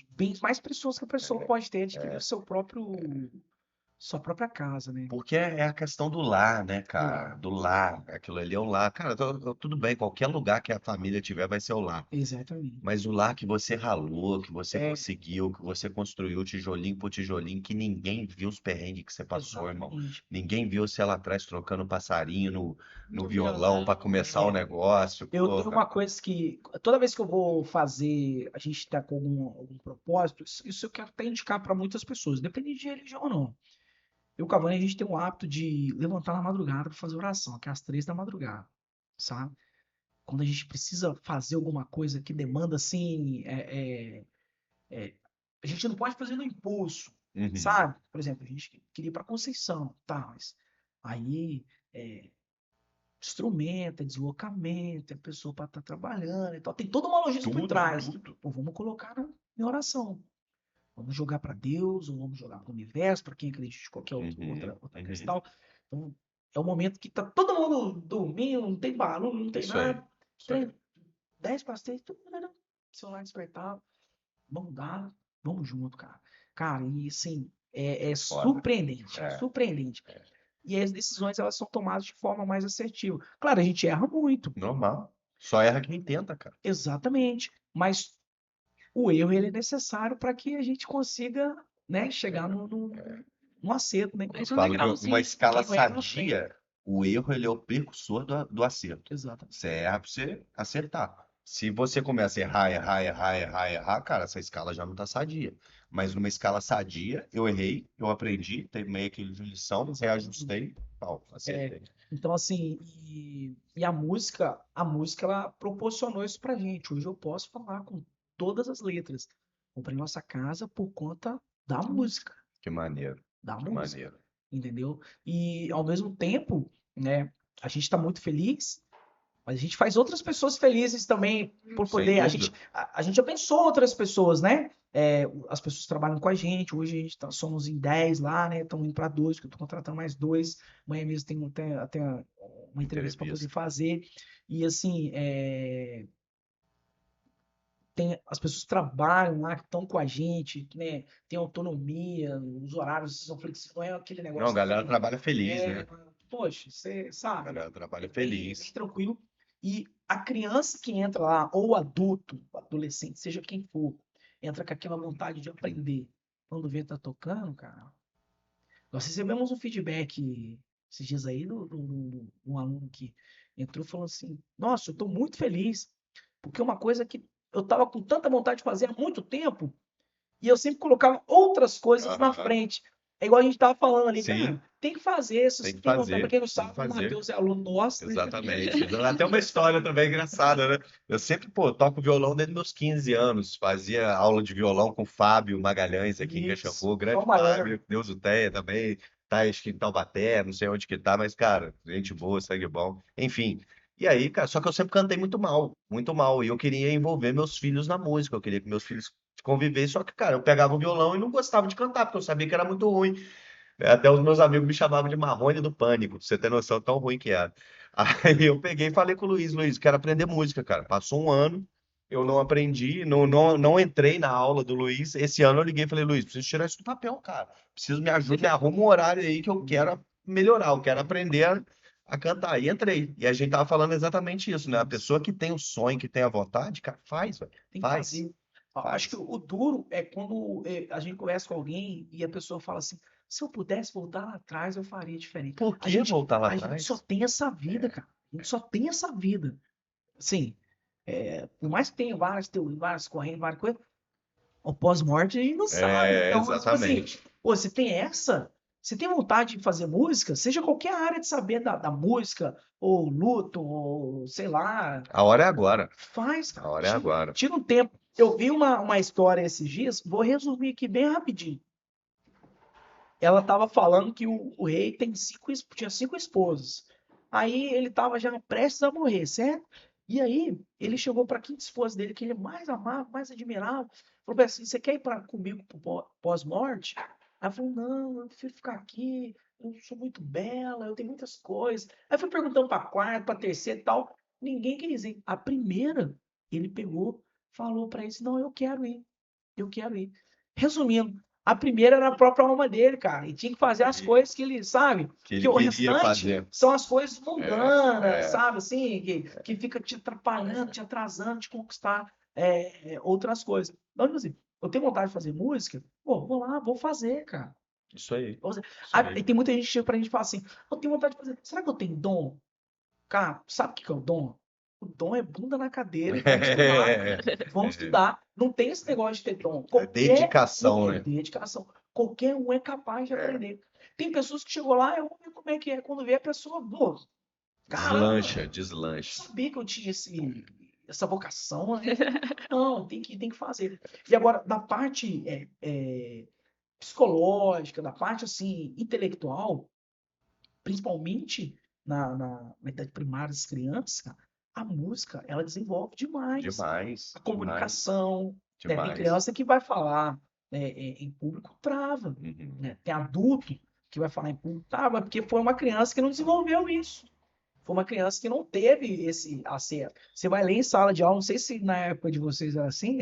bens mais preciosos que a pessoa pode ter, adquirir sua própria casa, né?
porque é a questão do lar, né,
Do
cara?
lar.
Do lar. Aquilo ali é o lar. Cara, tudo bem, qualquer lugar que a família tiver vai ser o lar.
Exatamente.
Mas o lar que você ralou, que você
É,
conseguiu, que você construiu tijolinho por tijolinho, que ninguém viu os perrengues que você passou, irmão.
exatamente.
Ninguém viu você lá atrás trocando passarinho no
No
violão para
violão,
começar o negócio.
Eu
Pô,
tenho uma coisa que, toda vez que eu vou fazer, a gente tá com algum propósito, isso eu quero até indicar para muitas pessoas, independente de religião ou não. Eu, com a Vânia, a gente tem o hábito de levantar na madrugada para fazer oração, que é às 3 da madrugada, sabe? Quando a gente precisa fazer alguma coisa que demanda, assim, a gente não pode fazer no impulso,
uhum.
sabe? Por exemplo, a gente queria ir para Conceição, tá, mas aí é, instrumento, é deslocamento, é pessoa para estar trabalhando e tal. Tem toda uma logística por
Tudo,
trás.
tudo.
Pô, vamos colocar em oração. Vamos jogar para Deus, ou vamos jogar para o universo, para quem acredita em qualquer
Uhum,
outra
uhum.
questão. Então, é um momento que tá todo mundo dormindo, não tem barulho, não tem
Isso aí,
nada.
isso aí.
Tem 10 para 6, tudo, celular despertado. Vamos dar, vamos junto, cara. Cara, e assim, é
Foda.
surpreendente,
É,
surpreendente. E as decisões, elas são tomadas de forma mais assertiva. Claro, a gente erra muito,
normal. Só erra quem tenta, cara.
exatamente, mas o erro, ele é necessário para que a gente consiga, né, chegar no acerto, né?
Eu
mais um
falo que uma
degrauzinho.
escala
Quem não erra, não aprende.
sadia, o erro ele é o precursor do acerto.
Exatamente.
Você erra pra você acertar. Se você começa a errar, errar, errar, errar, errar, cara, essa escala já não tá sadia. Mas numa escala sadia, eu errei, eu aprendi, tomei aquele de lição, reajustei, pau,
É,
acertei.
então, assim, e a música, ela proporcionou isso pra gente. Hoje eu posso falar com todas as letras. Comprei nossa casa por conta da música,
Que maneiro,
da
que
música,
maneiro.
entendeu? E ao mesmo tempo, né, a gente está muito feliz, mas a gente faz outras pessoas felizes também por
Sem
poder. A gente,
dúvida.
a gente abençoa outras pessoas, né? As pessoas trabalham com a gente. Hoje a gente somos em 10 lá, né? Estamos indo para 2, que eu estou contratando mais 2. Amanhã mesmo tem até uma entrevista para poder
Entrevista.
fazer. E assim, as pessoas trabalham lá, que estão com a gente, né? Tem autonomia, os horários são flexíveis, não é aquele
Não, a
negócio
galera
também.
trabalha feliz,
É,
né?
poxa, você
A
sabe,
galera trabalha
bem
feliz.
tranquilo. E a criança que entra lá, ou o adulto, o adolescente, seja quem for, entra com aquela vontade de aprender. Quando o vento tá tocando, cara. Nós recebemos um feedback esses dias aí do um aluno que entrou falando assim: Nossa, eu tô muito feliz, porque uma coisa que eu tava com tanta vontade de fazer há muito tempo, e eu sempre colocava outras coisas na
Aham.
frente. É igual a gente tava falando ali,
Sim,
cara, tem que fazer, se
tem
você
que
tem vontade. Pra
fazer,
quem não
tem que
sabe, o
fazer.
Matheus é aluno nosso, né?
Exatamente. Até uma história também engraçada, né? Eu sempre, pô, toco violão desde meus 15 anos. Fazia aula de violão com o Fábio Magalhães aqui em
Isso,
Caxambu, grande
forma
Fábio,
grande.
Deus o tenha também. Tá, acho que em Taubaté, não sei onde que tá, mas, cara, gente boa, sangue bom. Enfim. E aí, cara, só que eu sempre cantei muito mal, muito mal. E eu queria envolver meus filhos na música, eu queria que meus filhos convivessem. Só que, cara, eu pegava o violão e não gostava de cantar, porque eu sabia que era muito ruim. Até os meus amigos me chamavam de Marrone do Pânico, pra você ter noção tão ruim que era. Aí eu peguei e falei com o Luiz, Luiz, quero aprender música, cara. Passou um ano, eu não aprendi, não entrei na aula do Luiz. Esse ano eu liguei e falei, Luiz, preciso tirar isso do papel, cara. Preciso me ajuda, me arruma um horário aí que eu quero melhorar, eu quero aprender a cantar. E entrei. E a gente tava falando exatamente isso, né? A
Isso.
pessoa que tem o sonho, que tem a vontade, cara, faz, velho.
Tem que
Faz,
fazer. Acho que
faz.
o duro é quando a gente conversa com alguém e a pessoa fala assim: se eu pudesse voltar lá atrás, eu faria diferente.
Por
A
que
gente,
voltar lá
a gente só
atrás?
tem essa vida, cara. A gente só tem essa vida. Assim, por mais que tenha várias teorias, várias correntes, várias coisas, o pós-morte a gente não sabe.
É,
Então, tipo assim,
exatamente.
pô, você tem essa. Você tem vontade de fazer música? Seja qualquer área de saber da música, ou luto, ou sei lá,
A hora é agora.
faz,
A
cara.
hora é agora.
Tira um tempo. Eu vi uma história esses dias, vou resumir aqui bem rapidinho. Ela estava falando que o rei tinha 5 esposas. Aí ele estava já prestes a morrer, certo? E aí ele chegou para a quinta esposa dele, que ele mais amava, mais admirava. Falou pra ela assim: você quer ir comigo pro pós-morte? Aí ela falou: não, eu prefiro ficar aqui. Eu sou muito bela, eu tenho muitas coisas. Aí foi perguntando para a quarta, para a terceira e tal. Ninguém quis ir. A primeira, ele pegou, falou para ele: não, eu quero ir. Eu quero ir. Resumindo, a primeira era a própria alma dele, cara. E tinha que fazer as coisas que ele, sabe?
Que ele
Que o
queria
restante
fazer.
são as coisas mundanas,
é.
sabe? Assim, que fica te atrapalhando, te atrasando de conquistar outras coisas. Então, tipo assim, eu tenho vontade de fazer música, pô, vou lá, vou fazer, cara.
Isso aí.
Vou fazer.
Isso
Ah,
aí.
e tem muita gente que chega pra gente e fala assim: eu tenho vontade de fazer. Será que eu tenho dom? Cara, sabe o que é o dom? O dom é bunda na cadeira e vamos estudar. Vamos estudar. Não tem esse negócio de ter dom.
Dedicação, né?
Dedicação. Qualquer um é capaz de aprender. Tem pessoas que chegou lá, eu vou ver como é que é. Quando vê a pessoa, pô, caramba,
Deslancha.
sabia que eu tinha essa vocação, né? Não, tem que fazer. E agora, da parte psicológica, da parte assim, intelectual, principalmente na idade primária das crianças, cara, a música, ela desenvolve demais
Demais.
a comunicação. Né? Tem
Demais.
criança que vai falar em público, trava.
Uhum.
Né? Tem adulto que vai falar em público, trava, porque foi uma criança que não desenvolveu isso. Foi uma criança que não teve esse acerto. Você vai ler em sala de aula, não sei se na época de vocês era assim,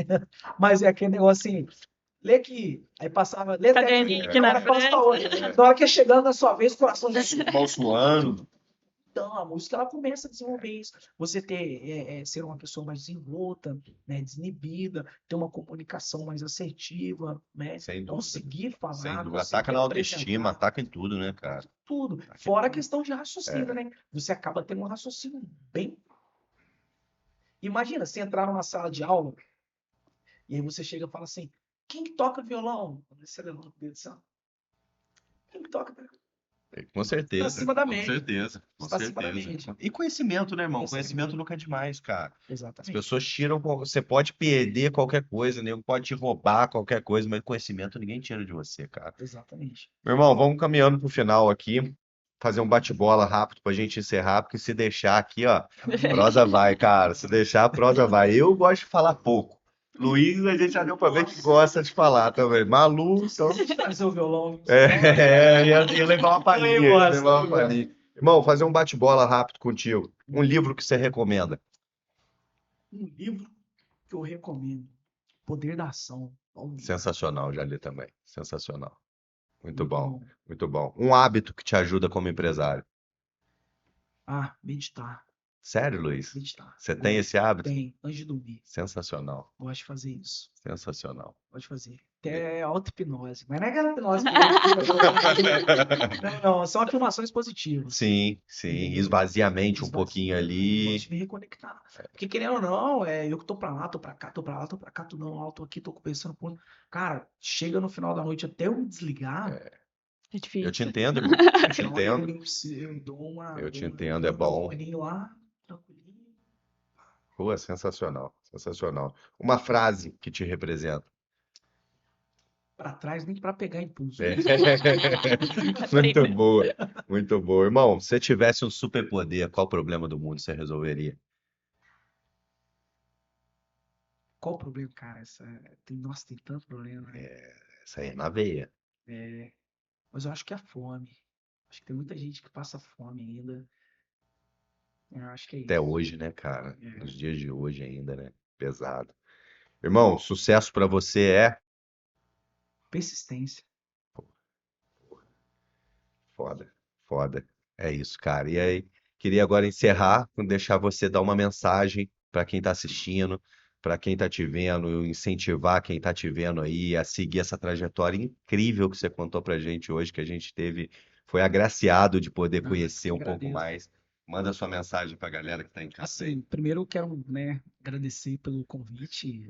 mas é aquele negócio assim, lê aqui, aí passava, lê até
Caderninho
aqui,
aqui na
agora passa pra
frente.
outra. Na hora que é chegando na sua vez, o coração já
Mal suando.
então, a música ela começa a desenvolver isso. Você ser uma pessoa mais desenvolta, né, desnibida, ter uma comunicação mais assertiva, né,
Sem dúvida.
conseguir
Sem
falar,
dúvida.
conseguir
Ataca na autoestima,
apresentar
ataca em tudo, né, cara?
tudo. Fora a questão de raciocínio, né? Você acaba tendo um raciocínio bem. Imagina, você entrar numa sala de aula e aí você chega e fala assim: quem que toca violão? Você levanta o dedo assim, ó. Quem que toca?
Com certeza.
Tá acima da
Com
média.
certeza. Com
Está acima da
certeza.
média.
E conhecimento, né, irmão?
Conhecimento.
Conhecimento nunca é demais, cara. As
Exatamente.
pessoas tiram. Você pode perder qualquer coisa, nego pode te roubar qualquer coisa, mas conhecimento ninguém tira de você, cara.
Exatamente.
Meu irmão, vamos caminhando pro final aqui. Fazer um bate-bola rápido pra gente encerrar, porque se deixar aqui, ó, prosa vai, cara. Se deixar, a prosa vai. Eu gosto de falar pouco. Luiz, a gente já deu pra ver que gosta de falar também. Malu, então.
Trazer o violão.
Ia levar uma palhinha.
Eu
Ia
gosto,
levar uma
eu gosto.
palhinha. Irmão, fazer um bate-bola rápido contigo. Um livro que você recomenda.
Um livro que eu recomendo. Poder da Ação. Paulo.
Sensacional, já li também. Sensacional. Muito
Muito
bom,
bom.
muito bom. Um hábito que te ajuda como empresário.
Ah, meditar.
Sério, Luiz?
Meditar.
Você tem esse hábito?
Tem, antes de dormir.
Sensacional,
Gosto de fazer isso.
sensacional.
Gosto de fazer. Até auto-hipnose. Mas não é aquela hipnose que não, são afirmações positivas.
Sim, sim. Esvazia a mente um pouquinho ali.
Gosto de me reconectar. Porque querendo ou não, eu que tô pra lá, tô pra cá, tô pra lá, tô pra cá, tô não, tô aqui, tô pensando. Cara, chega no final da noite até eu me desligar.
É
Eu te
difícil.
entendo, irmão. Eu te
Então,
entendo.
eu dou uma.
Eu te
dou uma-
entendo, é
dou um
bom.
foninho lá, tranquilinho.
Pô, sensacional, sensacional. Uma frase que te representa.
Pra trás, nem pra pegar impulso.
É. Muito boa, muito boa. Irmão, se você tivesse um superpoder, qual problema do mundo você resolveria?
Qual o problema, cara? Nossa, tem tanto problema, né?
Essa aí é na veia.
Mas eu acho que é a fome. Acho que tem muita gente que passa fome ainda. Eu acho que é
Até
isso.
hoje, né, cara?
É.
Nos dias de hoje ainda, né? Pesado. Irmão, sucesso pra você é
Persistência.
foda, foda. É isso, cara. E aí, queria agora encerrar com deixar você dar uma mensagem pra quem tá assistindo, pra quem tá te vendo, incentivar quem tá te vendo aí a seguir essa trajetória incrível que você contou pra gente hoje, que a gente foi agraciado de poder conhecer um pouco
Agradeço.
mais. Manda sua mensagem pra galera que tá em casa aí.
Assim, primeiro eu quero, né, agradecer pelo convite.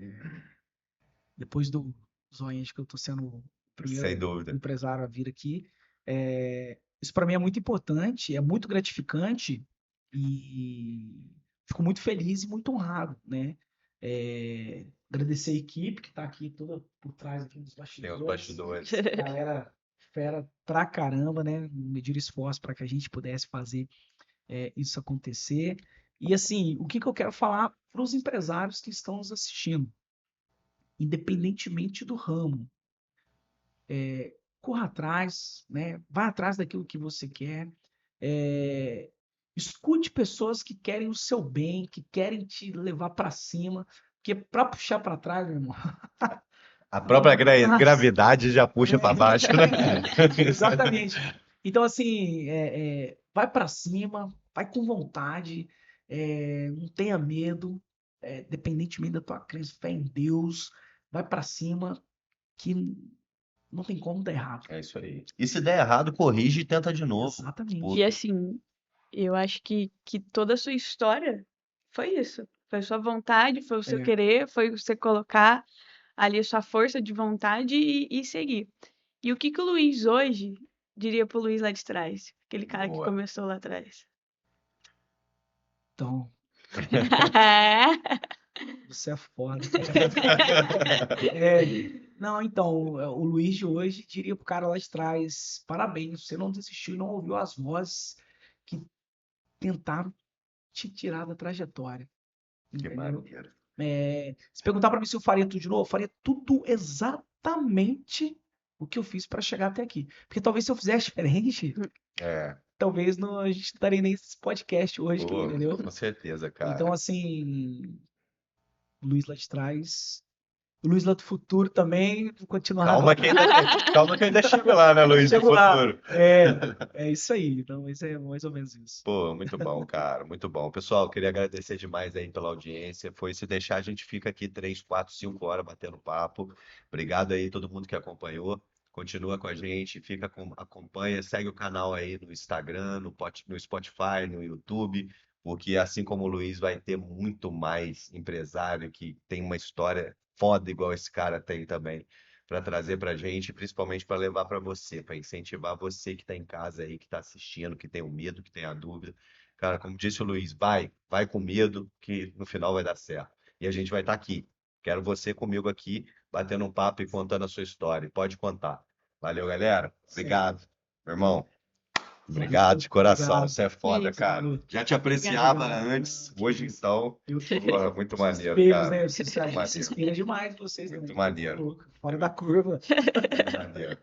Depois do Zoias que eu tô sendo o
Sem
primeiro
dúvida.
empresário a vir aqui. Isso para mim é muito importante, é muito gratificante e fico muito feliz e muito honrado, né? Agradecer a equipe que está aqui toda por trás aqui dos
Tem os
bastidores.
bastidores.
Galera fera pra caramba, né? Medir esforço para que a gente pudesse fazer isso acontecer. E assim, o que eu quero falar para os empresários que estão nos assistindo, independentemente do ramo, corra atrás, né? Vá atrás daquilo que você quer. Escute pessoas que querem o seu bem, que querem te levar para cima, porque para puxar para trás, meu irmão.
A própria
Nossa.
gravidade já puxa para baixo, né?
Exatamente. Então, assim, vai para cima, vai com vontade, não tenha medo, independentemente da tua crença, fé em Deus, vai para cima, que não tem como dar errado.
É isso aí. E se der errado, corrige e tenta de novo.
Exatamente.
E assim, eu acho que toda a sua história foi isso. Foi a sua vontade, foi o seu querer, foi você colocar ali a sua força de vontade e seguir. E o que o Luiz hoje diria pro Luiz lá de trás? Aquele cara que
Boa.
começou lá atrás.
Então, você é foda. Não, então, o Luiz de hoje diria pro cara lá de trás, parabéns, você não desistiu e não ouviu as vozes que tentaram te tirar da trajetória.
Que
Entendeu?
maneiro.
Se perguntar pra mim se eu faria tudo de novo, eu faria tudo exatamente o que eu fiz pra chegar até aqui. Porque talvez se eu fizesse diferente, talvez não, a gente não estaria nesse podcast hoje,
Pô,
entendeu?
com certeza, cara.
Então, assim, o Luiz lá de trás, o Luiz lá do futuro também, continuar.
Calma que ainda chega lá, né, Luiz, do
Chego lá.
futuro.
É isso aí. Então, mas é mais ou menos isso.
Pô, muito bom, cara, muito bom. Pessoal, queria agradecer demais aí pela audiência. Se deixar, a gente fica aqui 3, 4, 5 horas batendo papo. Obrigado aí todo mundo que acompanhou. Continua com a gente, acompanha, segue o canal aí no Instagram, no Spotify, no YouTube, porque assim como o Luiz vai ter muito mais empresário que tem uma história foda igual esse cara tem também para trazer para a gente, principalmente para levar para você, para incentivar você que está em casa aí, que está assistindo, que tem o medo, que tem a dúvida. Cara, como disse o Luiz, vai com medo, que no final vai dar certo. E a gente vai estar aqui. Quero você comigo aqui, batendo um papo e contando a sua história. Pode contar. Valeu, galera. Obrigado, meu irmão. Obrigado de coração.
Obrigado.
Você é foda,
Isso,
cara.
Lu.
Já te apreciava
Obrigado.
antes, hoje então. Pô, muito
Os
maneiro,
espelhos,
cara.
né?
Muito
Se
maneiro.
inspira demais vocês,
Muito
né?
maneiro.
Fora da curva.
Muito maneiro.